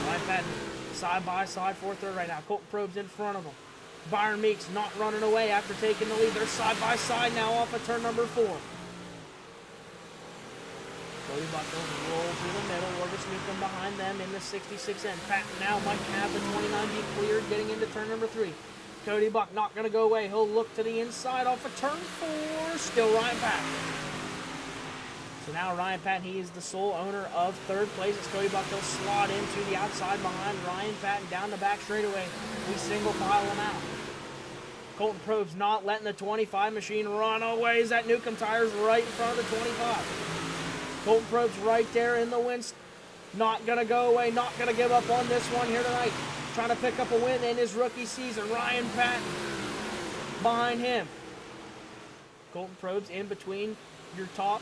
Ryan Patton side by side, 4th, 3rd right now. Colton Probst in front of him. Byron Meeks not running away after taking the lead. They're side by side now off of turn number 4. Cody Buck will roll through the middle. We're just sneaking behind them in the 66 end. Patton now might have the 29B cleared, getting into turn number 3. Cody Buck not going to go away. He'll look to the inside off of turn 4. Still Ryan Patton. So now Ryan Patton, he is the sole owner of third place. As Cody Buck, he'll slot into the outside behind Ryan Patton down the back straightaway. We single file him out. Colton Probst not letting the 25 machine run away. Is that Newcomb Tires right in front of the 25. Colton Probst right there in the wind. Not going to go away. Not going to give up on this one here tonight. Trying to pick up a win in his rookie season. Ryan Patton behind him. Colton Probst in between your top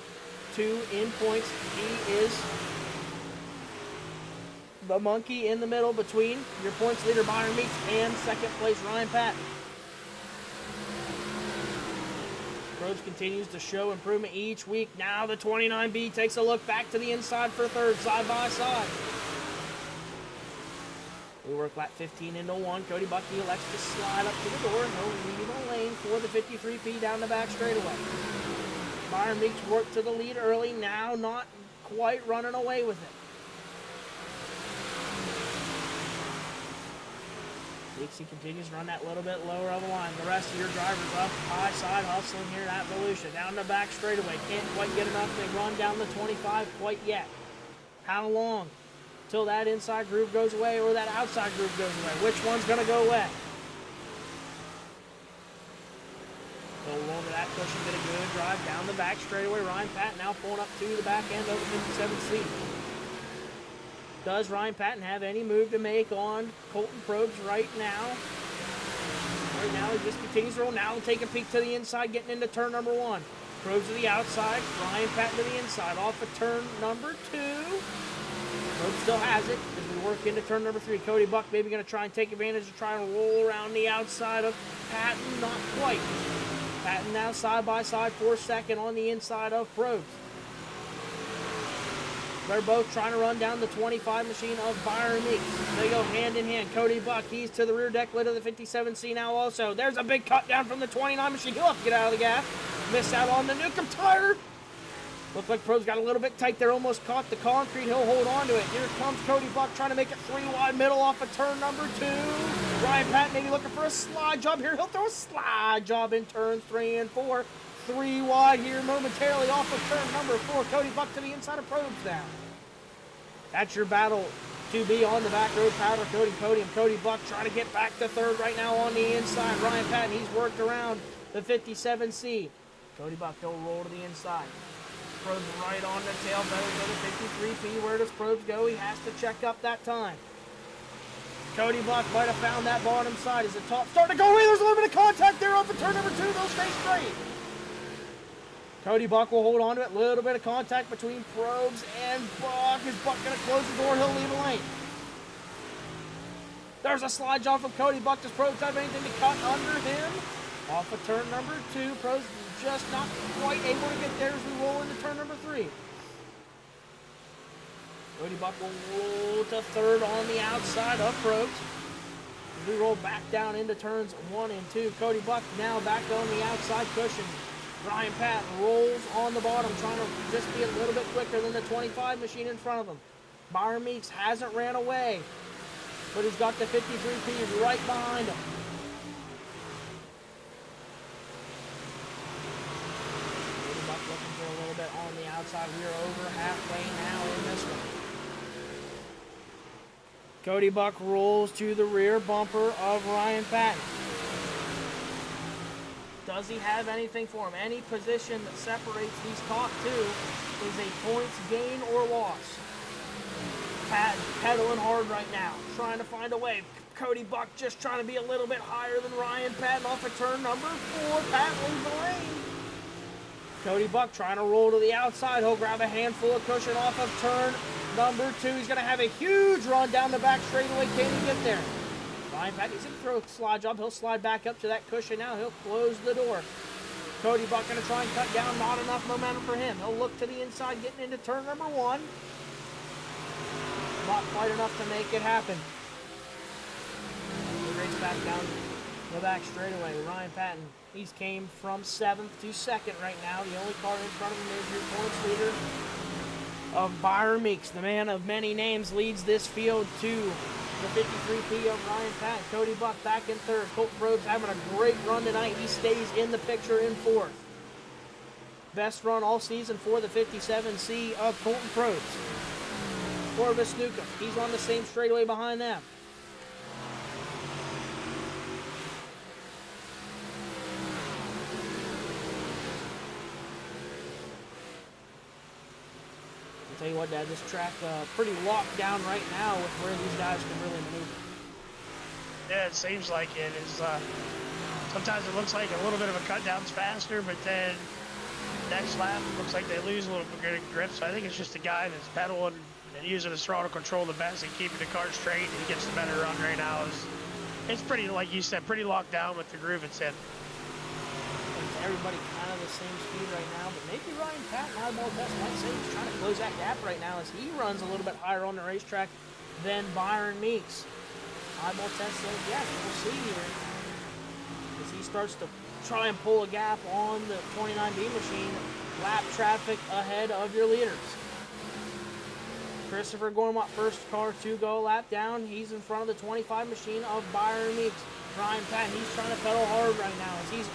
2 in points. He is the monkey in the middle between your points leader Byron Meeks and second place Ryan Patton. Probst continues to show improvement each week. Now the 29B takes a look back to the inside for third, side by side. We work lap 15 into 1. Cody Buck elects to slide up to the door. He'll leave a lane for the 53P down the back straightaway. Byron Meeks worked to the lead early. Now not quite running away with it. Meeks, he continues to run that little bit lower of the line. The rest of your drivers up high side hustling here at Volusia. Down the back straightaway. Can't quite get enough to run down the 25 quite yet. How long? Till that inside groove goes away or that outside groove goes away. Which one's going to go away? He'll roll to that cushion, get a good drive down the back straightaway. Ryan Patton now pulling up to the back end of the 57C. Does Ryan Patton have any move to make on Colton Probst right now? Right now he just continues to roll. Now take a peek to the inside, getting into turn number 1. Probst to the outside, Ryan Patton to the inside. Off of turn number 2. Probst still has it as we work into turn number 3. Cody Buck maybe going to try and take advantage to try and roll around the outside of Patton. Not quite. Patton now side by side for second on the inside of Probst. They're both trying to run down the 25 machine of Byron Meeks. They go hand in hand. Cody Buck, he's to the rear deck lid of the 57C now also. There's a big cut down from the 29 machine. He'll have to get out of the gas. Miss out on the Newcomb tire. Looked like Probst got a little bit tight there. Almost caught the concrete. He'll hold on to it. Here comes Cody Buck trying to make it 3 wide middle off of turn number 2. Ryan Patton maybe looking for a slide job here. He'll throw a slide job in turn 3 and 4. 3 wide here momentarily off of turn number 4. Cody Buck to the inside of Probst now. That's your battle to be on the back road powder coating podium. Cody Buck trying to get back to third right now on the inside. Ryan Patton, he's worked around the 57C. Cody Buck, he'll roll to the inside. Probst right on the tail feathers of the 53P. Where does Probst go? He has to check up that time. Cody Buck might have found that bottom side. Is the top starting to go away? There's a little bit of contact there off of turn number 2. They'll stay straight. Cody Buck will hold on to it. A little bit of contact between Probst and Buck. Is Buck going to close the door? He'll leave a lane. There's a slide job from Cody Buck. Does Probst have anything to cut under him? Off of turn number 2. Probst just not quite able to get there as we roll into turn number 3. Cody Buck will roll to third on the outside of Probst. As we roll back down into turns 1 and 2. Cody Buck now back on the outside cushion. Ryan Patton rolls on the bottom, trying to just be a little bit quicker than the 25 machine in front of him. Byron Meeks hasn't ran away, but he's got the 53P right behind him. Cody Buck looking for a little bit on the outside. We are over halfway now in this one. Cody Buck rolls to the rear bumper of Ryan Patton. Does he have anything for him? Any position that separates these top 2 is a points gain or loss. Patton pedaling hard right now, trying to find a way. Cody Buck just trying to be a little bit higher than Ryan Patton off of turn number 4. Patton leaves the lane. Cody Buck trying to roll to the outside. He'll grab a handful of cushion off of turn number 2. He's going to have a huge run down the back straightaway. Can he get there? Ryan Patton, he's going to throw a slide job. He'll slide back up to that cushion now. He'll close the door. Cody Buck going to try and cut down. Not enough momentum for him. He'll look to the inside, getting into turn number 1. Not quite enough to make it happen. He'll race back down the back straightaway. Ryan Patton, he's came from 7th to 2nd right now. The only car in front of him is your points leader, of Byron Meeks, the man of many names, leads this field to the 53P of Ryan Patton. Cody Buck back in third. Colt Probst having a great run tonight. He stays in the picture in fourth. Best run all season for the 57C of Colton Probst. Orvis Newcomb, he's on the same straightaway behind them. I'll tell you what, Dad, this track pretty locked down right now with where these guys can really maneuver. Yeah, it seems like it is. Sometimes it looks like a little bit of a cut down's faster, but then next lap it looks like they lose a little bit of grip. So I think it's just a guy that's pedaling and using his throttle control the best and keeping the car straight. And he gets the better run right now. It's pretty, like you said, pretty locked down with the groove it's in. Everybody kind of the same speed right now, but maybe Ryan Patton, eyeball test, might say he's trying to close that gap right now as he runs a little bit higher on the racetrack than Byron Meeks. Eyeball test says, yes, we'll see here as he starts to try and pull a gap on the 29B machine. Lap traffic ahead of your leaders. Christopher Gormott, first car to go, lap down. He's in front of the 25 machine of Byron Meeks. Ryan Patton, he's trying to pedal hard right now as he's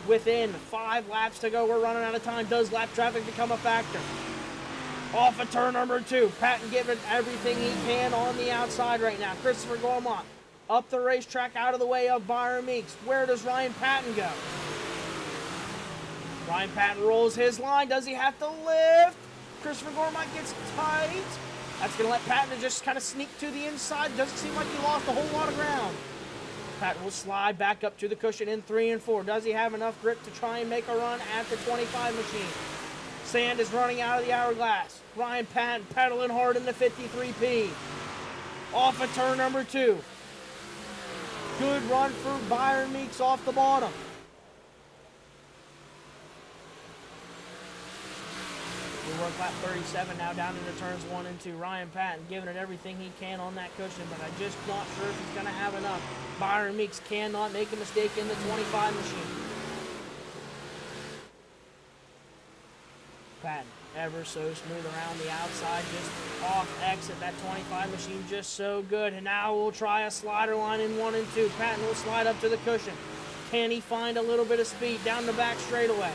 within 5 laps to go. We're running out of time. Does lap traffic become a factor? Off of turn number 2. Patton giving everything he can on the outside right now. Christopher Gormott up the racetrack out of the way of Byron Meeks. Where does Ryan Patton go? Ryan Patton rolls his line. Does he have to lift? Christopher Gormott gets tight. That's going to let Patton just kind of sneak to the inside. Doesn't seem like he lost a whole lot of ground. Patton will slide back up to the cushion in 3 and 4. Does he have enough grip to try and make a run at the 25 machine? Sand is running out of the hourglass. Ryan Patton pedaling hard in the 53P. Off of turn number 2. Good run for Byron Meeks off the bottom. We work lap 37 now down into turns 1 and 2. Ryan Patton giving it everything he can on that cushion, but I'm just not sure if he's going to have enough. Byron Meeks cannot make a mistake in the 25 machine. Patton ever so smooth around the outside, just off exit. That 25 machine just so good. And now we'll try a slider line in 1 and 2. Patton will slide up to the cushion. Can he find a little bit of speed down the back straightaway?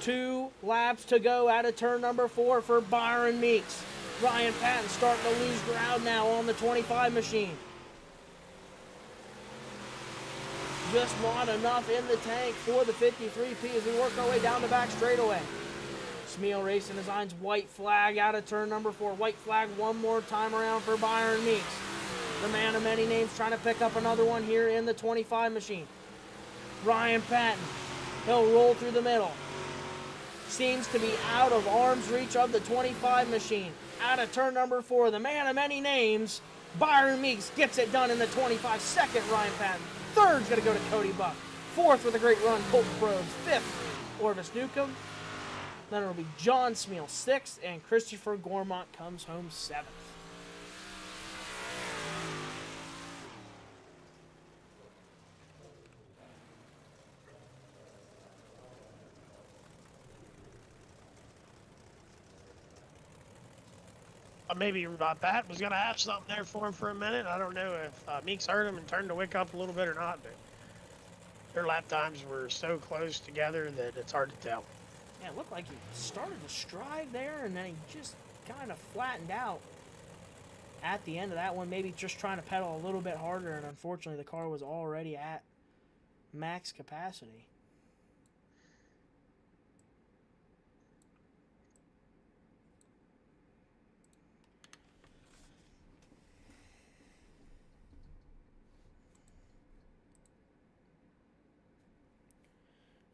2 laps to go out of turn number 4 for Byron Meeks. Ryan Patton starting to lose ground now on the 25 machine. Just not enough in the tank for the 53P as we work our way down the back straightaway. Smeal Racing Designz white flag out of turn number 4. White flag one more time around for Byron Meeks. The man of many names trying to pick up another one here in the 25 machine. Ryan Patton, he'll roll through the middle. Seems to be out of arm's reach of the 25 machine. Out of turn number 4, the man of many names, Byron Meeks gets it done in the 25. Second, Ryan Patton. Third's going to go to Cody Buck. Fourth with a great run, Colt Probst. Fifth, Orvis Newcomb. Then it'll be John Smeal, 6th, and Christopher Gormott comes home 7th. Maybe Pat was going to have something there for him for a minute. I don't know if Meeks heard him and turned the wick up a little bit or not, but their lap times were so close together that it's hard to tell. Yeah, it looked like he started to stride there, and then he just kind of flattened out at the end of that one. Maybe just trying to pedal a little bit harder, and unfortunately the car was already at max capacity.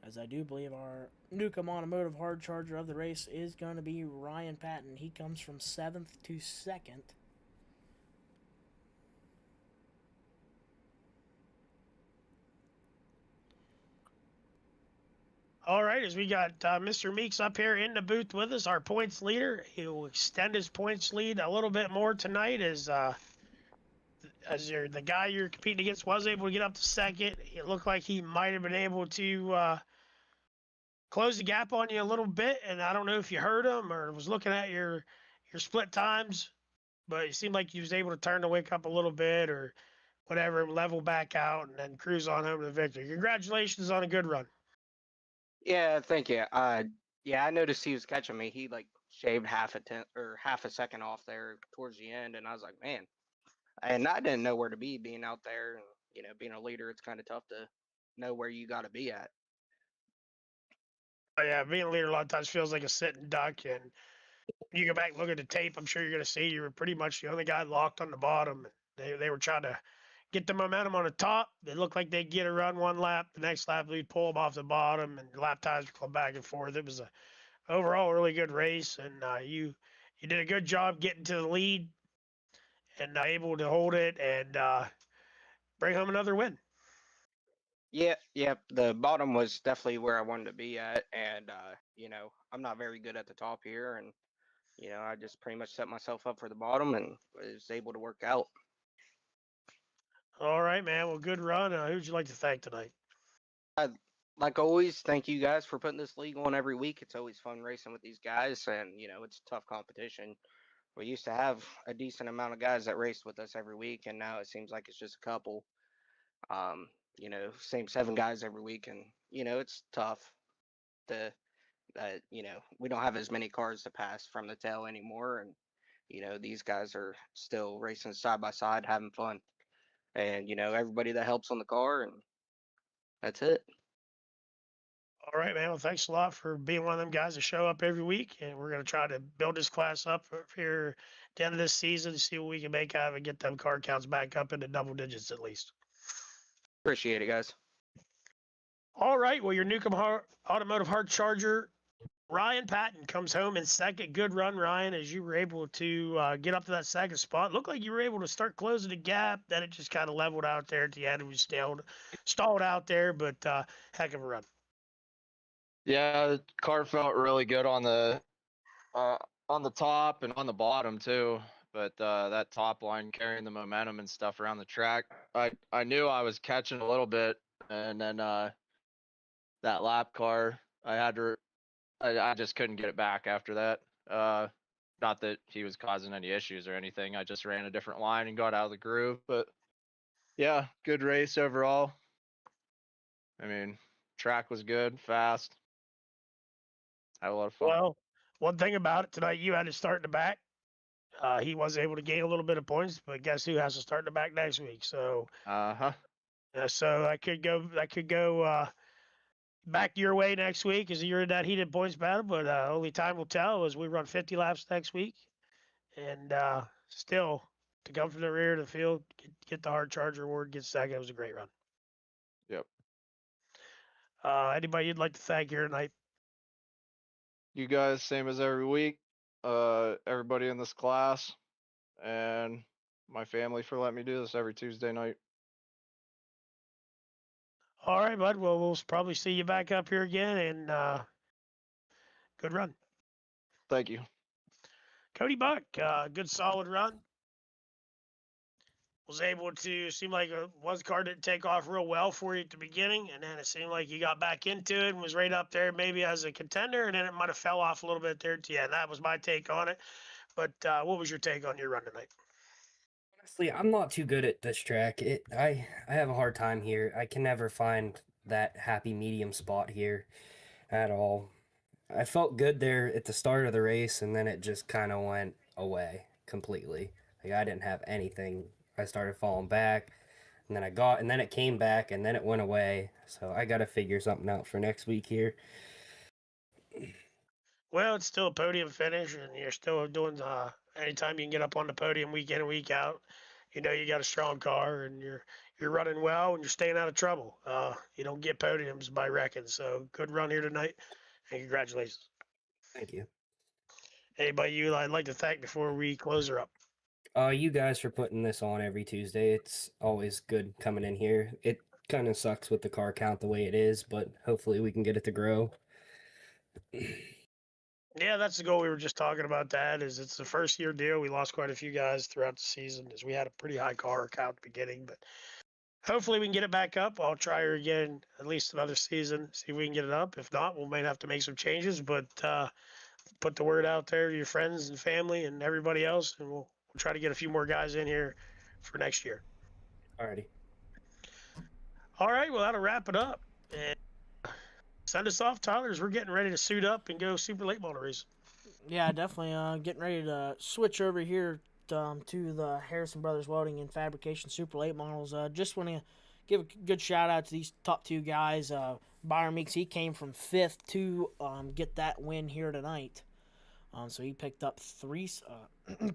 As I do believe our Newcomb Automotive hard charger of the race is going to be Ryan Patton. He comes from 7th to 2nd. All right, as we got Mr. Meeks up here in the booth with us, our points leader. He will extend his points lead a little bit more tonight as the guy you're competing against was able to get up to 2nd. It looked like he might have been able to closed the gap on you a little bit, and I don't know if you heard him or was looking at your split times, but it seemed like you was able to turn the wick up a little bit or whatever, and level back out, and then cruise on home to the victory. Congratulations on a good run. Yeah, thank you. Yeah, I noticed he was catching me. He like shaved half a second off there towards the end, and I was like, man. And I didn't know where to be being out there, and being a leader, it's kind of tough to know where you got to be at. Oh, yeah, being a leader a lot of times feels like a sitting duck, and you go back and look at the tape, I'm sure you're going to see you were pretty much the only guy locked on the bottom. They were trying to get the momentum on the top. It looked like they'd get a run one lap. The next lap, we'd pull them off the bottom, and lap times would come back and forth. It was a overall really good race, and you did a good job getting to the lead and able to hold it and bring home another win. Yeah. The bottom was definitely where I wanted to be at, and I'm not very good at the top here, and I just pretty much set myself up for the bottom and was able to work out. All right, man. Well, good run. Who'd you like to thank tonight? Like always, thank you guys for putting this league on every week. It's always fun racing with these guys, and it's tough competition. We used to have a decent amount of guys that raced with us every week, and now it seems like it's just a couple. Same 7 guys every week, and it's tough to we don't have as many cars to pass from the tail anymore, and these guys are still racing side by side, having fun, and everybody that helps on the car, and that's it. All right, man. Well, thanks a lot for being one of them guys that show up every week, and we're going to try to build this class up here at the end of this season to see what we can make out of it and get them car counts back up into double digits at least. Appreciate it, guys. All right. Well, your Newcomb Automotive Hard Charger, Ryan Patton, comes home in second. Good run, Ryan, as you were able to get up to that second spot. Looked like you were able to start closing the gap. Then it just kind of leveled out there at the end. It was stalled out there, but heck of a run. Yeah, the car felt really good on the top and on the bottom too. But that top line carrying the momentum and stuff around the track, I knew I was catching a little bit, and then that lap car, I just couldn't get it back after that. Not that he was causing any issues or anything. I just ran a different line and got out of the groove. But yeah, good race overall. I mean, track was good, fast. Had a lot of fun. Well, one thing about it tonight, you had to start in the back. He was able to gain a little bit of points, but guess who has to start in the back next week? So, so I could go back your way next week as you're in that heated points battle. But only time will tell as we run 50 laps next week, and still to come from the rear of the field, get the hard charger award, get second. It was a great run. Yep. Anybody you'd like to thank here tonight? You guys, same as every week. Everybody in this class, and my family for letting me do this every Tuesday night. All right, bud. Well, we'll probably see you back up here again, and good run. Thank you. Cody Buck, good solid run. Was able to seem like one car didn't take off real well for you at the beginning, and then it seemed like you got back into it and was right up there maybe as a contender, and then it might have fell off a little bit there. Yeah, that was my take on it. But what was your take on your run tonight? Honestly, I'm not too good at this track. I have a hard time here. I can never find that happy medium spot here at all. I felt good there at the start of the race, and then it just kind of went away completely. Like I didn't have anything. I started falling back, and then it came back, and then it went away. So I got to figure something out for next week here. Well, it's still a podium finish, and you're still doing anytime you can get up on the podium week in and week out, you got a strong car, and you're running well, and you're staying out of trouble. You don't get podiums by wrecking. So good run here tonight, and congratulations. Thank you. Anybody I'd like to thank before we close her up? You guys for putting this on every Tuesday. It's always good coming in here. It kind of sucks with the car count the way it is, but hopefully we can get it to grow. Yeah, that's the goal. We were just talking about that. It's the first year deal. We lost quite a few guys throughout the season as we had a pretty high car count at the beginning, but hopefully we can get it back up. I'll try her again at least another season, see if we can get it up. If not, we might have to make some changes. But put the word out there to your friends and family and everybody else, and we'll try to get a few more guys in here for next year. Alrighty. All right, well, that'll wrap it up. And send us off, Tyler, as we're getting ready to suit up and go super late model race. Yeah, definitely. Getting ready to switch over here to the Harrison Brothers Welding and Fabrication Super Late Models. Just want to give a good shout out to these top two guys. Byron Meeks, he came from 5th to get that win here tonight. So he picked up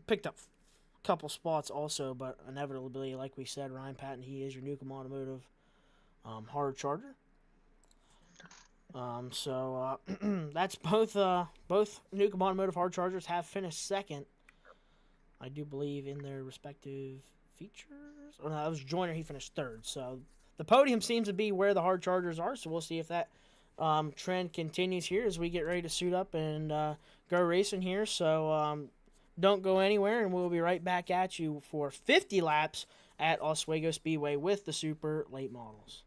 picked up a couple spots also, but inevitably, like we said, Ryan Patton, he is your Newcomb Automotive hard charger. So that's both Newcomb Automotive hard chargers have finished second, I do believe, in their respective features. Or no, that was Joyner. He finished third. So the podium seems to be where the hard chargers are. So we'll see if that trend continues here as we get ready to suit up and go racing here. So don't go anywhere, and we'll be right back at you for 50 laps at Oswego Speedway with the super late models.